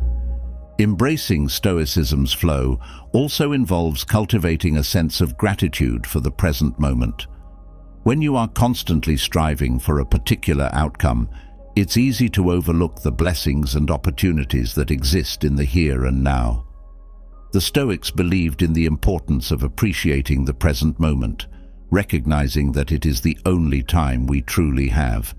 Embracing Stoicism's flow also involves cultivating a sense of gratitude for the present moment. When you are constantly striving for a particular outcome, it's easy to overlook the blessings and opportunities that exist in the here and now. The Stoics believed in the importance of appreciating the present moment, recognizing that it is the only time we truly have.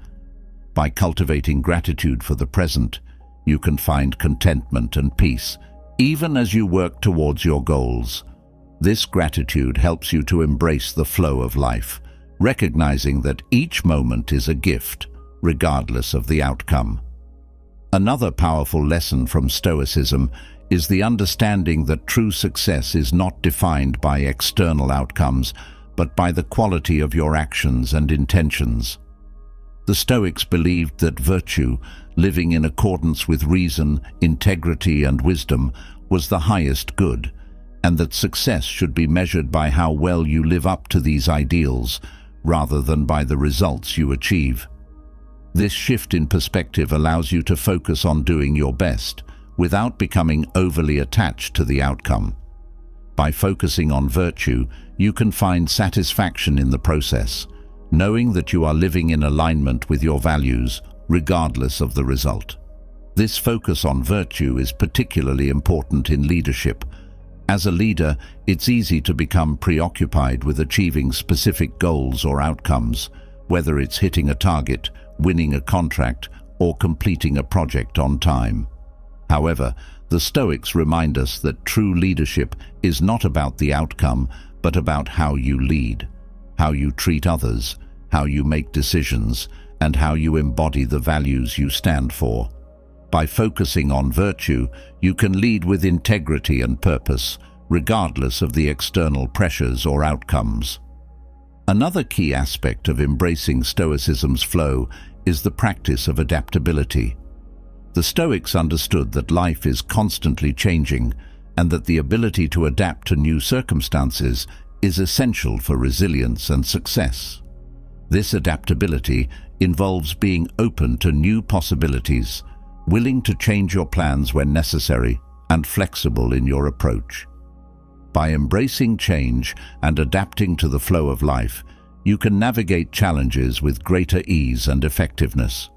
By cultivating gratitude for the present, you can find contentment and peace, even as you work towards your goals. This gratitude helps you to embrace the flow of life, recognizing that each moment is a gift, regardless of the outcome. Another powerful lesson from Stoicism is the understanding that true success is not defined by external outcomes, but by the quality of your actions and intentions. The Stoics believed that virtue, living in accordance with reason, integrity, and wisdom, was the highest good, and that success should be measured by how well you live up to these ideals, rather than by the results you achieve. This shift in perspective allows you to focus on doing your best, without becoming overly attached to the outcome. By focusing on virtue, you can find satisfaction in the process, knowing that you are living in alignment with your values, regardless of the result. This focus on virtue is particularly important in leadership. As a leader, it's easy to become preoccupied with achieving specific goals or outcomes, whether it's hitting a target, winning a contract, or completing a project on time. However, the Stoics remind us that true leadership is not about the outcome, but about how you lead, how you treat others, how you make decisions, and how you embody the values you stand for. By focusing on virtue, you can lead with integrity and purpose, regardless of the external pressures or outcomes. Another key aspect of embracing Stoicism's flow is the practice of adaptability. The Stoics understood that life is constantly changing and that the ability to adapt to new circumstances is essential for resilience and success. This adaptability involves being open to new possibilities, willing to change your plans when necessary, and flexible in your approach. By embracing change and adapting to the flow of life, you can navigate challenges with greater ease and effectiveness.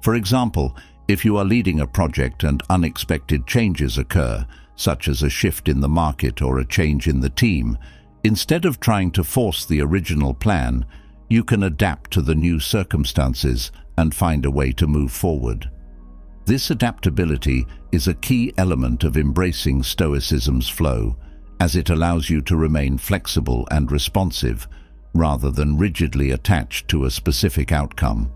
For example, if you are leading a project and unexpected changes occur, such as a shift in the market or a change in the team, instead of trying to force the original plan, you can adapt to the new circumstances and find a way to move forward. This adaptability is a key element of embracing Stoicism's flow, as it allows you to remain flexible and responsive, rather than rigidly attached to a specific outcome.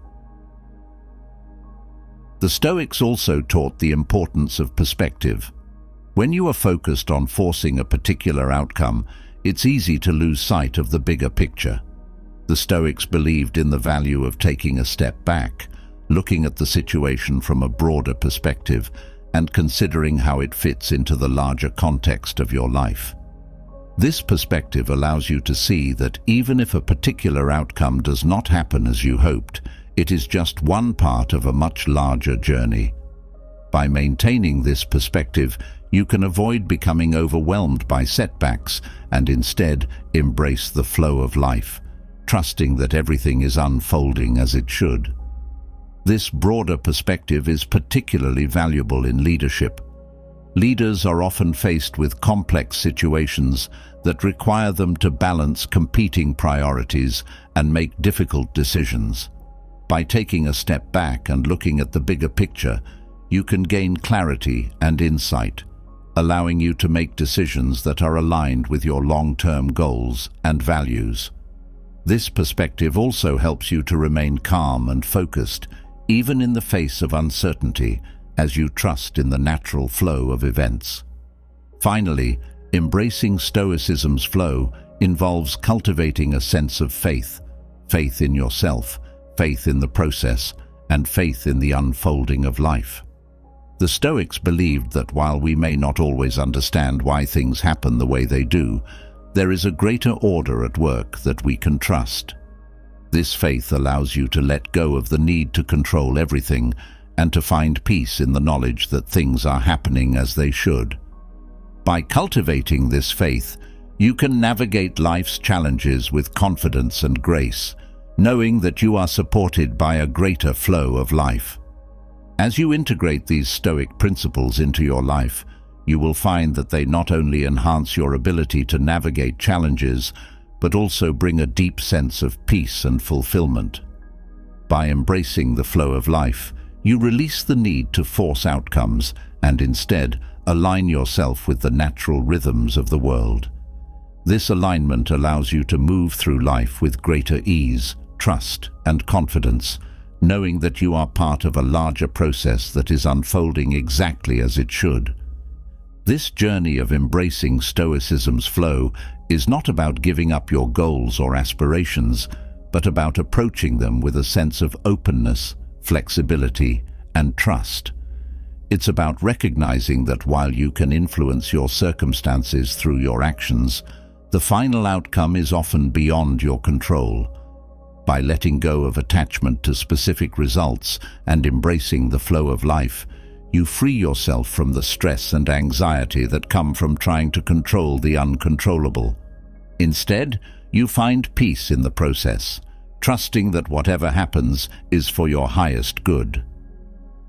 The Stoics also taught the importance of perspective. When you are focused on forcing a particular outcome, it's easy to lose sight of the bigger picture. The Stoics believed in the value of taking a step back, looking at the situation from a broader perspective, and considering how it fits into the larger context of your life. This perspective allows you to see that even if a particular outcome does not happen as you hoped, it is just one part of a much larger journey. By maintaining this perspective, you can avoid becoming overwhelmed by setbacks and instead embrace the flow of life, trusting that everything is unfolding as it should. This broader perspective is particularly valuable in leadership. Leaders are often faced with complex situations that require them to balance competing priorities and make difficult decisions. By taking a step back and looking at the bigger picture, you can gain clarity and insight, allowing you to make decisions that are aligned with your long-term goals and values. This perspective also helps you to remain calm and focused, even in the face of uncertainty, as you trust in the natural flow of events. Finally, embracing Stoicism's flow involves cultivating a sense of faith in yourself, faith in the process, and faith in the unfolding of life. The Stoics believed that while we may not always understand why things happen the way they do, there is a greater order at work that we can trust. This faith allows you to let go of the need to control everything and to find peace in the knowledge that things are happening as they should. By cultivating this faith, you can navigate life's challenges with confidence and grace, knowing that you are supported by a greater flow of life. As you integrate these Stoic principles into your life, you will find that they not only enhance your ability to navigate challenges, but also bring a deep sense of peace and fulfillment. By embracing the flow of life, you release the need to force outcomes and instead align yourself with the natural rhythms of the world. This alignment allows you to move through life with greater ease, trust, and confidence, knowing that you are part of a larger process that is unfolding exactly as it should. This journey of embracing Stoicism's flow is not about giving up your goals or aspirations, but about approaching them with a sense of openness, flexibility, and trust. It's about recognizing that while you can influence your circumstances through your actions, the final outcome is often beyond your control. By letting go of attachment to specific results and embracing the flow of life, you free yourself from the stress and anxiety that come from trying to control the uncontrollable. Instead, you find peace in the process, trusting that whatever happens is for your highest good.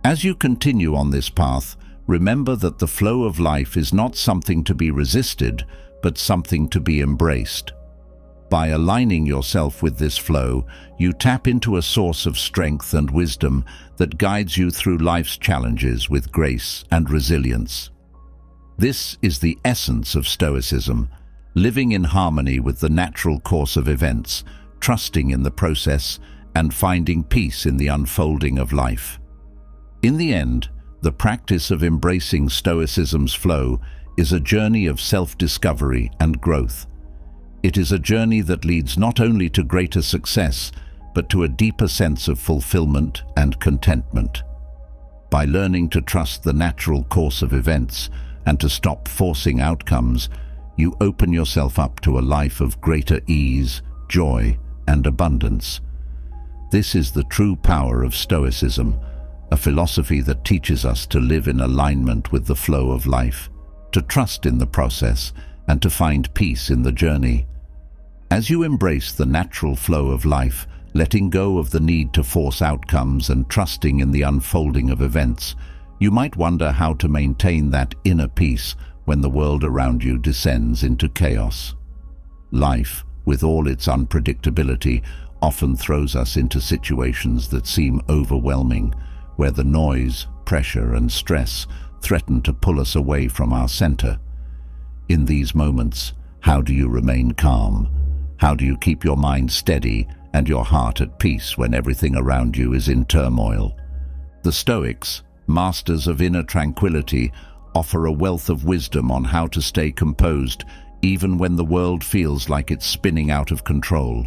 As you continue on this path, remember that the flow of life is not something to be resisted, but something to be embraced. By aligning yourself with this flow, you tap into a source of strength and wisdom that guides you through life's challenges with grace and resilience. This is the essence of Stoicism, living in harmony with the natural course of events, trusting in the process, and finding peace in the unfolding of life. In the end, the practice of embracing Stoicism's flow is a journey of self-discovery and growth. It is a journey that leads not only to greater success, but to a deeper sense of fulfillment and contentment. By learning to trust the natural course of events and to stop forcing outcomes, you open yourself up to a life of greater ease, joy, and abundance. This is the true power of Stoicism, a philosophy that teaches us to live in alignment with the flow of life, to trust in the process, and to find peace in the journey. As you embrace the natural flow of life, letting go of the need to force outcomes and trusting in the unfolding of events, you might wonder how to maintain that inner peace when the world around you descends into chaos. Life, with all its unpredictability, often throws us into situations that seem overwhelming, where the noise, pressure, and stress threaten to pull us away from our center. In these moments, how do you remain calm? How do you keep your mind steady and your heart at peace when everything around you is in turmoil? The Stoics, masters of inner tranquility, offer a wealth of wisdom on how to stay composed even when the world feels like it's spinning out of control.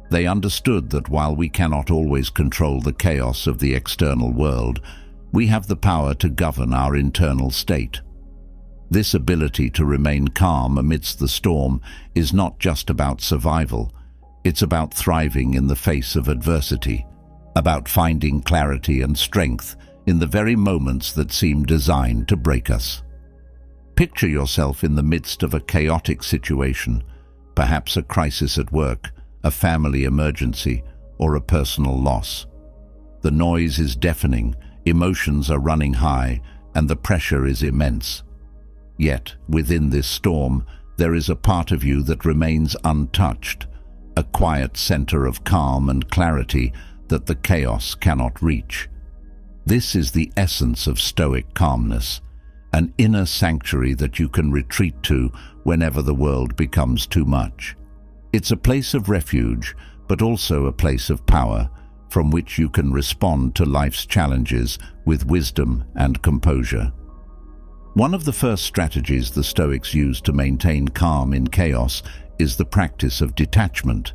They understood that while we cannot always control the chaos of the external world, we have the power to govern our internal state. This ability to remain calm amidst the storm is not just about survival. It's about thriving in the face of adversity, about finding clarity and strength in the very moments that seem designed to break us. Picture yourself in the midst of a chaotic situation, perhaps a crisis at work, a family emergency, or a personal loss. The noise is deafening, emotions are running high, and the pressure is immense. Yet, within this storm, there is a part of you that remains untouched, a quiet center of calm and clarity that the chaos cannot reach. This is the essence of Stoic calmness, an inner sanctuary that you can retreat to whenever the world becomes too much. It's a place of refuge, but also a place of power, from which you can respond to life's challenges with wisdom and composure. One of the first strategies the Stoics used to maintain calm in chaos is the practice of detachment.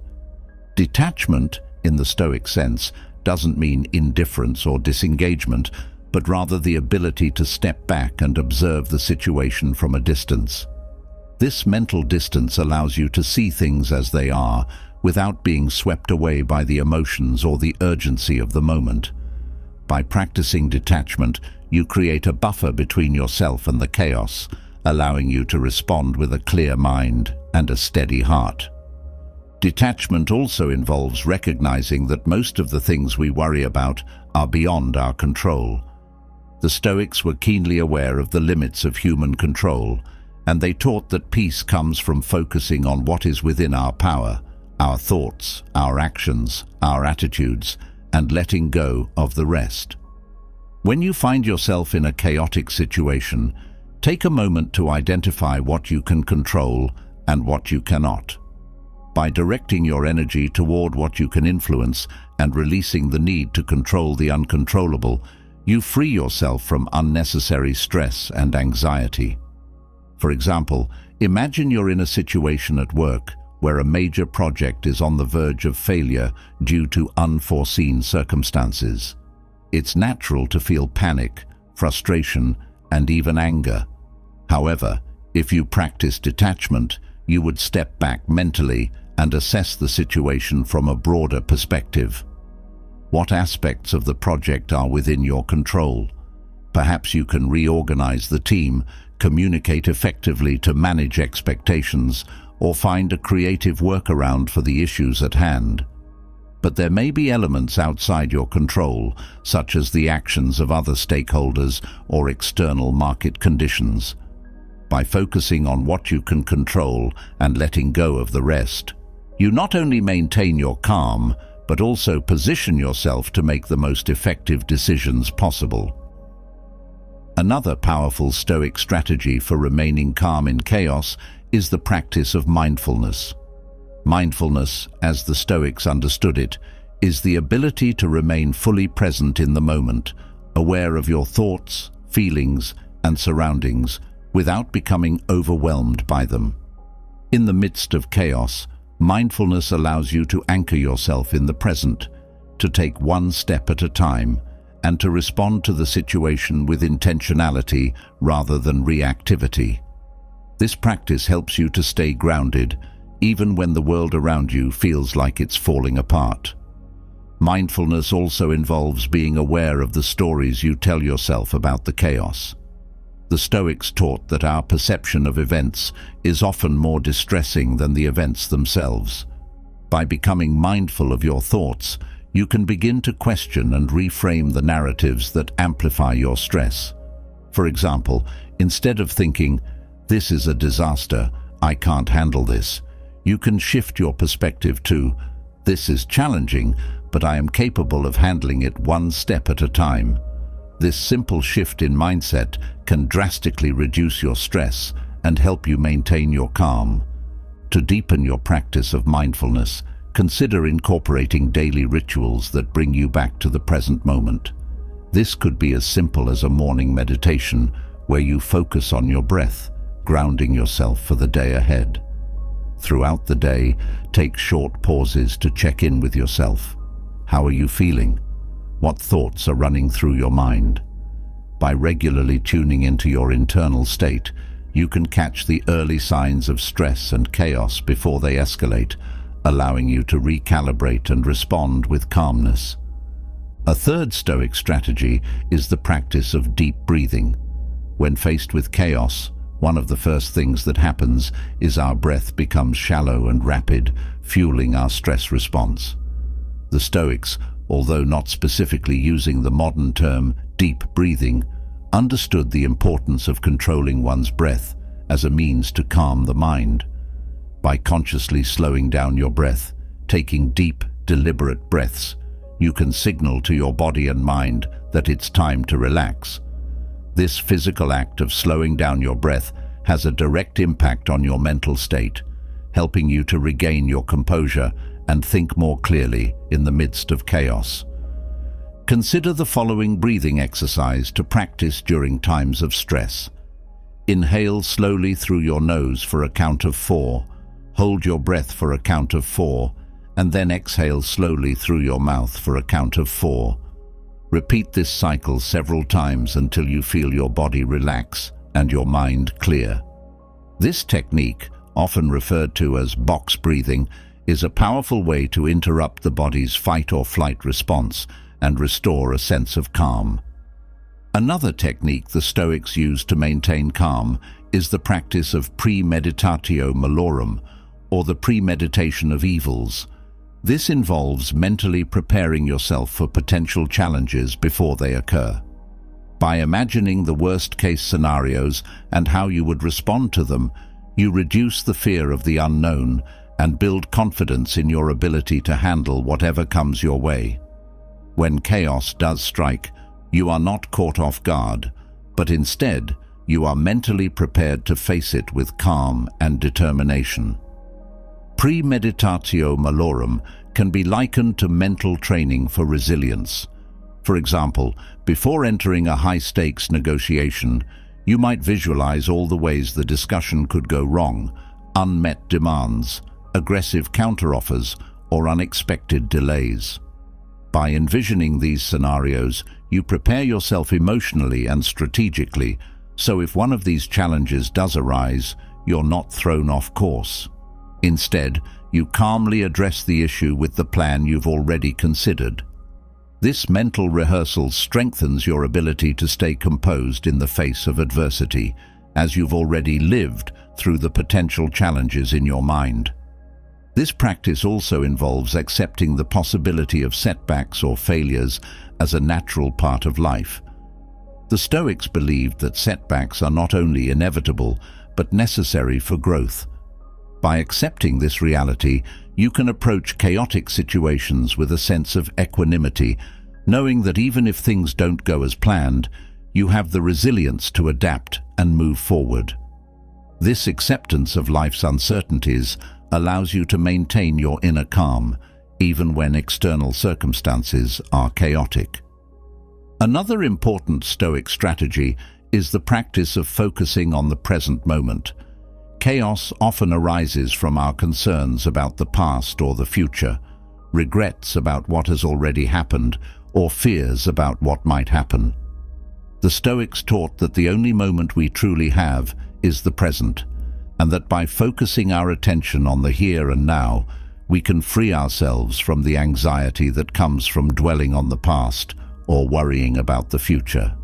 Detachment, in the Stoic sense, doesn't mean indifference or disengagement, but rather the ability to step back and observe the situation from a distance. This mental distance allows you to see things as they are, without being swept away by the emotions or the urgency of the moment. By practicing detachment, you create a buffer between yourself and the chaos, allowing you to respond with a clear mind and a steady heart. Detachment also involves recognizing that most of the things we worry about are beyond our control. The Stoics were keenly aware of the limits of human control, and they taught that peace comes from focusing on what is within our power, our thoughts, our actions, our attitudes, and letting go of the rest. When you find yourself in a chaotic situation, take a moment to identify what you can control and what you cannot. By directing your energy toward what you can influence and releasing the need to control the uncontrollable, you free yourself from unnecessary stress and anxiety. For example, imagine you're in a situation at work where a major project is on the verge of failure due to unforeseen circumstances. It's natural to feel panic, frustration, and even anger. However, if you practice detachment, you would step back mentally and assess the situation from a broader perspective. What aspects of the project are within your control? Perhaps you can reorganize the team, communicate effectively to manage expectations, or find a creative workaround for the issues at hand. But there may be elements outside your control, such as the actions of other stakeholders or external market conditions. By focusing on what you can control and letting go of the rest, you not only maintain your calm, but also position yourself to make the most effective decisions possible. Another powerful Stoic strategy for remaining calm in chaos is the practice of mindfulness. Mindfulness, as the Stoics understood it, is the ability to remain fully present in the moment, aware of your thoughts, feelings, and surroundings, without becoming overwhelmed by them. In the midst of chaos, mindfulness allows you to anchor yourself in the present, to take one step at a time, and to respond to the situation with intentionality rather than reactivity. This practice helps you to stay grounded, even when the world around you feels like it's falling apart. Mindfulness also involves being aware of the stories you tell yourself about the chaos. The Stoics taught that our perception of events is often more distressing than the events themselves. By becoming mindful of your thoughts, you can begin to question and reframe the narratives that amplify your stress. For example, instead of thinking, "This is a disaster, I can't handle this," you can shift your perspective to, "This is challenging, but I am capable of handling it one step at a time." This simple shift in mindset can drastically reduce your stress and help you maintain your calm. To deepen your practice of mindfulness, consider incorporating daily rituals that bring you back to the present moment. This could be as simple as a morning meditation where you focus on your breath, grounding yourself for the day ahead. Throughout the day, take short pauses to check in with yourself. How are you feeling? What thoughts are running through your mind? By regularly tuning into your internal state, you can catch the early signs of stress and chaos before they escalate, allowing you to recalibrate and respond with calmness. A third Stoic strategy is the practice of deep breathing. When faced with chaos, one of the first things that happens is our breath becomes shallow and rapid, fueling our stress response. The Stoics, although not specifically using the modern term deep breathing, understood the importance of controlling one's breath as a means to calm the mind. By consciously slowing down your breath, taking deep, deliberate breaths, you can signal to your body and mind that it's time to relax. This physical act of slowing down your breath has a direct impact on your mental state, helping you to regain your composure and think more clearly in the midst of chaos. Consider the following breathing exercise to practice during times of stress. Inhale slowly through your nose for a count of 4, hold your breath for a count of 4, and then exhale slowly through your mouth for a count of 4. Repeat this cycle several times until you feel your body relax and your mind clear. This technique, often referred to as box breathing, is a powerful way to interrupt the body's fight or flight response and restore a sense of calm. Another technique the Stoics used to maintain calm is the practice of premeditatio malorum, or the premeditation of evils. This involves mentally preparing yourself for potential challenges before they occur. By imagining the worst-case scenarios and how you would respond to them, you reduce the fear of the unknown and build confidence in your ability to handle whatever comes your way. When chaos does strike, you are not caught off guard, but instead, you are mentally prepared to face it with calm and determination. Premeditatio malorum can be likened to mental training for resilience. For example, before entering a high-stakes negotiation, you might visualize all the ways the discussion could go wrong: unmet demands, aggressive counteroffers, or unexpected delays. By envisioning these scenarios, you prepare yourself emotionally and strategically, so if one of these challenges does arise, you're not thrown off course. Instead, you calmly address the issue with the plan you've already considered. This mental rehearsal strengthens your ability to stay composed in the face of adversity, as you've already lived through the potential challenges in your mind. This practice also involves accepting the possibility of setbacks or failures as a natural part of life. The Stoics believed that setbacks are not only inevitable, but necessary for growth. By accepting this reality, you can approach chaotic situations with a sense of equanimity, knowing that even if things don't go as planned, you have the resilience to adapt and move forward. This acceptance of life's uncertainties allows you to maintain your inner calm, even when external circumstances are chaotic. Another important Stoic strategy is the practice of focusing on the present moment. Chaos often arises from our concerns about the past or the future, regrets about what has already happened, or fears about what might happen. The Stoics taught that the only moment we truly have is the present, and that by focusing our attention on the here and now, we can free ourselves from the anxiety that comes from dwelling on the past or worrying about the future.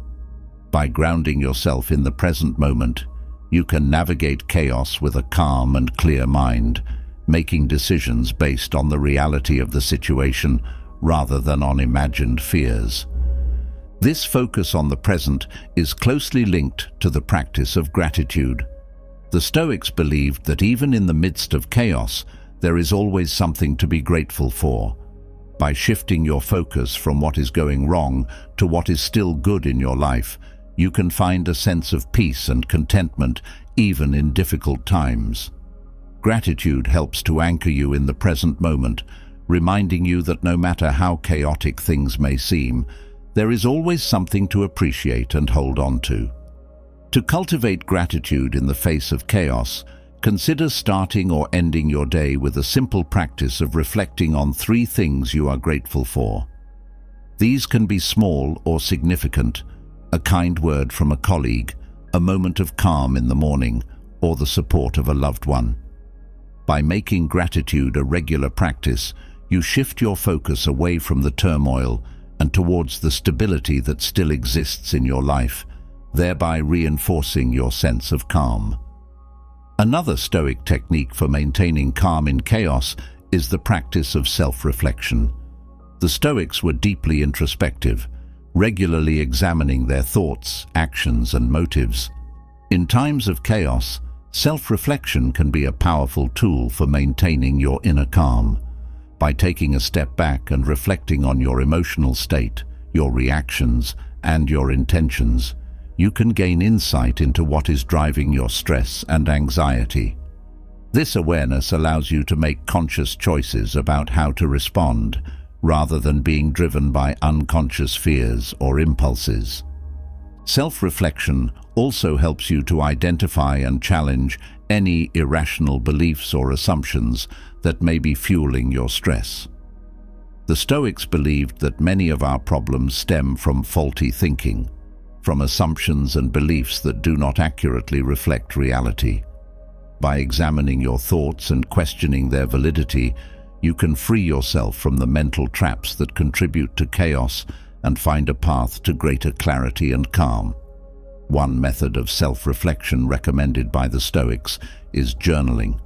By grounding yourself in the present moment, you can navigate chaos with a calm and clear mind, making decisions based on the reality of the situation rather than on imagined fears. This focus on the present is closely linked to the practice of gratitude. The Stoics believed that even in the midst of chaos, there is always something to be grateful for. By shifting your focus from what is going wrong to what is still good in your life, you can find a sense of peace and contentment even in difficult times. Gratitude helps to anchor you in the present moment, reminding you that no matter how chaotic things may seem, there is always something to appreciate and hold on to. To cultivate gratitude in the face of chaos, consider starting or ending your day with a simple practice of reflecting on 3 things you are grateful for. These can be small or significant: a kind word from a colleague, a moment of calm in the morning, or the support of a loved one. By making gratitude a regular practice, you shift your focus away from the turmoil and towards the stability that still exists in your life, thereby reinforcing your sense of calm. Another Stoic technique for maintaining calm in chaos is the practice of self-reflection. The Stoics were deeply introspective, regularly examining their thoughts, actions, and motives. In times of chaos, self-reflection can be a powerful tool for maintaining your inner calm. By taking a step back and reflecting on your emotional state, your reactions, and your intentions, you can gain insight into what is driving your stress and anxiety. This awareness allows you to make conscious choices about how to respond, rather than being driven by unconscious fears or impulses. Self-reflection also helps you to identify and challenge any irrational beliefs or assumptions that may be fueling your stress. The Stoics believed that many of our problems stem from faulty thinking, from assumptions and beliefs that do not accurately reflect reality. By examining your thoughts and questioning their validity, you can free yourself from the mental traps that contribute to chaos and find a path to greater clarity and calm. One method of self-reflection recommended by the Stoics is journaling.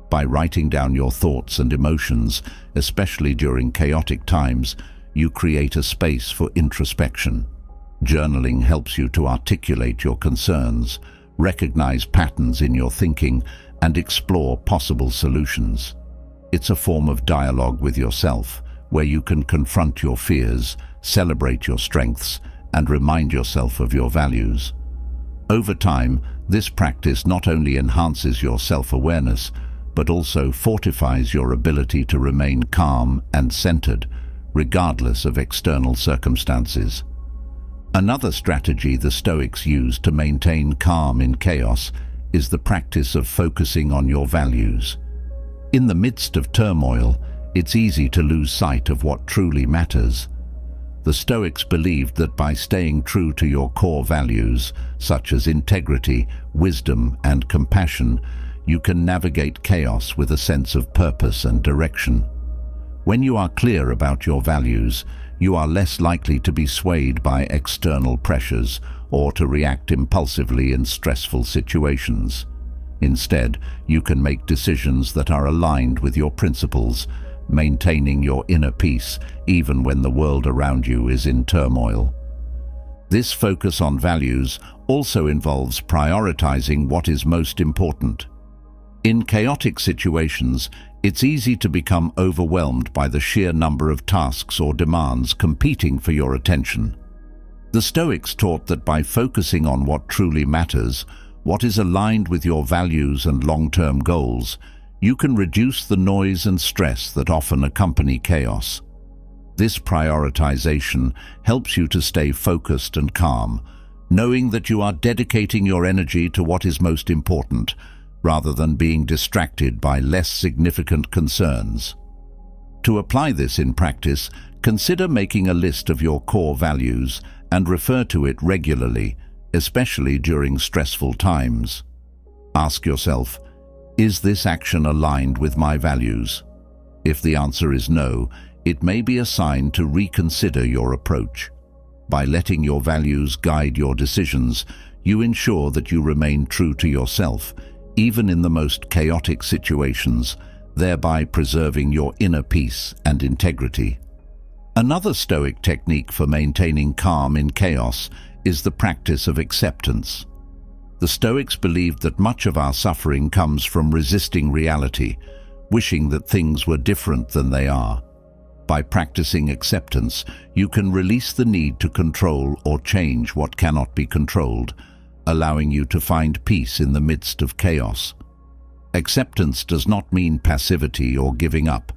By writing down your thoughts and emotions, especially during chaotic times, you create a space for introspection. Journaling helps you to articulate your concerns, recognize patterns in your thinking, and explore possible solutions. It's a form of dialogue with yourself, where you can confront your fears, celebrate your strengths, and remind yourself of your values. Over time, this practice not only enhances your self-awareness, but also fortifies your ability to remain calm and centered, regardless of external circumstances. Another strategy the Stoics use to maintain calm in chaos is the practice of focusing on your values. In the midst of turmoil, it's easy to lose sight of what truly matters. The Stoics believed that by staying true to your core values, such as integrity, wisdom, and compassion, you can navigate chaos with a sense of purpose and direction. When you are clear about your values, you are less likely to be swayed by external pressures or to react impulsively in stressful situations. Instead, you can make decisions that are aligned with your principles, maintaining your inner peace even when the world around you is in turmoil. This focus on values also involves prioritizing what is most important. In chaotic situations, it's easy to become overwhelmed by the sheer number of tasks or demands competing for your attention. The Stoics taught that by focusing on what truly matters, what is aligned with your values and long-term goals, you can reduce the noise and stress that often accompany chaos. This prioritization helps you to stay focused and calm, knowing that you are dedicating your energy to what is most important, rather than being distracted by less significant concerns. To apply this in practice, consider making a list of your core values and refer to it regularly, especially during stressful times. Ask yourself, is this action aligned with my values? If the answer is no, it may be a sign to reconsider your approach. By letting your values guide your decisions, you ensure that you remain true to yourself, even in the most chaotic situations, thereby preserving your inner peace and integrity. Another Stoic technique for maintaining calm in chaos is the practice of acceptance. The Stoics believed that much of our suffering comes from resisting reality, wishing that things were different than they are. By practicing acceptance, you can release the need to control or change what cannot be controlled, allowing you to find peace in the midst of chaos. Acceptance does not mean passivity or giving up.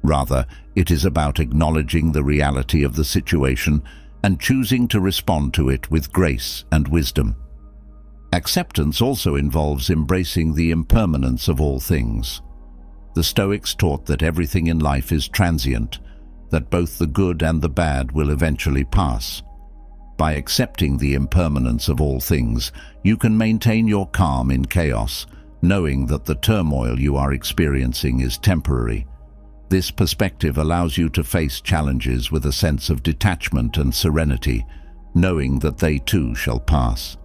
Rather, it is about acknowledging the reality of the situation and choosing to respond to it with grace and wisdom. Acceptance also involves embracing the impermanence of all things. The Stoics taught that everything in life is transient, that both the good and the bad will eventually pass. By accepting the impermanence of all things, you can maintain your calm in chaos, knowing that the turmoil you are experiencing is temporary. This perspective allows you to face challenges with a sense of detachment and serenity, knowing that they too shall pass.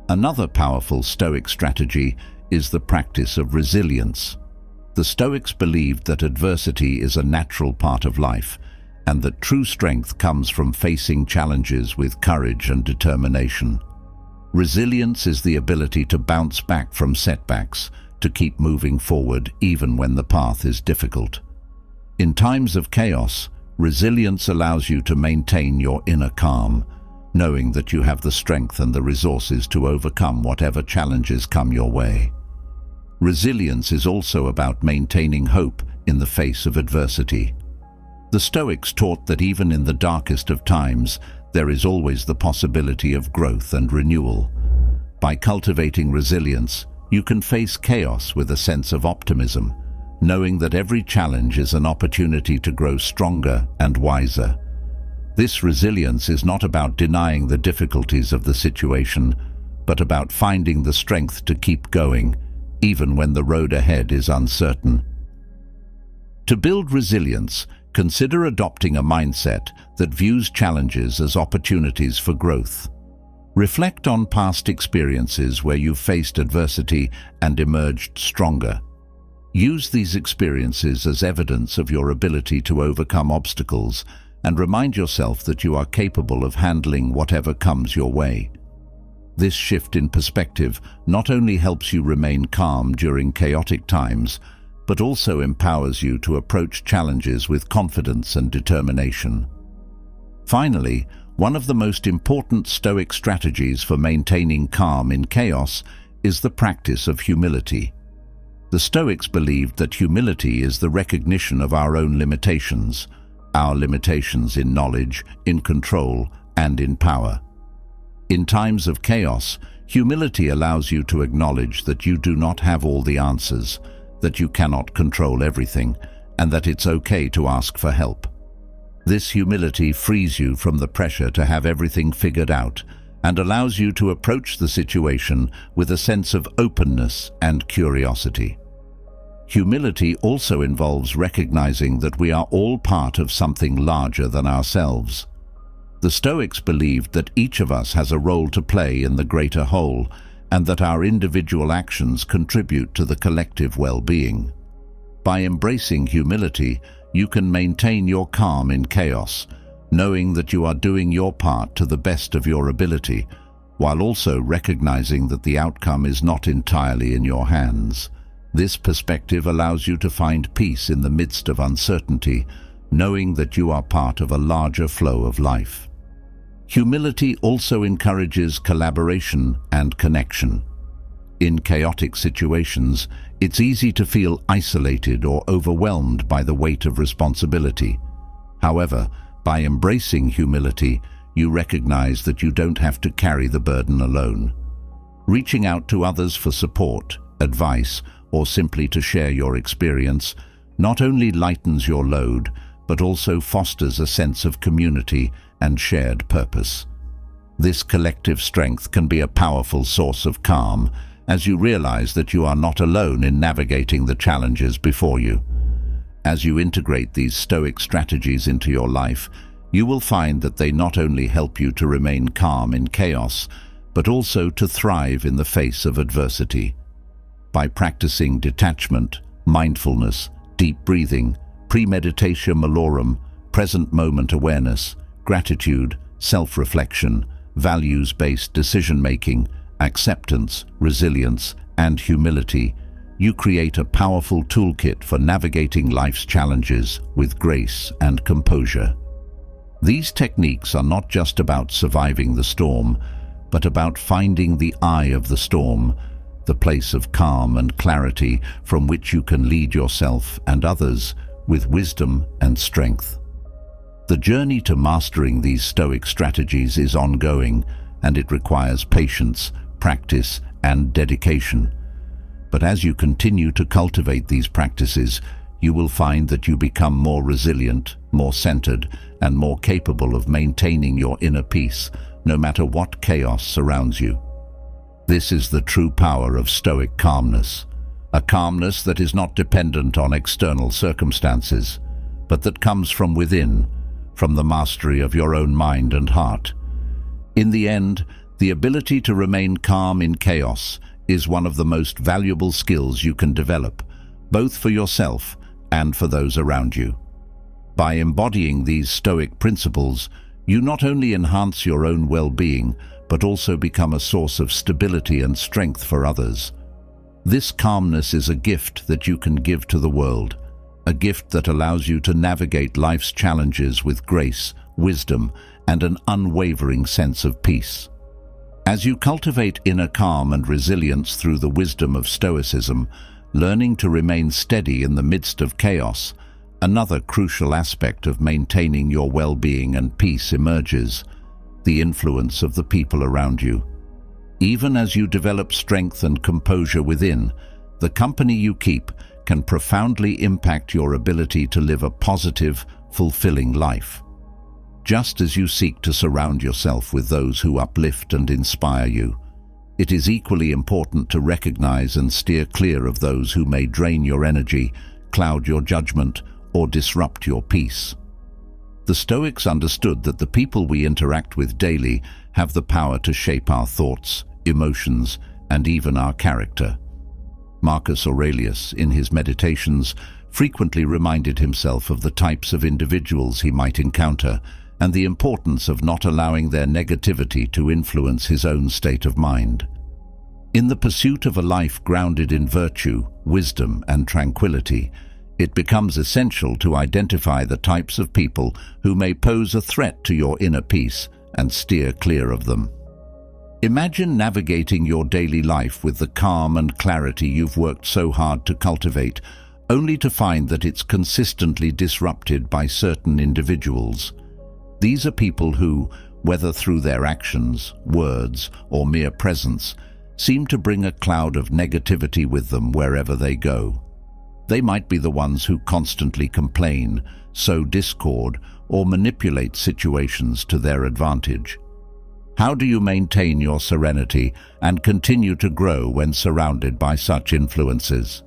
Another powerful Stoic strategy is the practice of resilience. The Stoics believed that adversity is a natural part of life, and that true strength comes from facing challenges with courage and determination. Resilience is the ability to bounce back from setbacks, to keep moving forward even when the path is difficult. In times of chaos, resilience allows you to maintain your inner calm, knowing that you have the strength and the resources to overcome whatever challenges come your way. Resilience is also about maintaining hope in the face of adversity. The Stoics taught that even in the darkest of times, there is always the possibility of growth and renewal. By cultivating resilience, you can face chaos with a sense of optimism, knowing that every challenge is an opportunity to grow stronger and wiser. This resilience is not about denying the difficulties of the situation, but about finding the strength to keep going, even when the road ahead is uncertain. To build resilience, consider adopting a mindset that views challenges as opportunities for growth. Reflect on past experiences where you faced adversity and emerged stronger. Use these experiences as evidence of your ability to overcome obstacles and remind yourself that you are capable of handling whatever comes your way. This shift in perspective not only helps you remain calm during chaotic times, but also empowers you to approach challenges with confidence and determination. Finally, one of the most important Stoic strategies for maintaining calm in chaos is the practice of humility. The Stoics believed that humility is the recognition of our own limitations in knowledge, in control, and in power. In times of chaos, humility allows you to acknowledge that you do not have all the answers, that you cannot control everything, and that it's okay to ask for help. This humility frees you from the pressure to have everything figured out and allows you to approach the situation with a sense of openness and curiosity. Humility also involves recognizing that we are all part of something larger than ourselves. The Stoics believed that each of us has a role to play in the greater whole, and that our individual actions contribute to the collective well-being. By embracing humility, you can maintain your calm in chaos, knowing that you are doing your part to the best of your ability, while also recognizing that the outcome is not entirely in your hands. This perspective allows you to find peace in the midst of uncertainty, knowing that you are part of a larger flow of life. Humility also encourages collaboration and connection. In chaotic situations, it's easy to feel isolated or overwhelmed by the weight of responsibility. However, by embracing humility, you recognize that you don't have to carry the burden alone. Reaching out to others for support, advice, or simply to share your experience not only lightens your load, but also fosters a sense of community and shared purpose. This collective strength can be a powerful source of calm, as you realize that you are not alone in navigating the challenges before you. As you integrate these Stoic strategies into your life, you will find that they not only help you to remain calm in chaos, but also to thrive in the face of adversity. By practicing detachment, mindfulness, deep breathing, premeditatio malorum, present moment awareness, gratitude, self-reflection, values-based decision-making, acceptance, resilience, and humility, you create a powerful toolkit for navigating life's challenges with grace and composure. These techniques are not just about surviving the storm, but about finding the eye of the storm, the place of calm and clarity from which you can lead yourself and others with wisdom and strength. The journey to mastering these Stoic strategies is ongoing, and it requires patience, practice, and dedication. But as you continue to cultivate these practices, you will find that you become more resilient, more centered, and more capable of maintaining your inner peace, no matter what chaos surrounds you. This is the true power of Stoic calmness, a calmness that is not dependent on external circumstances, but that comes from within, from the mastery of your own mind and heart. In the end, the ability to remain calm in chaos is one of the most valuable skills you can develop, both for yourself and for those around you. By embodying these Stoic principles, you not only enhance your own well-being, but also become a source of stability and strength for others. This calmness is a gift that you can give to the world, a gift that allows you to navigate life's challenges with grace, wisdom, and an unwavering sense of peace. As you cultivate inner calm and resilience through the wisdom of Stoicism, learning to remain steady in the midst of chaos, another crucial aspect of maintaining your well-being and peace emerges: the influence of the people around you. Even as you develop strength and composure within, the company you keep can profoundly impact your ability to live a positive, fulfilling life. Just as you seek to surround yourself with those who uplift and inspire you, it is equally important to recognize and steer clear of those who may drain your energy, cloud your judgment, or disrupt your peace. The Stoics understood that the people we interact with daily have the power to shape our thoughts, emotions, and even our character. Marcus Aurelius, in his Meditations, frequently reminded himself of the types of individuals he might encounter and the importance of not allowing their negativity to influence his own state of mind. In the pursuit of a life grounded in virtue, wisdom, and tranquility, it becomes essential to identify the types of people who may pose a threat to your inner peace and steer clear of them. Imagine navigating your daily life with the calm and clarity you've worked so hard to cultivate, only to find that it's consistently disrupted by certain individuals. These are people who, whether through their actions, words, or mere presence, seem to bring a cloud of negativity with them wherever they go. They might be the ones who constantly complain, sow discord, or manipulate situations to their advantage. How do you maintain your serenity and continue to grow when surrounded by such influences?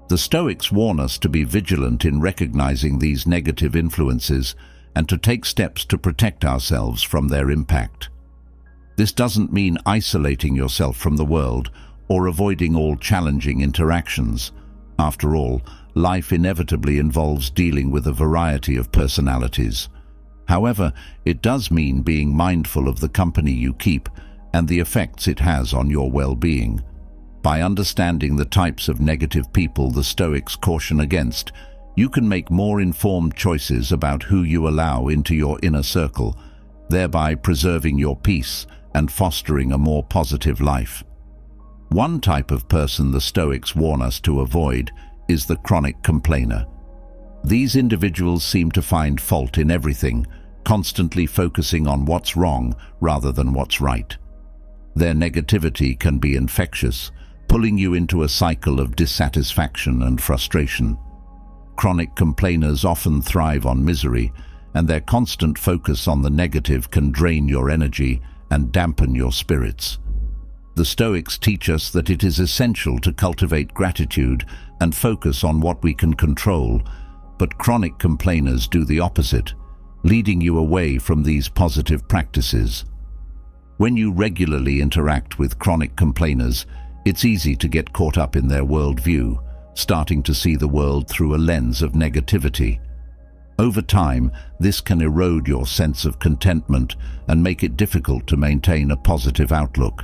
The Stoics warn us to be vigilant in recognizing these negative influences and to take steps to protect ourselves from their impact. This doesn't mean isolating yourself from the world or avoiding all challenging interactions. After all, life inevitably involves dealing with a variety of personalities. However, it does mean being mindful of the company you keep and the effects it has on your well-being. By understanding the types of negative people the Stoics caution against, you can make more informed choices about who you allow into your inner circle, thereby preserving your peace and fostering a more positive life. One type of person the Stoics warn us to avoid is the chronic complainer. These individuals seem to find fault in everything, constantly focusing on what's wrong rather than what's right. Their negativity can be infectious, pulling you into a cycle of dissatisfaction and frustration. Chronic complainers often thrive on misery, and their constant focus on the negative can drain your energy and dampen your spirits. The Stoics teach us that it is essential to cultivate gratitude and focus on what we can control, but chronic complainers do the opposite, leading you away from these positive practices. When you regularly interact with chronic complainers, it's easy to get caught up in their worldview, starting to see the world through a lens of negativity. Over time, this can erode your sense of contentment and make it difficult to maintain a positive outlook.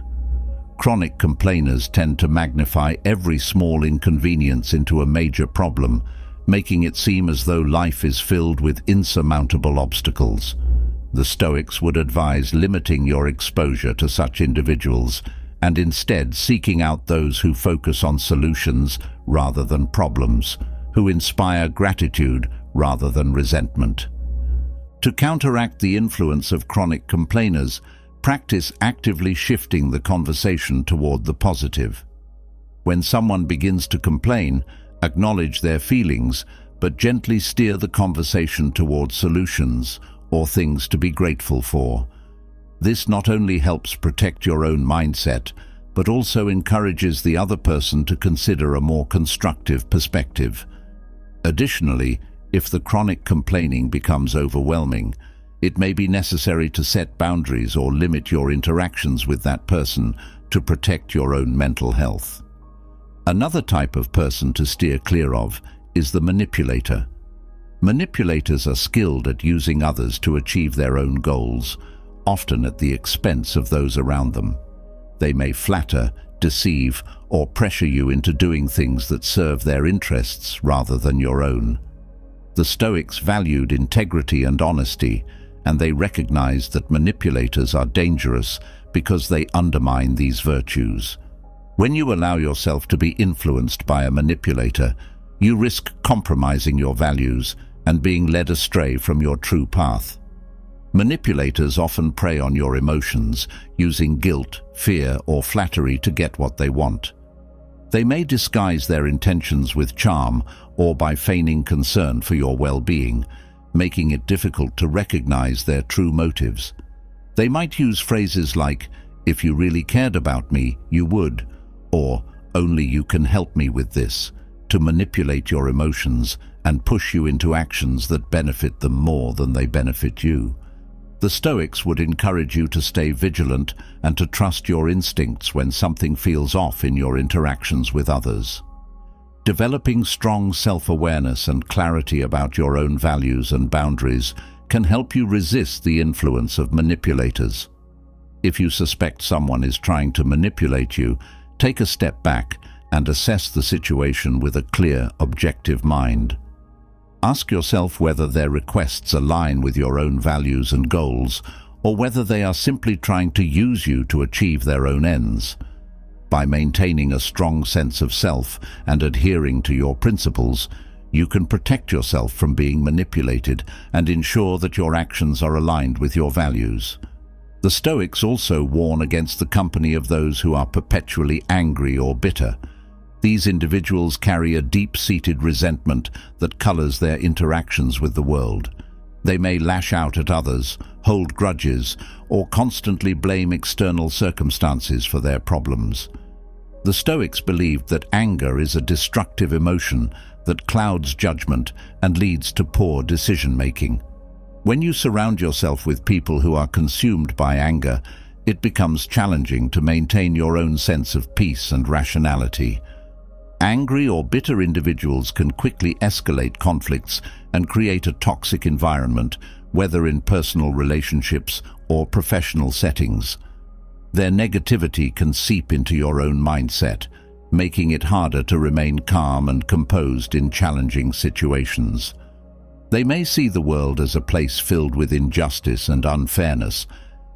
Chronic complainers tend to magnify every small inconvenience into a major problem, making it seem as though life is filled with insurmountable obstacles. The Stoics would advise limiting your exposure to such individuals and instead seeking out those who focus on solutions rather than problems, who inspire gratitude rather than resentment. To counteract the influence of chronic complainers, practice actively shifting the conversation toward the positive. When someone begins to complain, acknowledge their feelings, but gently steer the conversation toward solutions or things to be grateful for. This not only helps protect your own mindset, but also encourages the other person to consider a more constructive perspective. Additionally, if the chronic complaining becomes overwhelming, it may be necessary to set boundaries or limit your interactions with that person to protect your own mental health. Another type of person to steer clear of is the manipulator. Manipulators are skilled at using others to achieve their own goals, often at the expense of those around them. They may flatter, deceive, or pressure you into doing things that serve their interests rather than your own. The Stoics valued integrity and honesty, and they recognized that manipulators are dangerous because they undermine these virtues. When you allow yourself to be influenced by a manipulator, you risk compromising your values and being led astray from your true path. Manipulators often prey on your emotions, using guilt, fear, or flattery to get what they want. They may disguise their intentions with charm or by feigning concern for your well-being, making it difficult to recognize their true motives. They might use phrases like, "If you really cared about me, you would," or "Only you can help me with this," to manipulate your emotions and push you into actions that benefit them more than they benefit you. The Stoics would encourage you to stay vigilant and to trust your instincts when something feels off in your interactions with others. Developing strong self-awareness and clarity about your own values and boundaries can help you resist the influence of manipulators. If you suspect someone is trying to manipulate you, take a step back and assess the situation with a clear, objective mind. Ask yourself whether their requests align with your own values and goals, or whether they are simply trying to use you to achieve their own ends. By maintaining a strong sense of self and adhering to your principles, you can protect yourself from being manipulated and ensure that your actions are aligned with your values. The Stoics also warn against the company of those who are perpetually angry or bitter. These individuals carry a deep-seated resentment that colors their interactions with the world. They may lash out at others, hold grudges, or constantly blame external circumstances for their problems. The Stoics believed that anger is a destructive emotion that clouds judgment and leads to poor decision-making. When you surround yourself with people who are consumed by anger, it becomes challenging to maintain your own sense of peace and rationality. Angry or bitter individuals can quickly escalate conflicts and create a toxic environment, whether in personal relationships or professional settings. Their negativity can seep into your own mindset, making it harder to remain calm and composed in challenging situations. They may see the world as a place filled with injustice and unfairness,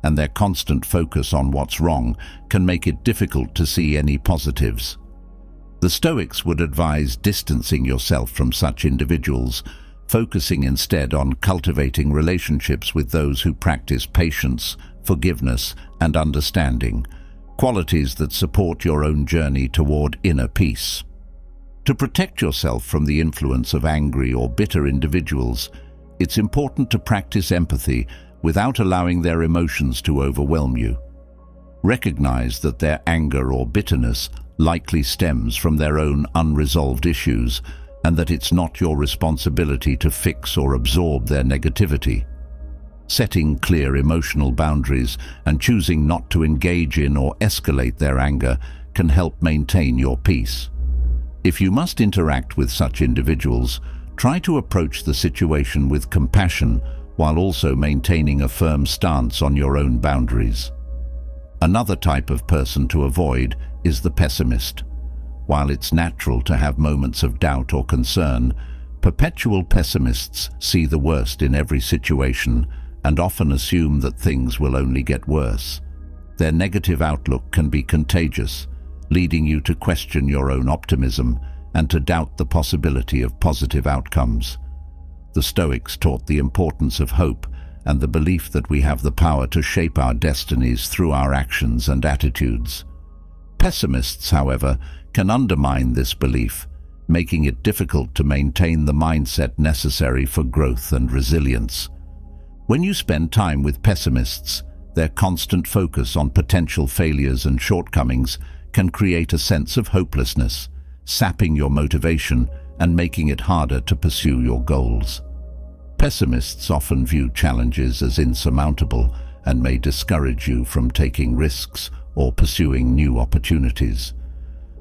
and their constant focus on what's wrong can make it difficult to see any positives. The Stoics would advise distancing yourself from such individuals, focusing instead on cultivating relationships with those who practice patience, forgiveness, and understanding, qualities that support your own journey toward inner peace. To protect yourself from the influence of angry or bitter individuals, it's important to practice empathy without allowing their emotions to overwhelm you. Recognize that their anger or bitterness likely stems from their own unresolved issues, and that it's not your responsibility to fix or absorb their negativity. Setting clear emotional boundaries and choosing not to engage in or escalate their anger can help maintain your peace. If you must interact with such individuals, try to approach the situation with compassion while also maintaining a firm stance on your own boundaries. Another type of person to avoid is the pessimist. While it's natural to have moments of doubt or concern, perpetual pessimists see the worst in every situation and often assume that things will only get worse. Their negative outlook can be contagious, leading you to question your own optimism and to doubt the possibility of positive outcomes. The Stoics taught the importance of hope and the belief that we have the power to shape our destinies through our actions and attitudes. Pessimists, however, can undermine this belief, making it difficult to maintain the mindset necessary for growth and resilience. When you spend time with pessimists, their constant focus on potential failures and shortcomings can create a sense of hopelessness, sapping your motivation and making it harder to pursue your goals. Pessimists often view challenges as insurmountable and may discourage you from taking risks or pursuing new opportunities.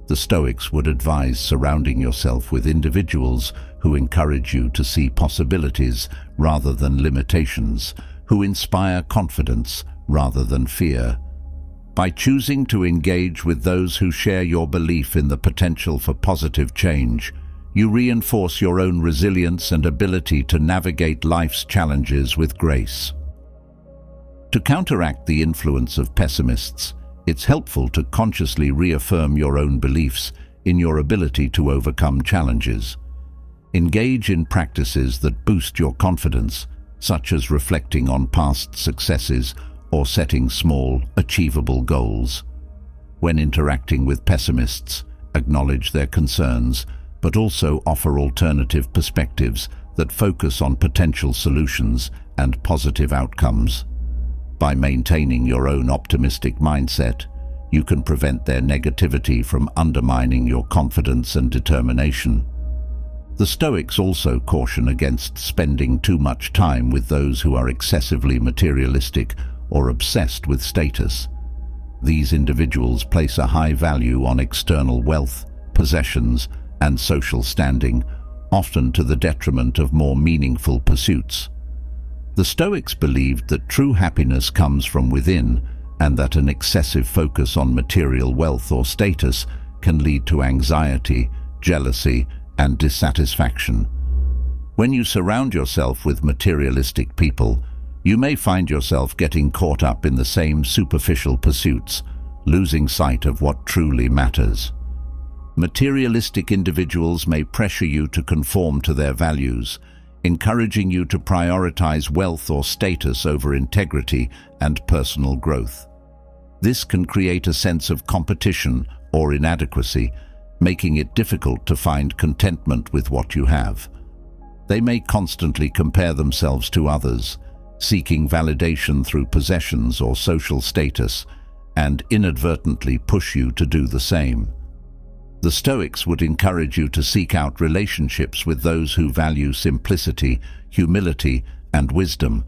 The Stoics would advise surrounding yourself with individuals who encourage you to see possibilities rather than limitations, who inspire confidence rather than fear. By choosing to engage with those who share your belief in the potential for positive change, you reinforce your own resilience and ability to navigate life's challenges with grace. To counteract the influence of pessimists, it's helpful to consciously reaffirm your own beliefs in your ability to overcome challenges. Engage in practices that boost your confidence, such as reflecting on past successes or setting small, achievable goals. When interacting with pessimists, acknowledge their concerns, but also offer alternative perspectives that focus on potential solutions and positive outcomes. By maintaining your own optimistic mindset, you can prevent their negativity from undermining your confidence and determination. The Stoics also caution against spending too much time with those who are excessively materialistic or obsessed with status. These individuals place a high value on external wealth, possessions, and social standing, often to the detriment of more meaningful pursuits. The Stoics believed that true happiness comes from within, and that an excessive focus on material wealth or status can lead to anxiety, jealousy, and dissatisfaction. When you surround yourself with materialistic people, you may find yourself getting caught up in the same superficial pursuits, losing sight of what truly matters. Materialistic individuals may pressure you to conform to their values, encouraging you to prioritize wealth or status over integrity and personal growth. This can create a sense of competition or inadequacy, making it difficult to find contentment with what you have. They may constantly compare themselves to others, seeking validation through possessions or social status, and inadvertently push you to do the same. The Stoics would encourage you to seek out relationships with those who value simplicity, humility, and wisdom,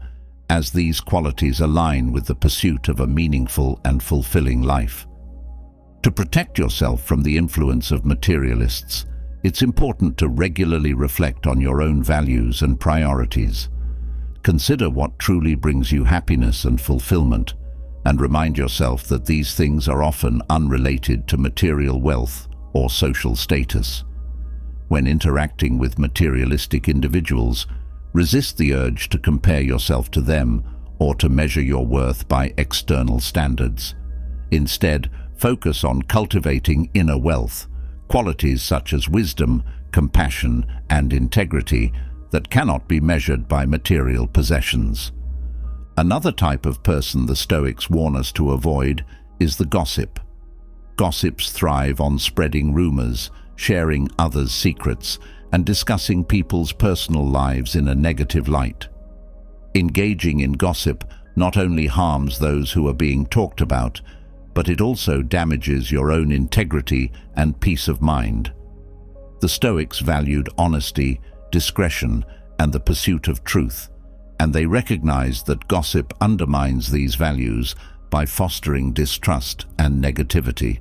as these qualities align with the pursuit of a meaningful and fulfilling life. To protect yourself from the influence of materialists, it's important to regularly reflect on your own values and priorities. Consider what truly brings you happiness and fulfillment, and remind yourself that these things are often unrelated to material wealth or social status. When interacting with materialistic individuals, resist the urge to compare yourself to them or to measure your worth by external standards. Instead, focus on cultivating inner wealth, qualities such as wisdom, compassion, and integrity that cannot be measured by material possessions. Another type of person the Stoics warn us to avoid is the gossip. Gossips thrive on spreading rumors, sharing others' secrets, and discussing people's personal lives in a negative light. Engaging in gossip not only harms those who are being talked about, but it also damages your own integrity and peace of mind. The Stoics valued honesty, discretion, and the pursuit of truth, and they recognized that gossip undermines these values by fostering distrust and negativity.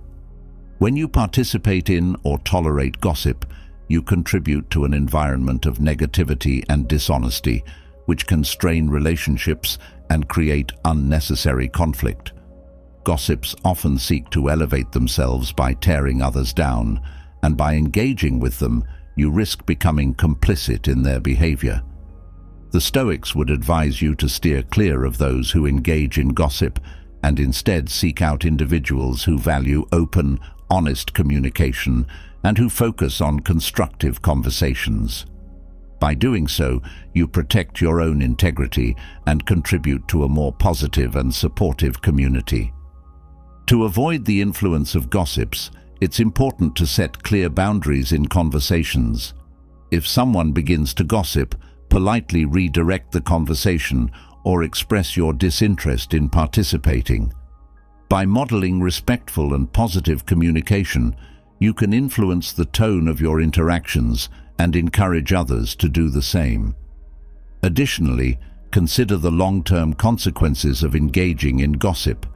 When you participate in or tolerate gossip, you contribute to an environment of negativity and dishonesty, which can strain relationships and create unnecessary conflict. Gossips often seek to elevate themselves by tearing others down, and by engaging with them, you risk becoming complicit in their behavior. The Stoics would advise you to steer clear of those who engage in gossip and instead seek out individuals who value open, honest communication and who focus on constructive conversations. By doing so, you protect your own integrity and contribute to a more positive and supportive community. To avoid the influence of gossips, it's important to set clear boundaries in conversations. If someone begins to gossip, politely redirect the conversation or express your disinterest in participating. By modeling respectful and positive communication, you can influence the tone of your interactions and encourage others to do the same. Additionally, consider the long-term consequences of engaging in gossip.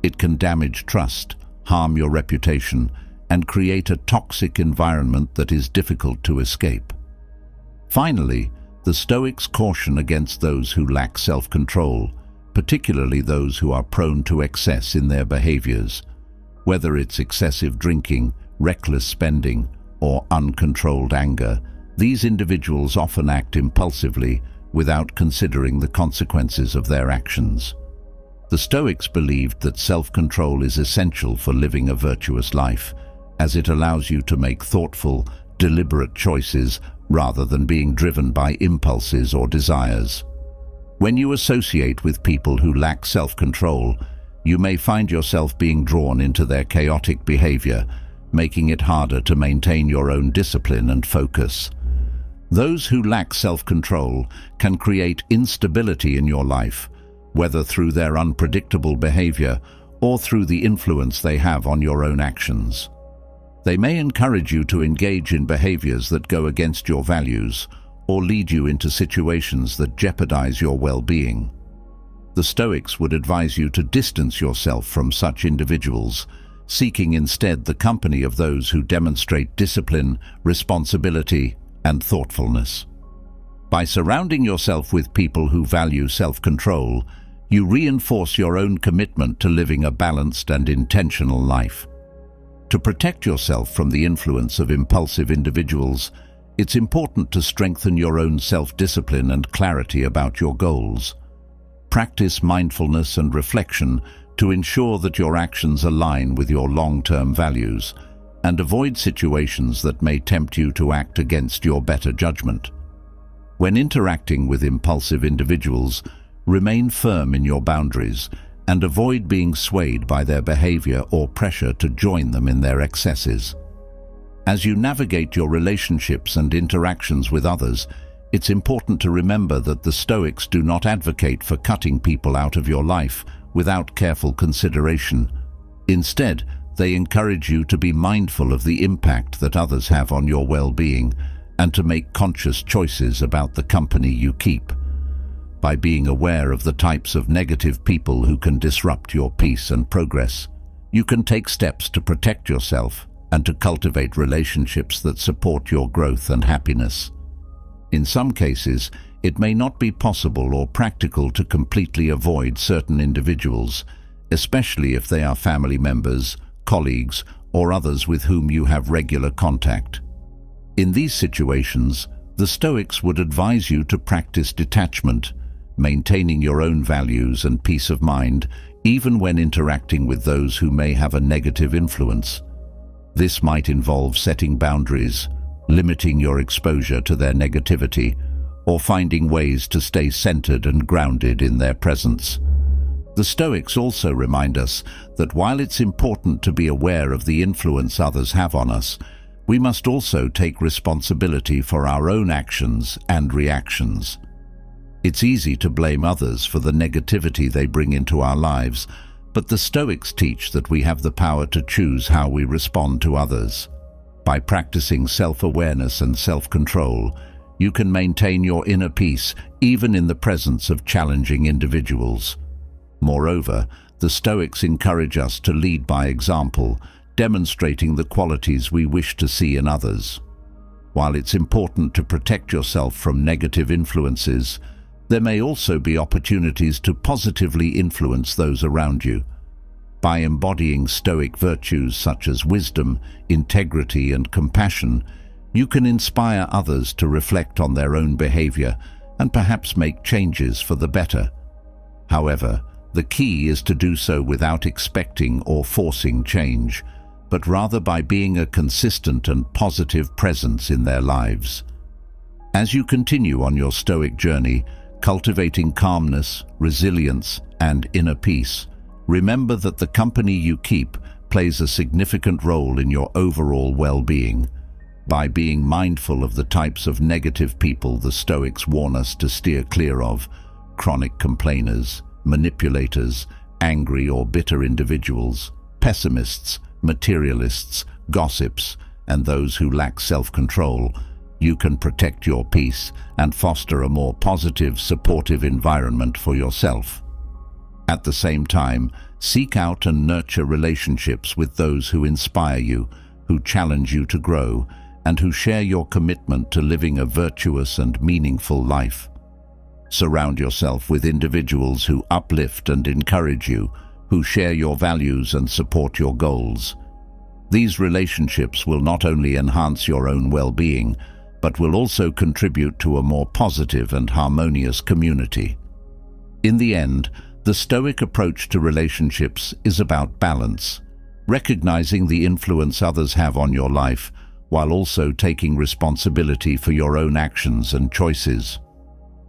It can damage trust, harm your reputation, and create a toxic environment that is difficult to escape. Finally, the Stoics caution against those who lack self-control, particularly those who are prone to excess in their behaviors. Whether it's excessive drinking, reckless spending, or uncontrolled anger, these individuals often act impulsively without considering the consequences of their actions. The Stoics believed that self-control is essential for living a virtuous life, as it allows you to make thoughtful, deliberate choices rather than being driven by impulses or desires. When you associate with people who lack self-control, you may find yourself being drawn into their chaotic behavior, making it harder to maintain your own discipline and focus. Those who lack self-control can create instability in your life, whether through their unpredictable behavior or through the influence they have on your own actions. They may encourage you to engage in behaviors that go against your values or lead you into situations that jeopardize your well-being. The Stoics would advise you to distance yourself from such individuals, seeking instead the company of those who demonstrate discipline, responsibility, and thoughtfulness. By surrounding yourself with people who value self-control, you reinforce your own commitment to living a balanced and intentional life. To protect yourself from the influence of impulsive individuals, it's important to strengthen your own self-discipline and clarity about your goals. Practice mindfulness and reflection to ensure that your actions align with your long-term values, and avoid situations that may tempt you to act against your better judgment. When interacting with impulsive individuals, remain firm in your boundaries and avoid being swayed by their behavior or pressure to join them in their excesses. As you navigate your relationships and interactions with others, it's important to remember that the Stoics do not advocate for cutting people out of your life without careful consideration. Instead, they encourage you to be mindful of the impact that others have on your well-being and to make conscious choices about the company you keep. By being aware of the types of negative people who can disrupt your peace and progress, you can take steps to protect yourself and to cultivate relationships that support your growth and happiness. In some cases, it may not be possible or practical to completely avoid certain individuals, especially if they are family members, colleagues, or others with whom you have regular contact. In these situations, the Stoics would advise you to practice detachment, maintaining your own values and peace of mind, even when interacting with those who may have a negative influence. This might involve setting boundaries, limiting your exposure to their negativity, or finding ways to stay centered and grounded in their presence. The Stoics also remind us that while it's important to be aware of the influence others have on us, we must also take responsibility for our own actions and reactions. It's easy to blame others for the negativity they bring into our lives, but the Stoics teach that we have the power to choose how we respond to others. By practicing self-awareness and self-control, you can maintain your inner peace even in the presence of challenging individuals. Moreover, the Stoics encourage us to lead by example, demonstrating the qualities we wish to see in others. While it's important to protect yourself from negative influences, there may also be opportunities to positively influence those around you. By embodying Stoic virtues such as wisdom, integrity, and compassion, you can inspire others to reflect on their own behavior and perhaps make changes for the better. However, the key is to do so without expecting or forcing change, but rather by being a consistent and positive presence in their lives. As you continue on your Stoic journey, cultivating calmness, resilience, and inner peace, remember that the company you keep plays a significant role in your overall well-being. By being mindful of the types of negative people the Stoics warn us to steer clear of, chronic complainers, manipulators, angry or bitter individuals, pessimists, materialists, gossips, and those who lack self-control, you can protect your peace and foster a more positive, supportive environment for yourself. At the same time, seek out and nurture relationships with those who inspire you, who challenge you to grow, and who share your commitment to living a virtuous and meaningful life. Surround yourself with individuals who uplift and encourage you, who share your values and support your goals. These relationships will not only enhance your own well-being, but will also contribute to a more positive and harmonious community. In the end, the Stoic approach to relationships is about balance, recognizing the influence others have on your life, while also taking responsibility for your own actions and choices.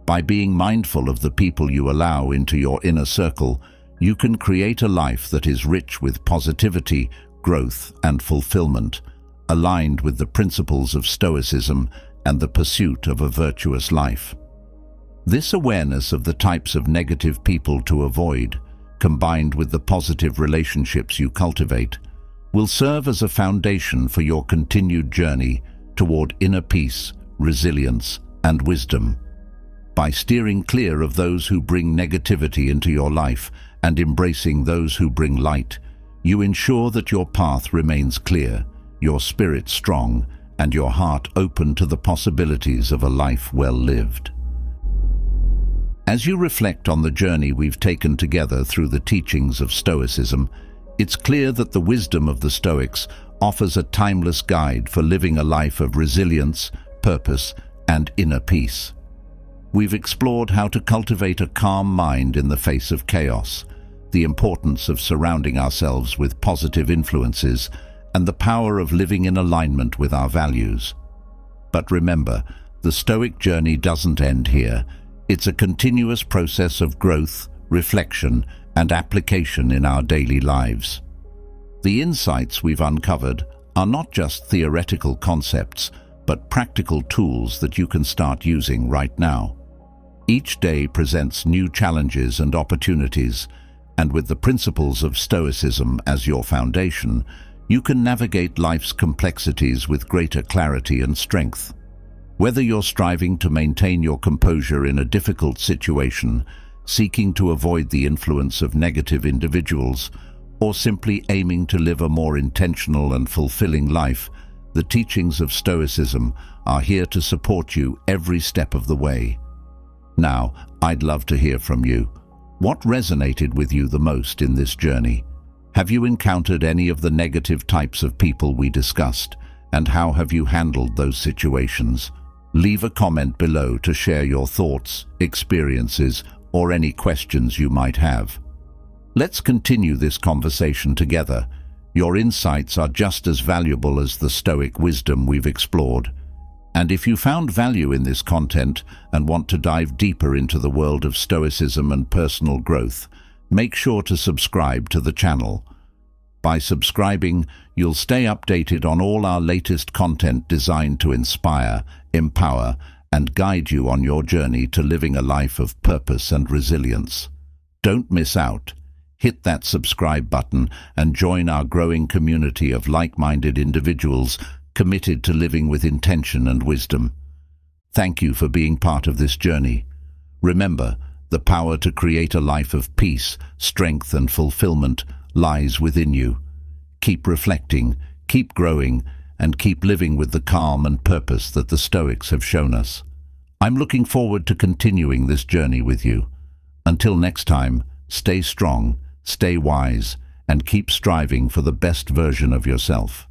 By being mindful of the people you allow into your inner circle, you can create a life that is rich with positivity, growth, and fulfillment, aligned with the principles of Stoicism and the pursuit of a virtuous life. This awareness of the types of negative people to avoid, combined with the positive relationships you cultivate, will serve as a foundation for your continued journey toward inner peace, resilience, and wisdom. By steering clear of those who bring negativity into your life and embracing those who bring light, You ensure that your path remains clear, your spirit strong, and your heart open to the possibilities of a life well lived. As you reflect on the journey we've taken together through the teachings of Stoicism, it's clear that the wisdom of the Stoics offers a timeless guide for living a life of resilience, purpose, and inner peace. We've explored how to cultivate a calm mind in the face of chaos, the importance of surrounding ourselves with positive influences, and the power of living in alignment with our values. But remember, the Stoic journey doesn't end here. It's a continuous process of growth, reflection, and application in our daily lives. The insights we've uncovered are not just theoretical concepts, but practical tools that you can start using right now. Each day presents new challenges and opportunities, and with the principles of Stoicism as your foundation, you can navigate life's complexities with greater clarity and strength. Whether you're striving to maintain your composure in a difficult situation, seeking to avoid the influence of negative individuals, or simply aiming to live a more intentional and fulfilling life, the teachings of Stoicism are here to support you every step of the way. Now, I'd love to hear from you. What resonated with you the most in this journey? Have you encountered any of the negative types of people we discussed, and how have you handled those situations? Leave a comment below to share your thoughts, experiences, or any questions you might have. Let's continue this conversation together. Your insights are just as valuable as the Stoic wisdom we've explored. And if you found value in this content and want to dive deeper into the world of Stoicism and personal growth, make sure to subscribe to the channel. By subscribing, you'll stay updated on all our latest content designed to inspire, empower, and guide you on your journey to living a life of purpose and resilience. Don't miss out. Hit that subscribe button and join our growing community of like-minded individuals committed to living with intention and wisdom. Thank you for being part of this journey. Remember, the power to create a life of peace, strength, and fulfillment lies within you. Keep reflecting, keep growing, and keep living with the calm and purpose that the Stoics have shown us. I'm looking forward to continuing this journey with you. Until next time, stay strong, stay wise, and keep striving for the best version of yourself.